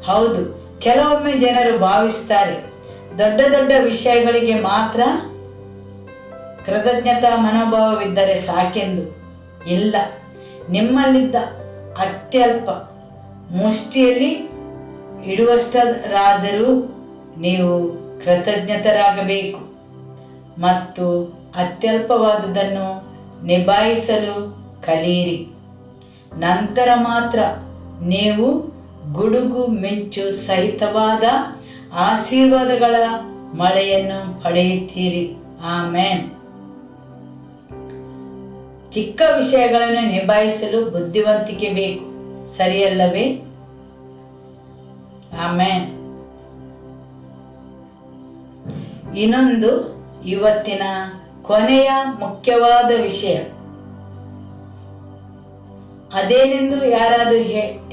ಹೌದು, ಕೆಲವೊಮ್ಮೆ ಜನರು ಭಾವಿಸುತ್ತಾರೆ ದೊಡ್ಡ ದೊಡ್ಡ ವಿಷಯಗಳಿಗೆ ಮಾತ್ರ ಕೃತಜ್ಞತಾ ಮನೋಭಾವವಿದ್ದರೆ ಸಾಕೆಂದು. ಇಲ್ಲ, ನಿಮ್ಮಲ್ಲಿದ್ದ ಅತ್ಯಲ್ಪ ಮುಷ್ಟಿಯಲ್ಲಿ ಇಡುವಷ್ಟರಾದರೂ ನೀವು ಕೃತಜ್ಞತರಾಗಬೇಕು ಮತ್ತು ಅತ್ಯಲ್ಪವಾದುದನ್ನು ನಿಭಾಯಿಸಲು ಕಲಿಯಿರಿ. ನಂತರ ಮಾತ್ರ ನೀವು ಗುಡುಗು ಮಿಂಚು ಸಹಿತವಾದ ಆಶೀರ್ವಾದಗಳ ಮಳೆಯನ್ನು ಪಡೆಯುತ್ತೀರಿ. ಆಮೇನ್. ಚಿಕ್ಕ ವಿಷಯಗಳನ್ನು ನಿಭಾಯಿಸಲು ಬುದ್ಧಿವಂತಿಕೆ ಬೇಕು, ಸರಿಯಲ್ಲವೇ? ಆಮೇನ್. ಇನ್ನೊಂದು ಇವತ್ತಿನ ಕೊನೆಯ ಮುಖ್ಯವಾದ ವಿಷಯ ಅದೇನೆಂದು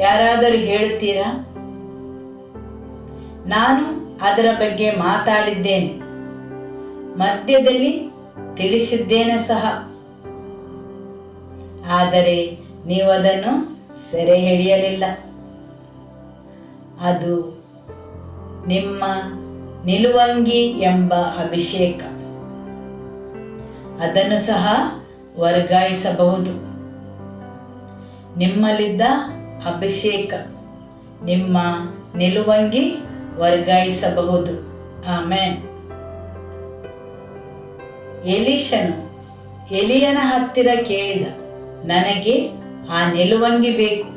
ಯಾರಾದರೂ ಹೇಳುತ್ತೀರಾ? ನಾನು ಅದರ ಬಗ್ಗೆ ಮಾತಾಡಿದ್ದೇನೆ, ಮಧ್ಯದಲ್ಲಿ ತಿಳಿಸಿದ್ದೇನೆ ಸಹ. ಆದರೆ ನೀವು ಅದನ್ನು ಸೆರೆ ಹಿಡಿಯಲಿಲ್ಲ. ಅದು ನಿಮ್ಮ ನಿಲುವಂಗಿ ಎಂಬ ಅಭಿಷೇಕ. ಅದನ್ನು ಸಹ ವರ್ಗಾಯಿಸಬಹುದು. ನಿಮ್ಮಲ್ಲಿದ್ದ ಅಭಿಷೇಕ ನಿಮ್ಮ ನಿಲುವಂಗಿ ವರ್ಗಾಯಿಸಬಹುದು. ಆಮೇನ್. ಎಲೀಷನು ಎಲಿಯನ ಹತ್ತಿರ ಕೇಳಿದ, ನನಗೆ ಆ ನಿಲುವಂಗಿ ಬೇಕು.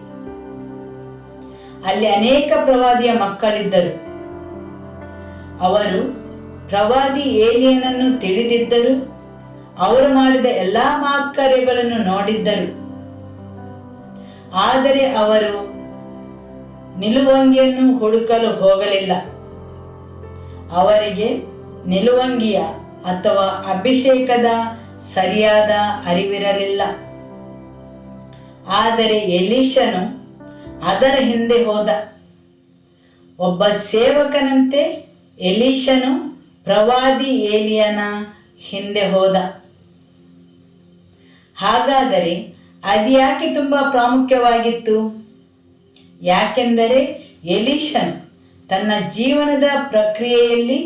ಅಲ್ಲಿ ಅನೇಕ ಪ್ರವಾದಿಯ ಮಕ್ಕಳಿದ್ದರು. ಅವರು ಪ್ರವಾದಿ ಏಲಿಯನನ್ನು ತಿಳಿದಿದ್ದರು. ಅವರು ಮಾಡಿದ ಎಲ್ಲಾ ಮಹತ್ಕಾರ್ಯಗಳನ್ನು ನೋಡಿದ್ದರು. ಆದರೆ ಅವರು ನಿಲುವಂಗಿಯನ್ನು ಹುಡುಕಲು ಹೋಗಲಿಲ್ಲ. ಅವರಿಗೆ ನಿಲುವಂಗಿಯ ಅಥವಾ ಅಭಿಷೇಕದ ಸರಿಯಾದ ಅರಿವಿರಲಿಲ್ಲ. ಆದರೆ ಎಲೀಷನು ಅದರ ಹಿಂದೆ ಹೋದ. ಒಬ್ಬ ಸೇವಕನಂತೆ ಎಲೀಷನು ಪ್ರವಾದಿ ಏಲಿಯನ ಹಿಂದೆ ಹೋದ. ಹಾಗಾದರೆ ಅದ್ಯಾಕೆ ತುಂಬ ಪ್ರಾಮುಖ್ಯವಾಗಿತ್ತು? ಯಾಕೆಂದರೆ ಎಲೀಷನು ತನ್ನ ಜೀವನದ ಪ್ರಕ್ರಿಯೆಯಲ್ಲಿ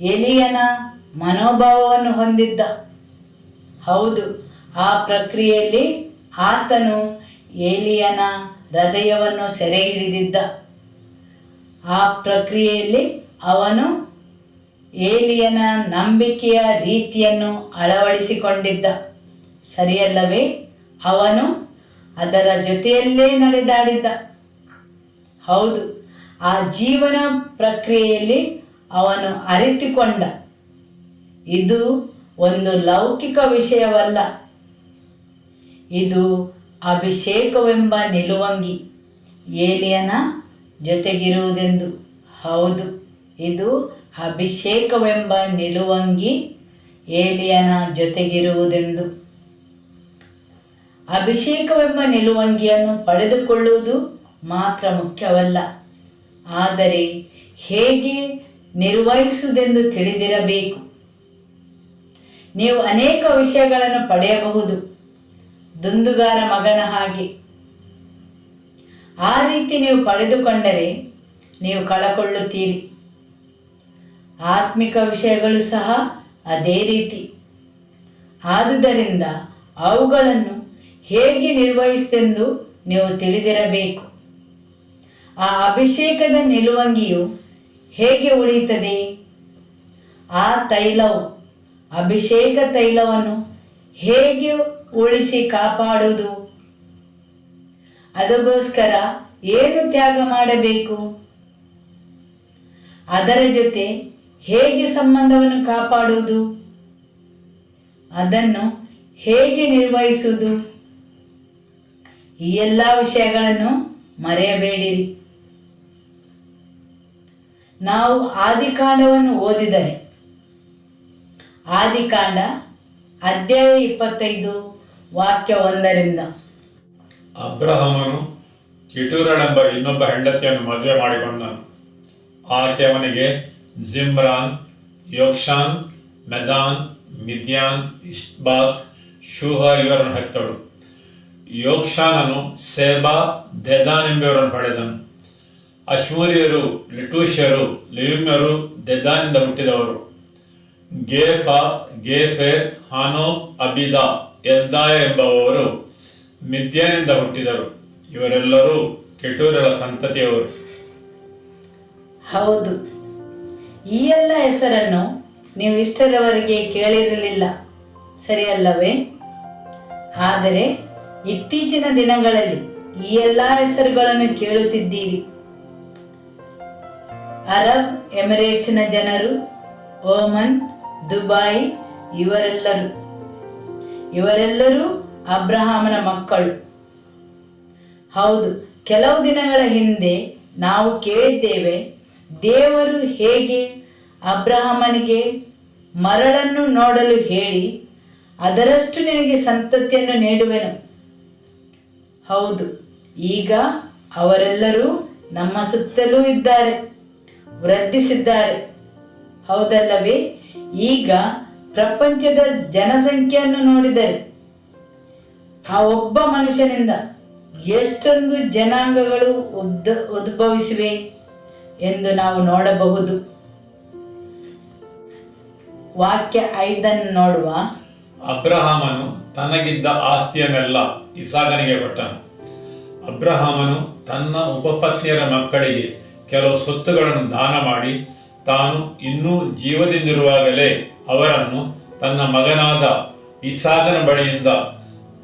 ಎಲಿಯನ ಮನೋಭಾವವನ್ನು ಹೊಂದಿದ್ದ. ಹೌದು, ಆ ಪ್ರಕ್ರಿಯೆಯಲ್ಲಿ ಆತನು ಏಲಿಯನ ಹೃದಯವನ್ನು ಸೆರೆ ಹಿಡಿದಿದ್ದ. ಆ ಪ್ರಕ್ರಿಯೆಯಲ್ಲಿ ಅವನು ಏಲಿಯನ ನಂಬಿಕೆಯ ರೀತಿಯನ್ನು ಅಳವಡಿಸಿಕೊಂಡಿದ್ದ. ಸರಿಯಲ್ಲವೇ? ಅವನು ಅದರ ಜೊತೆಯಲ್ಲೇ ನಡೆದಾಡಿದ್ದ. ಹೌದು, ಆ ಜೀವನ ಪ್ರಕ್ರಿಯೆಯಲ್ಲಿ ಅವನು ಅರಿತುಕೊಂಡ, ಇದು ಒಂದು ಲೌಕಿಕ ವಿಷಯವಲ್ಲ, ಇದು ಅಭಿಷೇಕವೆಂಬ ನಿಲುವಂಗಿ ಏಲಿಯನ ಜೊತೆಗಿರುವುದೆಂದು. ಹೌದು, ಇದು ಅಭಿಷೇಕವೆಂಬ ನಿಲುವಂಗಿ ಏಲಿಯನ ಜೊತೆಗಿರುವುದೆಂದು. ಅಭಿಷೇಕವೆಂಬ ನಿಲುವಂಗಿಯನ್ನು ಪಡೆದುಕೊಳ್ಳುವುದು ಮಾತ್ರ ಮುಖ್ಯವಲ್ಲ, ಆದರೆ ಹೇಗೆ ನಿರ್ವಹಿಸುವುದೆಂದು ತಿಳಿದಿರಬೇಕು. ನೀವು ಅನೇಕ ವಿಷಯಗಳನ್ನು ಪಡೆಯಬಹುದು, ದುಂದುಗಾರ ಮಗನ ಹಾಗೆ. ಆ ರೀತಿ ನೀವು ಪಡೆದುಕೊಂಡರೆ ನೀವು ಕಳಕೊಳ್ಳುತ್ತೀರಿ. ಆತ್ಮಿಕ ವಿಷಯಗಳು ಸಹ ಅದೇ ರೀತಿ. ಆದುದರಿಂದ ಅವುಗಳನ್ನು ಹೇಗೆ ನಿರ್ವಹಿಸುತ್ತೆಂದು ನೀವು ತಿಳಿದಿರಬೇಕು. ಆ ಅಭಿಷೇಕದ ನಿಲುವಂಗಿಯು ಹೇಗೆ ಉಳಿಯುತ್ತದೆ? ಆ ತೈಲವು, ಅಭಿಷೇಕ ತೈಲವನ್ನು ಹೇಗೆ ಉಳಿಸಿ ಕಾಪಾಡುವುದು? ಅದಕ್ಕೋಸ್ಕರ ಏನು ತ್ಯಾಗ ಮಾಡಬೇಕು? ಅದರ ಜೊತೆ ಹೇಗೆ ಸಂಬಂಧವನ್ನು ಕಾಪಾಡುವುದು? ಅದನ್ನು ಹೇಗೆ ನಿರ್ವಹಿಸುವುದು? ಈ ಎಲ್ಲ ವಿಷಯಗಳನ್ನು ಮರೆಯಬೇಡಿರಿ. ನಾವು ಆದಿಕಾಂಡವನ್ನು ಓದಿದರೆ, ಆದಿಕಾಂಡ ಅಧ್ಯಾಯ 25 ವಾಕ್ಯ 1 ಅಬ್ರಹಾಮನು ಕೆಟೂರಳೆಂಬ ಇನ್ನೊಬ್ಬ ಹೆಂಡತಿಯನ್ನು ಮದುವೆ ಮಾಡಿಕೊಂಡನು. ಆಕೆ ಅವನಿಗೆ ಜಿಮ್ರಾನ್, ಯೋಕ್ಷಾನ್, ಮೆದಾನ್, ಮಿದ್ಯಾನ್, ಇಷ್ಬಾತ್, ಶೂಹ ಇವರನ್ನು ಹೆತ್ತಳು. ಯೋಕ್ಷಾನನು ಸೇಬಾ, ದೆದಾನ್ ಎಂಬುವರನ್ನು ಪಡೆದನು. ಅಶ್ಮೂರಿಯರು, ಲಿಟೂಷ್ಯರು, ಲಿಯುಮ್ಯರು ದೆದಾನಿಂದ ಹುಟ್ಟಿದವರು. ಗೇಫಾ, ಗೇಫೆರ್, ಹಾನೋಕ್, ಅಬಿದ, ಎಲ್ದಾಯ ಎಂಬುವವರು ಮಿದ್ಯಾನಿಂದ ಹುಟ್ಟಿದರು. ಇವರೆಲ್ಲರೂ ಕೆಟೂರಳ ಸಂತತಿಯವರು. ಹೌದು, ಈ ಎಲ್ಲ ಹೆಸರನ್ನು ನೀವು ಇಷ್ಟರವರೆಗೆ ಕೇಳಿರಲಿಲ್ಲ, ಸರಿಯಲ್ಲವೇ? ಆದರೆ ಇತ್ತೀಚಿನ ದಿನಗಳಲ್ಲಿ ಈ ಎಲ್ಲ ಹೆಸರುಗಳನ್ನು ಕೇಳುತ್ತಿದ್ದೀರಿ. ಅರಬ್ ಎಮಿರೇಟ್ಸಿನ ಜನರು, ಓಮನ್, ದುಬಾಯಿ, ಇವರೆಲ್ಲರೂ ಅಬ್ರಹಾಮನ ಮಕ್ಕಳು. ಹೌದು, ಕೆಲವು ದಿನಗಳ ಹಿಂದೆ ನಾವು ಕೇಳಿದ್ದೇವೆ, ದೇವರು ಹೇಗೆ ಅಬ್ರಹಾಮನಿಗೆ ಮರಳನ್ನು ನೋಡಲು ಹೇಳಿ, ಅದರಷ್ಟು ನಿನಗೆ ಸಂತತಿಯನ್ನು ನೀಡುವೆನು. ಹೌದು, ಈಗ ಅವರೆಲ್ಲರೂ ನಮ್ಮ ಸುತ್ತಲೂ ಇದ್ದಾರೆ, ವೃದ್ಧಿಸಿದ್ದಾರೆ. ಹೌದಲ್ಲವೇ? ಈಗ ಪ್ರಪಂಚದ ಜನಸಂಖ್ಯೆಯನ್ನು ನೋಡಿದರೆ ಆ ಒಬ್ಬ ಮನುಷ್ಯನಿಂದ ಎಷ್ಟೊಂದು ಜನಾಂಗಗಳು ಉದ್ಭವಿಸಿವೆ ಎಂದು ನಾವು ನೋಡಬಹುದು. ವಾಕ್ಯ 5 ನೋಡುವ. ಅಬ್ರಹಾಮನು ತನಗಿದ್ದ ಆಸ್ತಿಯನ್ನೆಲ್ಲ ಇಸಾಕನಿಗೆ ಕೊಟ್ಟನು. ಅಬ್ರಹಾಮನು ತನ್ನ ಉಪಪತ್ನಿಯರ ಮಕ್ಕಳಿಗೆ ಕೆಲವು ಸೊತ್ತುಗಳನ್ನು ದಾನ ಮಾಡಿ ತಾನು ಇನ್ನೂ ಜೀವದಿಂದಿರುವಾಗಲೇ ಅವರನ್ನು ತನ್ನ ಮಗನಾದ ಇಸಾಕನ ಬಳಿಯಿಂದ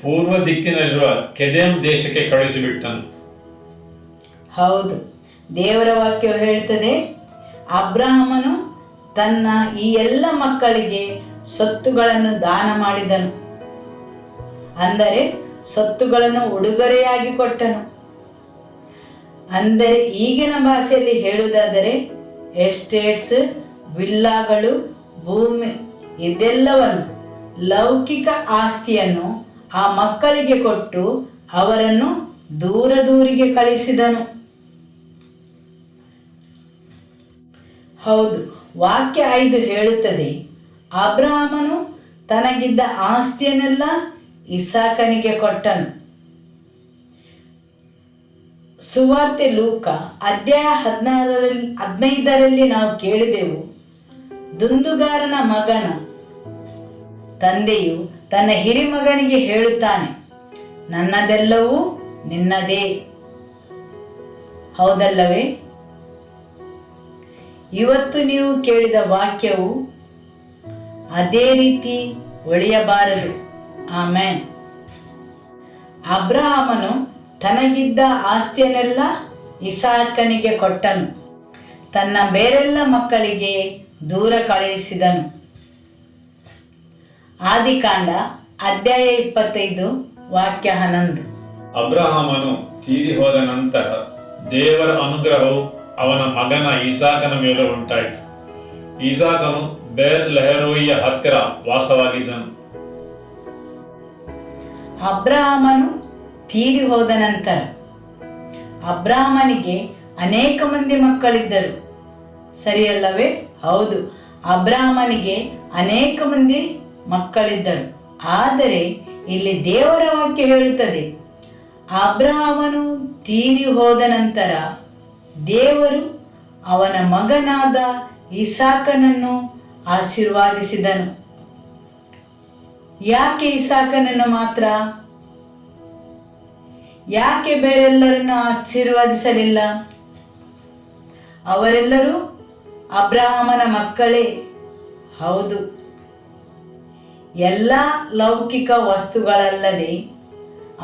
ಪೂರ್ವ ದಿಕ್ಕಿನಲ್ಲಿರುವ ಕೆದೆಮ್ ದೇಶಕ್ಕೆ ಕಳುಹಿಸಿಬಿಟ್ಟನು. ಹೌದು, ದೇವರ ವಾಕ್ಯವು ಹೇಳ್ತದೆ, ಅಬ್ರಹಾಮನು ತನ್ನ ಈ ಎಲ್ಲ ಮಕ್ಕಳಿಗೆ ಸೊತ್ತುಗಳನ್ನು ದಾನ ಮಾಡಿದನು. ಅಂದರೆ ಸೊತ್ತುಗಳನ್ನು ಉಡುಗೊರೆಯಾಗಿ ಕೊಟ್ಟನು. ಅಂದರೆ ಈಗಿನ ಭಾಷೆಯಲ್ಲಿ ಹೇಳುವುದಾದರೆ ಎಸ್ಟೇಟ್ಸ್, ವಿಲ್ಲಾಗಳು, ಭೂಮಿ ಇದೆಲ್ಲವನ್ನು, ಲೌಕಿಕ ಆಸ್ತಿಯನ್ನು ಆ ಮಕ್ಕಳಿಗೆ ಕೊಟ್ಟು ಅವರನ್ನು ದೂರಿಗೆ ಕಳಿಸಿದನು. ಹೌದು, ವಾಕ್ಯ 5 ಹೇಳುತ್ತದೆ, ಅಬ್ರಹಾಮನು ತನಗಿದ್ದ ಆಸ್ತಿಯನ್ನೆಲ್ಲ ಇಸಾಕನಿಗೆ ಕೊಟ್ಟನು. ಸುವಾರ್ತೆ ಲೂಕ ಅಧ್ಯಾಯ 15ರಲ್ಲಿ ನಾವು ಕೇಳಿದೆವು, ದುಂದುಗಾರನ ಮಗನ ತಂದೆಯು ತನ್ನ ಹಿರಿಮಗನಿಗೆ ಹೇಳುತ್ತಾನೆ, ನನ್ನದೆಲ್ಲವೂ ನಿನ್ನದೇ. ಹೌದಲ್ಲವೇ? ಇವತ್ತು ನೀವು ಕೇಳಿದ ವಾಕ್ಯವು ಅದೇ ರೀತಿ ಒಳಿಯಬಾರದು. ಆಮೆನ್. ಅಬ್ರಹಾಮನು ತನಗಿದ್ದ ಆಸ್ತಿಯನ್ನೆಲ್ಲ ಇಸಾಕನಿಗೆ ಕೊಟ್ಟನು. ತನ್ನ ಬೇರೆಲ್ಲ ಮಕ್ಕಳಿಗೆ ದೂರ ಕಳುಹಿಸಿದನು. ಆದಿಕಾಂಡ ಅಧ್ಯಾಯ 25 ವಾಕ್ಯ 11. ಅಬ್ರಹಾಮನು ತೀರಿ ಹೋದ ನಂತರ ದೇವರ ಅನುಗ್ರಹವು ಅವನ ಮಗನ ಇಸಾಕನ ಮೇಲೆ ಉಂಟಾಯಿತು. ಇಸಾಕನು ಬೇರ್ ಲೆಹರೋಯಿಯ ಹತ್ತಿರ ವಾಸವಾಗಿದ್ದನು. ಅಬ್ರಹಾಮನು ತೀರಿ ಹೋದ ನಂತರ ಅಬ್ರಹಾಮನಿಗೆ ಅನೇಕ ಮಂದಿ ಮಕ್ಕಳಿದ್ದರು. ಸರಿಯಲ್ಲವೇ? ಹೌದು, ಅಬ್ರಹಾಮನಿಗೆ ಅನೇಕ ಮಂದಿ ಮಕ್ಕಳಿದ್ದರು. ಆದರೆ ಇಲ್ಲಿ ದೇವರ ವಾಕ್ಯ ಹೇಳುತ್ತದೆ, ಅಬ್ರಹಾಮನು ತೀರಿ ಹೋದ ನಂತರ ದೇವರು ಅವನ ಮಗನಾದ ಇಸಾಕನನ್ನು ಆಶೀರ್ವಾದಿಸಿದನು. ಯಾಕೆ ಇಸಾಕನನ್ನು ಮಾತ್ರ? ಯಾಕೆ ಬೇರೆಲ್ಲರನ್ನು ಆಶೀರ್ವಾದಿಸಲಿಲ್ಲ? ಅವರೆಲ್ಲರೂ ಅಬ್ರಹಾಮನ ಮಕ್ಕಳೇ. ಹೌದು, ಎಲ್ಲ ಲೌಕಿಕ ವಸ್ತುಗಳಲ್ಲದೆ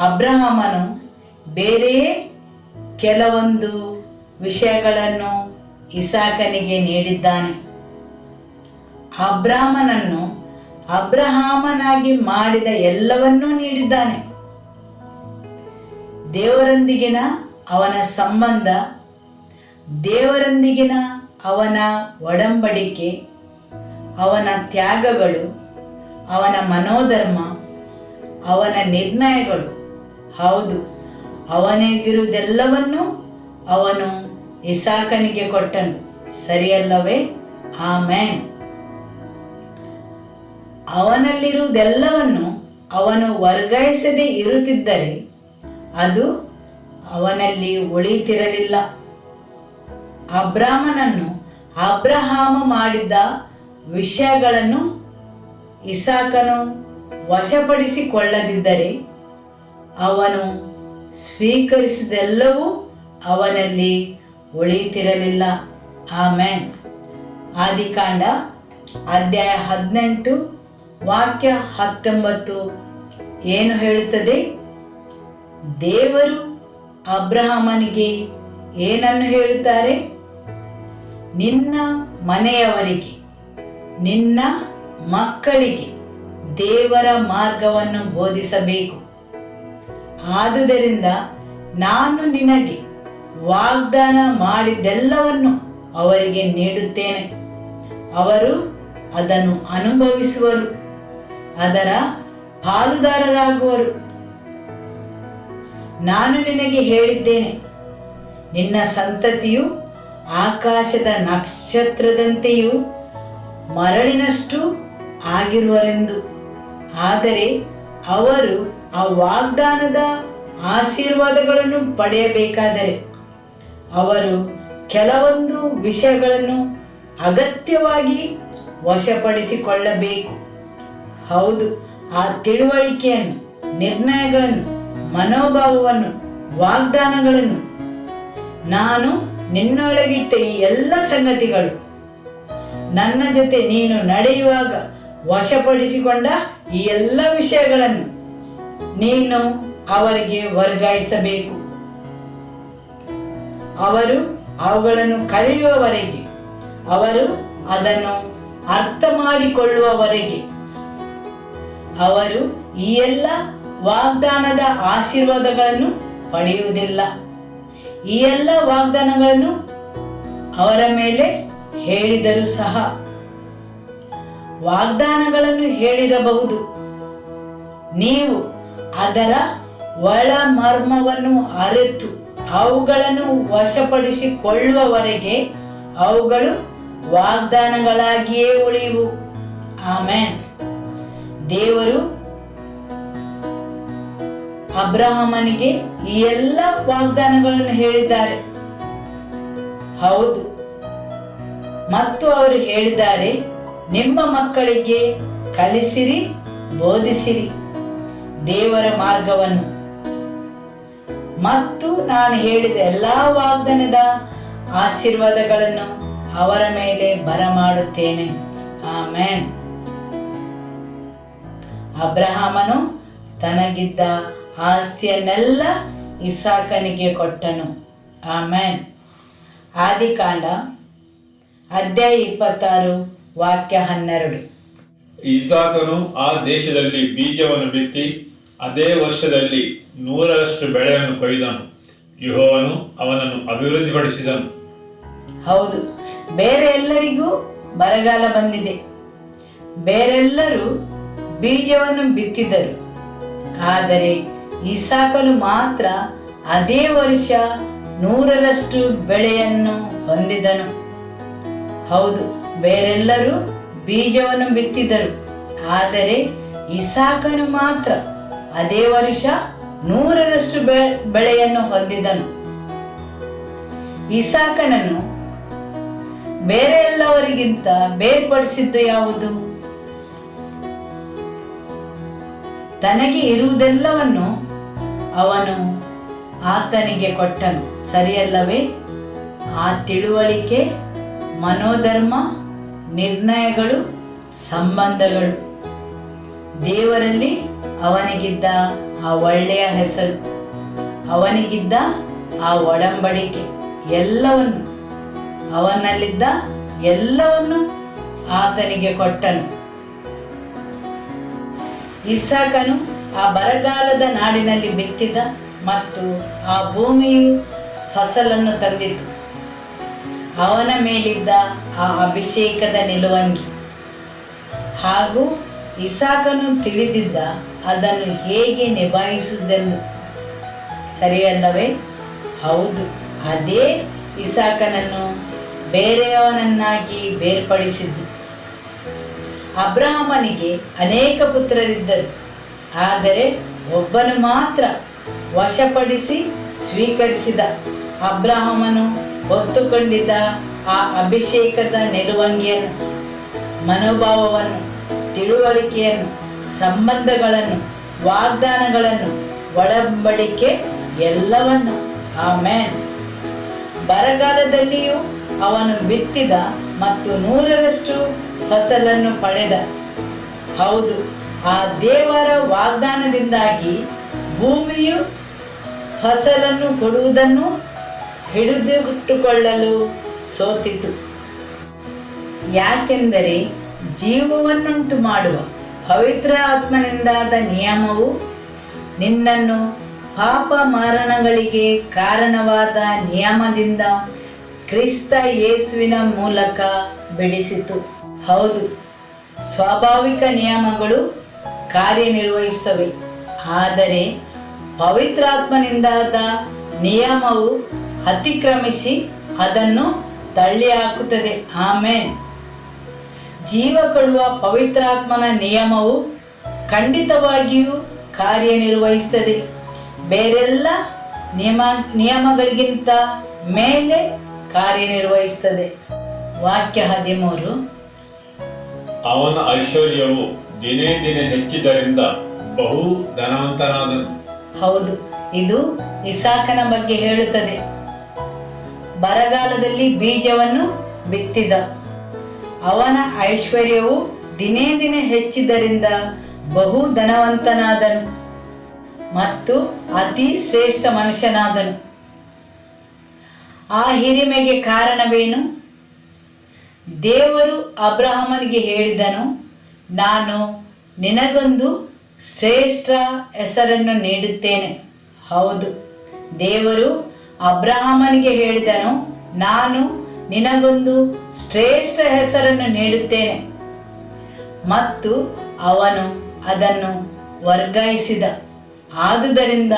ಅಬ್ರಹಾಮನು ಬೇರೆಯೇ ಕೆಲವೊಂದು ವಿಷಯಗಳನ್ನು ಇಸಾಕನಿಗೆ ನೀಡಿದ್ದಾನೆ. ಅಬ್ರಹಾಮನನ್ನು ಅಬ್ರಹಾಮನಾಗಿ ಮಾಡಿದ ಎಲ್ಲವನ್ನೂ ನೀಡಿದ್ದಾನೆ. ದೇವರೊಂದಿಗಿನ ಅವನ ಸಂಬಂಧ, ದೇವರೊಂದಿಗಿನ ಅವನ ಒಡಂಬಡಿಕೆ, ಅವನ ತ್ಯಾಗಗಳು, ಅವನ ಮನೋಧರ್ಮ, ಅವನ ನಿರ್ಣಯಗಳು, ಹೌದು, ಅವನಿಗಿರುವುದೆಲ್ಲವನ್ನೂ ಅವನು ಇಸಾಕನಿಗೆ ಕೊಟ್ಟನು. ಸರಿಯಲ್ಲವೇ? ಆಮೆನ್. ಅವನಲ್ಲಿರುವುದೆಲ್ಲವನ್ನು ಅವನು ವರ್ಗಾಯಿಸದೇ ಇರುತ್ತಿದ್ದರೆ ಅದು ಅವನಲ್ಲಿ ಉಳಿತಿರಲಿಲ್ಲ. ಅಬ್ರಹಾಮನನ್ನು ಅಬ್ರಹಾಮ ಮಾಡಿದ್ದ ವಿಷಯಗಳನ್ನು ಇಸಾಕನು ವಶಪಡಿಸಿಕೊಳ್ಳದಿದ್ದರೆ ಅವನು ಸ್ವೀಕರಿಸಿದೆಲ್ಲವೂ ಅವನಲ್ಲಿ ಉಳಿತಿರಲಿಲ್ಲ. ಆಮೆನ್. ಆದಿಕಾಂಡ ಅಧ್ಯಾಯ 18 ವಾಕ್ಯ 19 ಏನು ಹೇಳುತ್ತದೆ? ದೇವರು ಅಬ್ರಹಾಮನಿಗೆ ಏನನ್ನು ಹೇಳುತ್ತಾರೆ? ನಿನ್ನ ಮನೆಯವರಿಗೆ, ನಿನ್ನ ಮಕ್ಕಳಿಗೆ ದೇವರ ಮಾರ್ಗವನ್ನು ಬೋಧಿಸಬೇಕು. ಆದುದರಿಂದ ನಾನು ನಿನಗೆ ವಾಗ್ದಾನ ಮಾಡಿದ್ದೆಲ್ಲವನ್ನು ಅವರಿಗೆ ನೀಡುತ್ತೇನೆ. ಅವರು ಅದನ್ನು ಅನುಭವಿಸುವರು, ಅದರ ಪಾಲುದಾರರಾಗುವರು. ನಾನು ನಿನಗೆ ಹೇಳಿದ್ದೇನೆ, ನಿನ್ನ ಸಂತತಿಯು ಆಕಾಶದ ನಕ್ಷತ್ರದಂತೆಯೂ ಮರಳಿನಷ್ಟು ಆಗಿರುವರೆಂದು. ಆದರೆ ಅವರು ಆ ವಾಗ್ದಾನದ ಆಶೀರ್ವಾದಗಳನ್ನು ಪಡೆಯಬೇಕಾದರೆ ಅವರು ಕೆಲವೊಂದು ವಿಷಯಗಳನ್ನು ಅಗತ್ಯವಾಗಿ ವಶಪಡಿಸಿಕೊಳ್ಳಬೇಕು. ಹೌದು, ಆ ತಿಳುವಳಿಕೆಯನ್ನು, ನಿರ್ಣಯಗಳನ್ನು, ಮನೋಭಾವವನ್ನು, ವಾಗ್ದಾನಗಳನ್ನು, ನಾನು ನಿನ್ನೊಳಗಿಟ್ಟ ಈ ಎಲ್ಲ ಸಂಗತಿಗಳು, ನನ್ನ ಜೊತೆ ನೀನು ನಡೆಯುವಾಗ ವಶಪಡಿಸಿಕೊಂಡ ಈ ಎಲ್ಲ ವಿಷಯಗಳನ್ನು ನೀನು ಅವರಿಗೆ ವರ್ಗಾಯಿಸಬೇಕು. ಅವರು ಅವುಗಳನ್ನು ಕಲಿಯುವವರೆಗೆ, ಅವರು ಅದನ್ನು ಅರ್ಥ ಮಾಡಿಕೊಳ್ಳುವವರೆಗೆ ಅವರು ಈ ಎಲ್ಲ ವಾಗ್ದಾನದ ಆಶೀರ್ವಾದಗಳನ್ನು ಪಡೆಯುವುದಿಲ್ಲ. ಈ ಎಲ್ಲ ವಾಗ್ದಾನಗಳನ್ನು ಅವರ ಮೇಲೆ ಹೇಳಿದರೂ ಸಹ ವಾಗ್ದಾನಗಳನ್ನು ಹೇಳಿರಬಹುದು, ನೀವು ಅದರ ಒಳ ಮರ್ಮವನ್ನು ಅರಿತು ಅವುಗಳನ್ನು ವಶಪಡಿಸಿಕೊಳ್ಳುವವರೆಗೆ ಅವುಗಳು ವಾಗ್ದಾನಗಳಾಗಿಯೇ ಉಳಿಯುವು. ಆಮೆನ್. ದೇವರು ಅಬ್ರಹಾಮನಿಗೆ ಈ ಎಲ್ಲ ವಾಗ್ದಾನಗಳನ್ನು ಹೇಳಿದ್ದಾರೆ. ಹೌದು, ಮತ್ತು ಅವರು ಹೇಳಿದ್ದಾರೆ, ನಿಮ್ಮ ಮಕ್ಕಳಿಗೆ ಕಲಿಸಿರಿ, ಬೋಧಿಸಿರಿ ದೇವರ ಮಾರ್ಗವನ್ನು, ಮತ್ತು ನಾನು ಹೇಳಿದ ಎಲ್ಲ ವಾಗ್ದಾನದ ಆಶೀರ್ವಾದಗಳನ್ನು ಅವರ ಮೇಲೆ ಬರಮಾಡುತ್ತೇನೆ. ಆಮೆನ್. ಅಬ್ರಹಾಮನು ತನಗಿದ್ದ ಆಸ್ತಿಯನ್ನೆಲ್ಲ ಇಸಾಕನಿಗೆ ಕೊಟ್ಟನು. ಆಮೆನ್. ಆದಿಕಾಂಡ ಅಧ್ಯಾಯ 26 ವಾಕ್ಯ 12. ಇಸಾಕನು ಆ ದೇಶದಲ್ಲಿ ಬೀಜವನ್ನು ಬಿತ್ತಿ ಅದೇ ವರ್ಷದಲ್ಲಿ 100ರಷ್ಟು ಬೆಳೆಯನ್ನು ಕೊಯ್ದನು. ಯೆಹೋವನು ಅವನನ್ನು ಅಭಿವೃದ್ಧಿಪಡಿಸಿದನು. ಹೌದು, ಬೇರೆ ಎಲ್ಲರಿಗೂ ಬರಗಾಲ ಬಂದಿದೆ, ಬೇರೆಲ್ಲರೂ ಬೀಜವನ್ನು ಬಿತ್ತಿದರು, ಆದರೆ ಇಸಾಕನು ಮಾತ್ರ ಅದೇ ವರ್ಷ 100ರಷ್ಟು ಬೆಳೆಯನ್ನು ಹೊಂದಿದನು. ಹೌದು, ಬೇರೆಲ್ಲರೂ ಬೀಜವನ್ನು ಬಿತ್ತಿದರು, ಆದರೆ ಇಸಾಕನು ಮಾತ್ರ ಅದೇ ವರ್ಷ 100ರಷ್ಟು ಬೆಳೆಯನ್ನು ಹೊಂದಿದನು. ಇಸಾಕನನ್ನು ಬೇರೆ ಎಲ್ಲವರಿಗಿಂತ ಬೇರ್ಪಡಿಸಿದ್ದು ಯಾವುದು? ತನಗೆ ಇರುವುದೆಲ್ಲವನ್ನು ಅವನು ಆತನಿಗೆ ಕೊಟ್ಟನು, ಸರಿಯಲ್ಲವೇ? ಆ ತಿಳುವಳಿಕೆ, ಮನೋಧರ್ಮ, ನಿರ್ಣಯಗಳು, ಸಂಬಂಧಗಳು, ದೇವರಲ್ಲಿ ಅವನಿಗಿದ್ದ ಆ ಒಳ್ಳೆಯ ಹೆಸರು, ಅವನಿಗಿದ್ದ ಆ ಒಡಂಬಡಿಕೆ, ಎಲ್ಲವನ್ನು, ಅವನಲ್ಲಿದ್ದ ಎಲ್ಲವನ್ನು ಆತನಿಗೆ ಕೊಟ್ಟನು. ಇಸಾಕನು ಆ ಬರಗಾಲದ ನಾಡಿನಲ್ಲಿ ಬಿತ್ತಿದ ಮತ್ತು ಆ ಭೂಮಿಯು ಫಸಲನ್ನು ತಂದಿತು. ಅವನ ಮೇಲಿದ್ದ ಆ ಅಭಿಷೇಕದ ನಿಲುವಂಗಿ ಹಾಗೂ ಇಸಾಕನು ತಿಳಿದಿದ್ದ ಅದನ್ನು ಹೇಗೆ ನಿಭಾಯಿಸುವುದೆಂದು, ಸರಿಯಲ್ಲವೇ? ಹೌದು, ಅದೇ ಇಸಾಕನನ್ನು ಬೇರೆಯವನನ್ನಾಗಿ ಬೇರ್ಪಡಿಸಿದ್ದು. ಅಬ್ರಹಾಮನಿಗೆ ಅನೇಕ ಪುತ್ರರಿದ್ದರು, ಆದರೆ ಒಬ್ಬನು ಮಾತ್ರ ವಶಪಡಿಸಿ ಸ್ವೀಕರಿಸಿದ. ಅಬ್ರಹಾಮನು ಹೊತ್ತುಕೊಂಡಿದ್ದ ಆ ಅಭಿಷೇಕದ ನಿಲುವಂಗಿಯನ್ನು, ಮನೋಭಾವವನ್ನು, ತಿಳುವಳಿಕೆಯನ್ನು, ಸಂಬಂಧಗಳನ್ನು, ವಾಗ್ದಾನಗಳನ್ನು, ಒಡಂಬಡಿಕೆ ಎಲ್ಲವನ್ನು. ಆಮೆನ್. ಬರಗಾಲದಲ್ಲಿಯೂ ಅವನು ಬಿತ್ತಿದ ಮತ್ತು 100ರಷ್ಟು ಫಸಲನ್ನು ಪಡೆದ. ಹೌದು, ಆ ದೇವರ ವಾಗ್ದಾನದಿಂದಾಗಿ ಭೂಮಿಯು ಫಸಲನ್ನು ಕೊಡುವುದನ್ನು ಹಿಡಿದಿಟ್ಟುಕೊಳ್ಳಲು ಸೋತಿತು. ಯಾಕೆಂದರೆ ಜೀವವನ್ನುಂಟು ಮಾಡುವ ಪವಿತ್ರ ಆತ್ಮನಿಂದಾದ ನಿಯಮವು ನಿನ್ನನ್ನು ಪಾಪ ಮರಣಗಳಿಗೆ ಕಾರಣವಾದ ನಿಯಮದಿಂದ ಕ್ರಿಸ್ತ ಯೇಸುವಿನ ಮೂಲಕ ಬಿಡಿಸಿತು. ಹೌದು, ಸ್ವಾಭಾವಿಕ ನಿಯಮಗಳು ಕಾರ್ಯನಿರ್ವಹಿಸುತ್ತವೆ, ಆದರೆ ಪವಿತ್ರಾತ್ಮನಿಂದಾದ ನಿಯಮವು ಅತಿಕ್ರಮಿಸಿ ಅದನ್ನು ತಳ್ಳಿ ಹಾಕುತ್ತದೆ. ಆಮೆನ್. ಜೀವ ಕೊಡುವ ಪವಿತ್ರಾತ್ಮನ ನಿಯಮವು ಖಂಡಿತವಾಗಿಯೂ ಕಾರ್ಯನಿರ್ವಹಿಸ್ತದೆ. ಬೇರೆಲ್ಲ ನಿಯಮಗಳಿಗಿಂತ ಮೇಲೆ ಕಾರ್ಯನಿರ್ವಹಿಸ್ತದೆ. ವಾಕ್ಯ 13. ಅವನ ಐಶ್ವರ್ಯವು ದಿನೇ ದಿನೇ ಹೆಚ್ಚಿದ್ದರಿಂದ ಬಹು ಧನವಂತನಾದನು. ಹೌದು, ಇದು ಇಸಾಕನ ಬಗ್ಗೆ ಹೇಳುತ್ತದೆ. ಬರಗಾಲದಲ್ಲಿ ಬೀಜವನ್ನು ಬಿತ್ತಿದ. ಅವನ ಐಶ್ವರ್ಯವು ದಿನೇ ದಿನೇ ಹೆಚ್ಚಿದ್ದರಿಂದ ಬಹು ಧನವಂತನಾದನು ಮತ್ತು ಅತಿ ಶ್ರೇಷ್ಠ ಮನುಷ್ಯನಾದನು. ಆ ಹಿರಿಮೆಗೆ ಕಾರಣವೇನು? ದೇವರು ಅಬ್ರಹಾಮನಿಗೆ ಹೇಳಿದನು, ನಾನು ನಿನಗೊಂದು ಶ್ರೇಷ್ಠ ಹೆಸರನ್ನು ನೀಡುತ್ತೇನೆ. ಹೌದು, ದೇವರು ಅಬ್ರಹಾಮನಿಗೆ ಹೇಳಿದನು, ನಾನು ನಿನಗೊಂದು ಶ್ರೇಷ್ಠ ಹೆಸರನ್ನು ನೀಡುತ್ತೇನೆ. ಮತ್ತು ಅವನು ಅದನ್ನು ವರ್ಗಾಯಿಸಿದ. ಆದುದರಿಂದ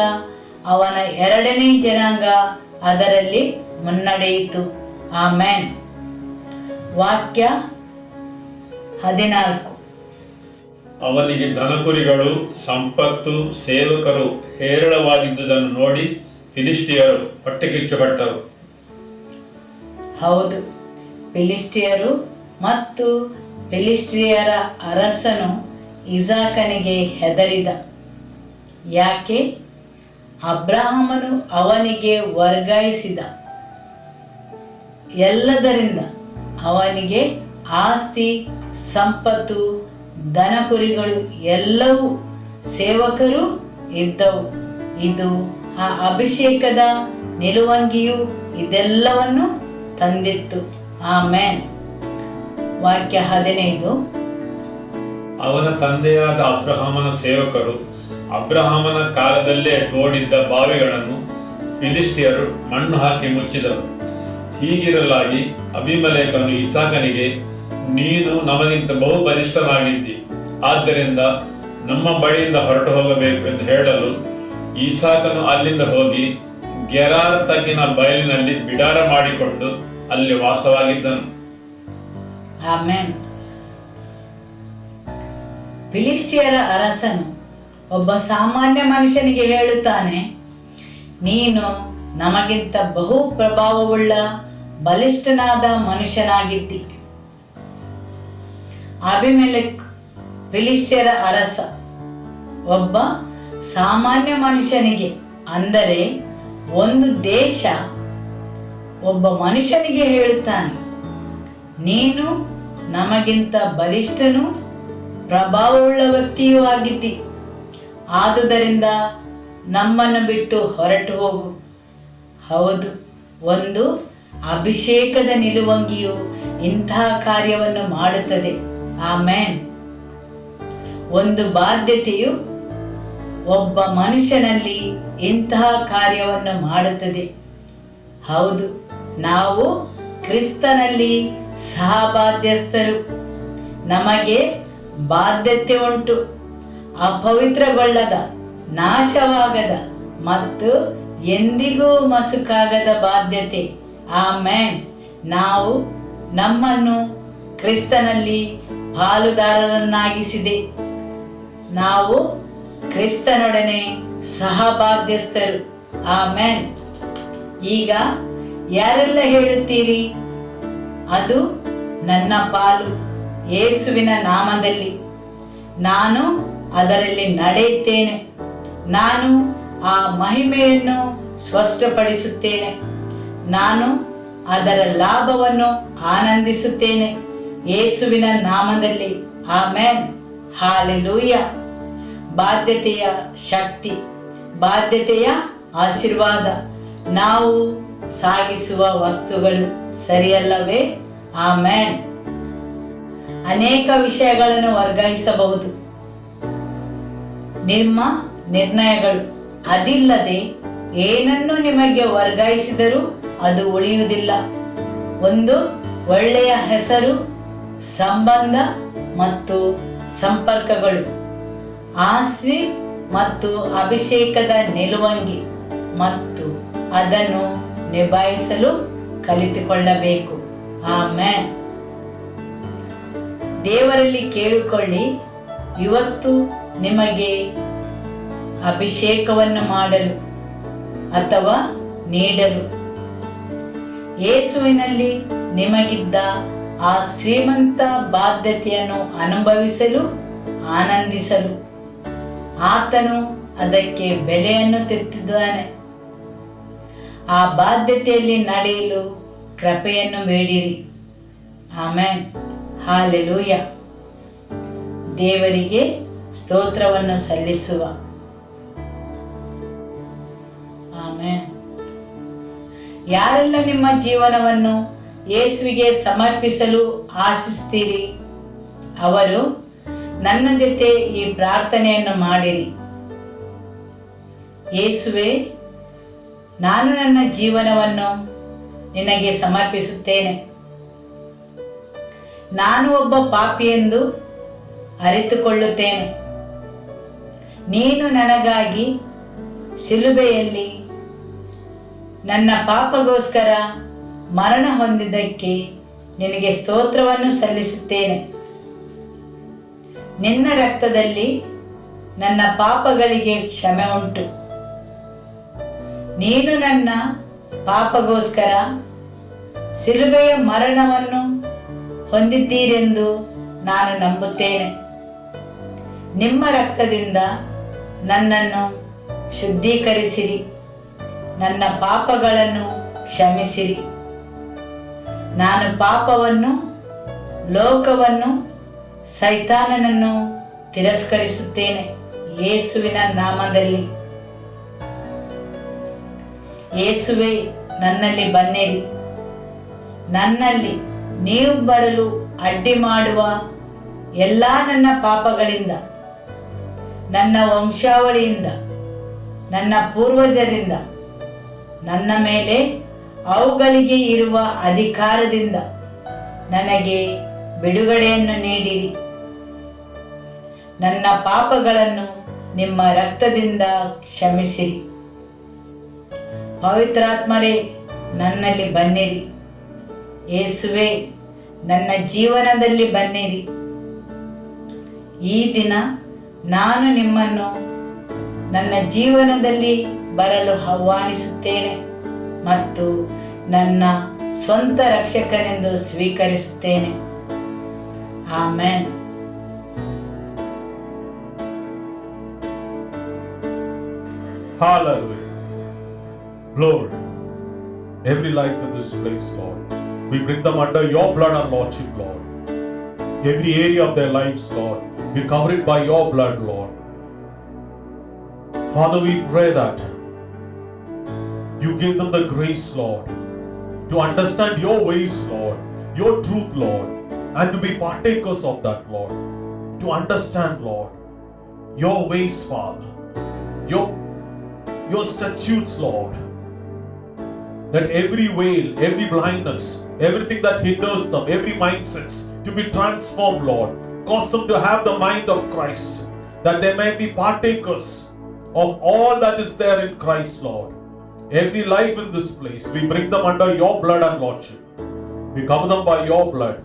ಅವನ ಎರಡನೇ ಜನಾಂಗ ಅದರಲ್ಲಿ ಮುನ್ನಡೆಯಿತು. ಆಮೆನ್. ವಾಕ್ಯ 14. ಅವನಿಗೆ ದನಕುರಿಗಳು, ಸಂಪತ್ತು, ಸೇವಕರು ಹೇರಳವಾಗಿದ್ದುದನ್ನು ನೋಡಿ ಫಿಲಿಷ್ಟಿಯರು ಹೊಟ್ಟೆಕಿಚ್ಚುಪಟ್ಟರು. ಹೌದು, ಫಿಲಿಷ್ಟಿಯರು ಮತ್ತು ಫಿಲಿಷ್ಟಿಯರ ಅರಸನು ಇಸಾಕನಿಗೆ ಹೆದರಿದ. ಯಾಕೆ? ಅಬ್ರಹಾಮನು ಅವನಿಗೆ ವರ್ಗಾಯಿಸಿದ ಎಲ್ಲದರಿಂದ ಅವನಿಗೆ ಆಸ್ತಿ, ಸಂಪತ್ತು, ದನಕುರಿಗಳು ಎಲ್ಲವೂ, ಸೇವಕರು ಇದ್ದವು. ಇದು ಆ ಅಭಿಷೇಕದ ನಿಲುವಂಗಿಯು ಇದೆಲ್ಲವನ್ನು ತಂದಿತ್ತು. ಆಮೆನ್. ವಾಕ್ಯ 15. ಅವನ ತಂದೆಯಾದ ಅಬ್ರಹಾಮನ ಸೇವಕರು ಅಬ್ರಹಾಮನ ಕಾಲದಲ್ಲೇ ತೋಡಿದ್ದ ಬಾವಿಗಳನ್ನು ಫಿಲಿಷ್ಟಿಯರು ಮಣ್ಣು ಹಾಕಿ ಮುಚ್ಚಿದರು. ಹೀಗಿರಲಾಗಿ ಅಬೀಮೆಲೆಕನು ಇಸಾಕನಿಗೆ, ನೀನು ನಮಗಿಂತ ಬಹು ಬಲಿಷ್ಠನಾಗಿದ್ದಿ, ಆದ್ದರಿಂದ ನಮ್ಮ ಬಳಿಯಿಂದ ಹೊರಟು ಹೋಗಬೇಕು ಎಂದು ಹೇಳಲು ಇಸಾಕನು ಅಲ್ಲಿಂದ ಹೋಗಿ ಗೆರಾರ್ ತಗ್ಗಿನ ಬಯಲಿನಲ್ಲಿ ಬಿಡಾರ ಮಾಡಿಕೊಂಡು ಅಲ್ಲಿ ವಾಸವಾಗಿದ್ದನು. ಆಮೆನ್. ಫಿಲಿಷ್ಟಿಯರ ಅರಸನು ಒಬ್ಬ ಸಾಮಾನ್ಯ ಮನುಷ್ಯನಿಗೆ ಹೇಳುತ್ತಾನೆ, ನೀನು ನಮಗಿಂತ ಬಹು ಪ್ರಭಾವವುಳ್ಳ ಬಲಿಷ್ಠನಾದ ಮನುಷ್ಯನಾಗಿದ್ದಿ. ಅಬೀಮೆಲೆಕ್ ಫಿಲಿಷ್ಟಿಯರ ಅರಸ ಒಬ್ಬ ಸಾಮಾನ್ಯ ಮನುಷ್ಯನಿಗೆ, ಅಂದರೆ ಒಂದು ದೇಶ ಒಬ್ಬ ಮನುಷ್ಯನಿಗೆ ಹೇಳುತ್ತಾನೆ, ನೀನು ನಮಗಿಂತ ಬಲಿಷ್ಠನು ಪ್ರಭಾವವುಳ್ಳ ವ್ಯಕ್ತಿಯೂ ಆಗಿದ್ದಿ, ಆದುದರಿಂದ ನಮ್ಮನ್ನು ಬಿಟ್ಟು ಹೊರಟು ಹೋಗು. ಹೌದು, ಒಂದು ಅಭಿಷೇಕದ ನಿಲುವಂಗಿಯು ಇಂತಹ ಕಾರ್ಯವನ್ನು ಮಾಡುತ್ತದೆ. ಆಮೆನ್. ಒಂದು ಬಾಧ್ಯತೆಯು ಒಬ್ಬ ಮನುಷ್ಯನಲ್ಲಿ ಇಂತಹ ಕಾರ್ಯವನ್ನು ಮಾಡುತ್ತದೆ. ಹೌದು, ನಾವು ಕ್ರಿಸ್ತನಲ್ಲಿ ಸಹಬಾಧ್ಯಸ್ಥರು. ನಮಗೆ ಬಾಧ್ಯತೆ ಉಂಟು. ಅಪವಿತ್ರಗೊಳ್ಳದ, ನಾಶವಾಗದ ಮತ್ತು ಎಂದಿಗೂ ಮಸುಕಾಗದ ಬಾಧ್ಯತೆ. ಆಮೆನ್. ನಾವು ನಮ್ಮನ್ನು ಕ್ರಿಸ್ತನಲ್ಲಿ ಪಾಲುದಾರರನ್ನಾಗಿಸಿದೆ. ನಾವು ಕ್ರಿಸ್ತನೊಡನೆ ಸಹಬಾಧ್ಯಸ್ಥರು. ಆಮೆನ್. ಈಗ ಯಾರೆಲ್ಲ ಹೇಳುತ್ತೀರಿ, ಅದು ನನ್ನ ಪಾಲು ಯೇಸುವಿನ ನಾಮದಲ್ಲಿ, ನಾನು ಅದರಲ್ಲಿ ನಡೆಯುತ್ತೇನೆ, ನಾನು ಆ ಮಹಿಮೆಯನ್ನು ಸ್ಪಷ್ಟಪಡಿಸುತ್ತೇನೆ, ನಾನು ಅದರ ಲಾಭವನ್ನು ಆನಂದಿಸುತ್ತೇನೆ ಯೇಸುವಿನ ನಾಮದಲ್ಲಿ. ಆಮೆನ್. ಹಾಲೆಲೂಯ. ಬಾಧ್ಯತೆಯ ಶಕ್ತಿ, ಬಾಧ್ಯತೆಯ ಆಶೀರ್ವಾದ. ನಾವು ಸಾಗಿಸುವ ವಸ್ತುಗಳು ಸರಿಯಲ್ಲವೇ? ಆಮೆನ್. ಅನೇಕ ವಿಷಯಗಳನ್ನು ವರ್ಗಾಯಿಸಬಹುದು. ನಿಮ್ಮ ನಿರ್ಣಯಗಳು, ಅದಿಲ್ಲದೆ ಏನನ್ನು ನಿಮಗೆ ವರ್ಗಾಯಿಸಿದರೂ ಅದು ಉಳಿಯುವುದಿಲ್ಲ. ಒಂದು ಒಳ್ಳೆಯ ಹೆಸರು, ಸಂಬಂಧ ಮತ್ತು ಸಂಪರ್ಕಗಳು, ಆಸ್ತಿ ಮತ್ತು ಅಭಿಷೇಕದ ನಿಲುವಂಗಿ, ಮತ್ತು ಅದನ್ನು ನಿಭಾಯಿಸಲು ಕಲಿತುಕೊಳ್ಳಬೇಕು. ಆಮೆನ್. ದೇವರಲ್ಲಿ ಕೇಳಿಕೊಳ್ಳಿ, ಇವತ್ತು ನಿಮಗೆ ಅಭಿಷೇಕವನ್ನು ಮಾಡಲು ಅಥವಾ ನೀಡಲು. ಯೇಸುವಿನಲ್ಲಿ ನಿಮಗಿದ್ದ ಆ ಶ್ರೀಮಂತ ಬಾಧ್ಯತೆಯನ್ನು ಅನುಭವಿಸಲು, ಆನಂದಿಸಲು ಆತನು ಅದಕ್ಕೆ ಬೆಲೆಯನ್ನು ತೆತ್ತಿದ್ದಾನೆ. ಆ ಬಾಧ್ಯತೆಯಲ್ಲಿ ನಡೆಯಲು ಕೃಪೆಯನ್ನು ಬೇಡಿರಿ. ಆಮೆನ್. ಹಾಲೆಲೂಯ. ದೇವರಿಗೆ ಸ್ತೋತ್ರವನ್ನು ಸಲ್ಲಿಸುವ. ಆಮೆನ್. ಯಾರೆಲ್ಲ ನಿಮ್ಮ ಜೀವನವನ್ನು ಯೇಸುವಿಗೆ ಸಮರ್ಪಿಸಲು ಆಶಿಸ್ತೀರಿ, ಅವರು ನನ್ನ ಜೊತೆ ಈ ಪ್ರಾರ್ಥನೆಯನ್ನು ಮಾಡಿರಿ. ಯೇಸುವೆ, ನಾನು ನನ್ನ ಜೀವನವನ್ನು ನಿನಗೆ ಸಮರ್ಪಿಸುತ್ತೇನೆ. ನಾನು ಒಬ್ಬ ಪಾಪಿ ಎಂದು ಅರಿತುಕೊಳ್ಳುತ್ತೇನೆ. ನೀನು ನನಗಾಗಿ ಶಿಲುಬೆಯಲ್ಲಿ ನನ್ನ ಪಾಪಗೋಸ್ಕರ ಮರಣ ಹೊಂದಿದ್ದಕ್ಕೆ ನಿನಗೆ ಸ್ತೋತ್ರವನ್ನು ಸಲ್ಲಿಸುತ್ತೇನೆ. ನಿನ್ನ ರಕ್ತದಲ್ಲಿ ನನ್ನ ಪಾಪಗಳಿಗೆ ಕ್ಷಮೆ ಉಂಟು. ನೀನು ನನ್ನ ಪಾಪಗೋಸ್ಕರ ಶಿಲುಬೆಯ ಮರಣವನ್ನು ಹೊಂದಿದ್ದೀರೆಂದು ನಾನು ನಂಬುತ್ತೇನೆ. ನಿಮ್ಮ ರಕ್ತದಿಂದ ನನ್ನನ್ನು ಶುದ್ಧೀಕರಿಸಿರಿ, ನನ್ನ ಪಾಪಗಳನ್ನು ಕ್ಷಮಿಸಿರಿ. ನಾನು ಪಾಪವನ್ನು, ಲೋಕವನ್ನು, ಸೈತಾನನನ್ನು ತಿರಸ್ಕರಿಸುತ್ತೇನೆ ಯೇಸುವಿನ ನಾಮದಲ್ಲಿ. ಯೇಸುವೆ, ನನ್ನಲ್ಲಿ ಬನ್ನಿರಿ. ನನ್ನಲ್ಲಿ ನೀವು ಬರಲು ಅಡ್ಡಿ ಮಾಡುವ ಎಲ್ಲ ನನ್ನ ಪಾಪಗಳಿಂದ, ನನ್ನ ವಂಶಾವಳಿಯಿಂದ, ನನ್ನ ಪೂರ್ವಜರಿಂದ, ನನ್ನ ಮೇಲೆ ಅವುಗಳಿಗೆ ಇರುವ ಅಧಿಕಾರದಿಂದ ನನಗೆ ಬಿಡುಗಡೆಯನ್ನು ನೀಡಿರಿ. ನನ್ನ ಪಾಪಗಳನ್ನು ನಿಮ್ಮ ರಕ್ತದಿಂದ ಕ್ಷಮಿಸಿರಿ. ಪವಿತ್ರಾತ್ಮರೇ, ನನ್ನಲ್ಲಿ ಬನ್ನಿರಿ. ಯೇಸುವೆ, ನನ್ನ ಜೀವನದಲ್ಲಿ ಬನ್ನಿರಿ. ಈ ದಿನ ನಾನು ನಿಮ್ಮನ್ನು ನನ್ನ ಜೀವನದಲ್ಲಿ ಬರಲು ಆಹ್ವಾನಿಸುತ್ತೇನೆ ಮತ್ತು ನನ್ನ ಸ್ವಂತ ರಕ್ಷಕನೆಂದು ಸ್ವೀಕರಿಸುತ್ತೇನೆ. Amen. Hallelujah. Lord, every life in this place, Lord, we bring them under your blood and lordship, Lord. Every area of their lives, Lord, we cover it by your blood, Lord. Father, we pray that you give them the grace, Lord, to understand your ways, Lord, your truth, Lord, and to be partakers of that, Lord. To understand, Lord, your ways, Father, your statutes, Lord. That every veil, every blindness, everything that hinders them, every mindsets to be transformed, Lord. Cause them to have the mind of Christ, that they may be partakers of all that is there in Christ, Lord. Every life in this place, we bring them under your blood and lordship. We cover them by your blood.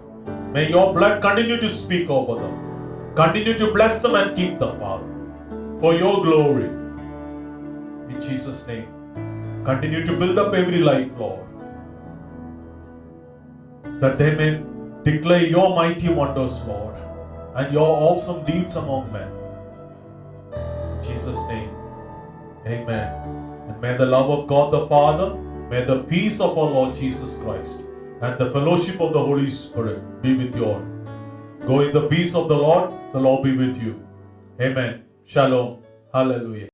May your blood continue to speak over them. Continue to bless them and keep them, Father, for your glory. In Jesus' name, continue to build up every life, Lord, that they may declare your mighty wonders, Lord, and your awesome deeds among men. In Jesus' name, amen. And may the love of God the Father, may the peace of our Lord Jesus Christ, and the fellowship of the Holy Spirit be with you all. Go in the peace of the Lord be with you. Amen. Shalom. Hallelujah.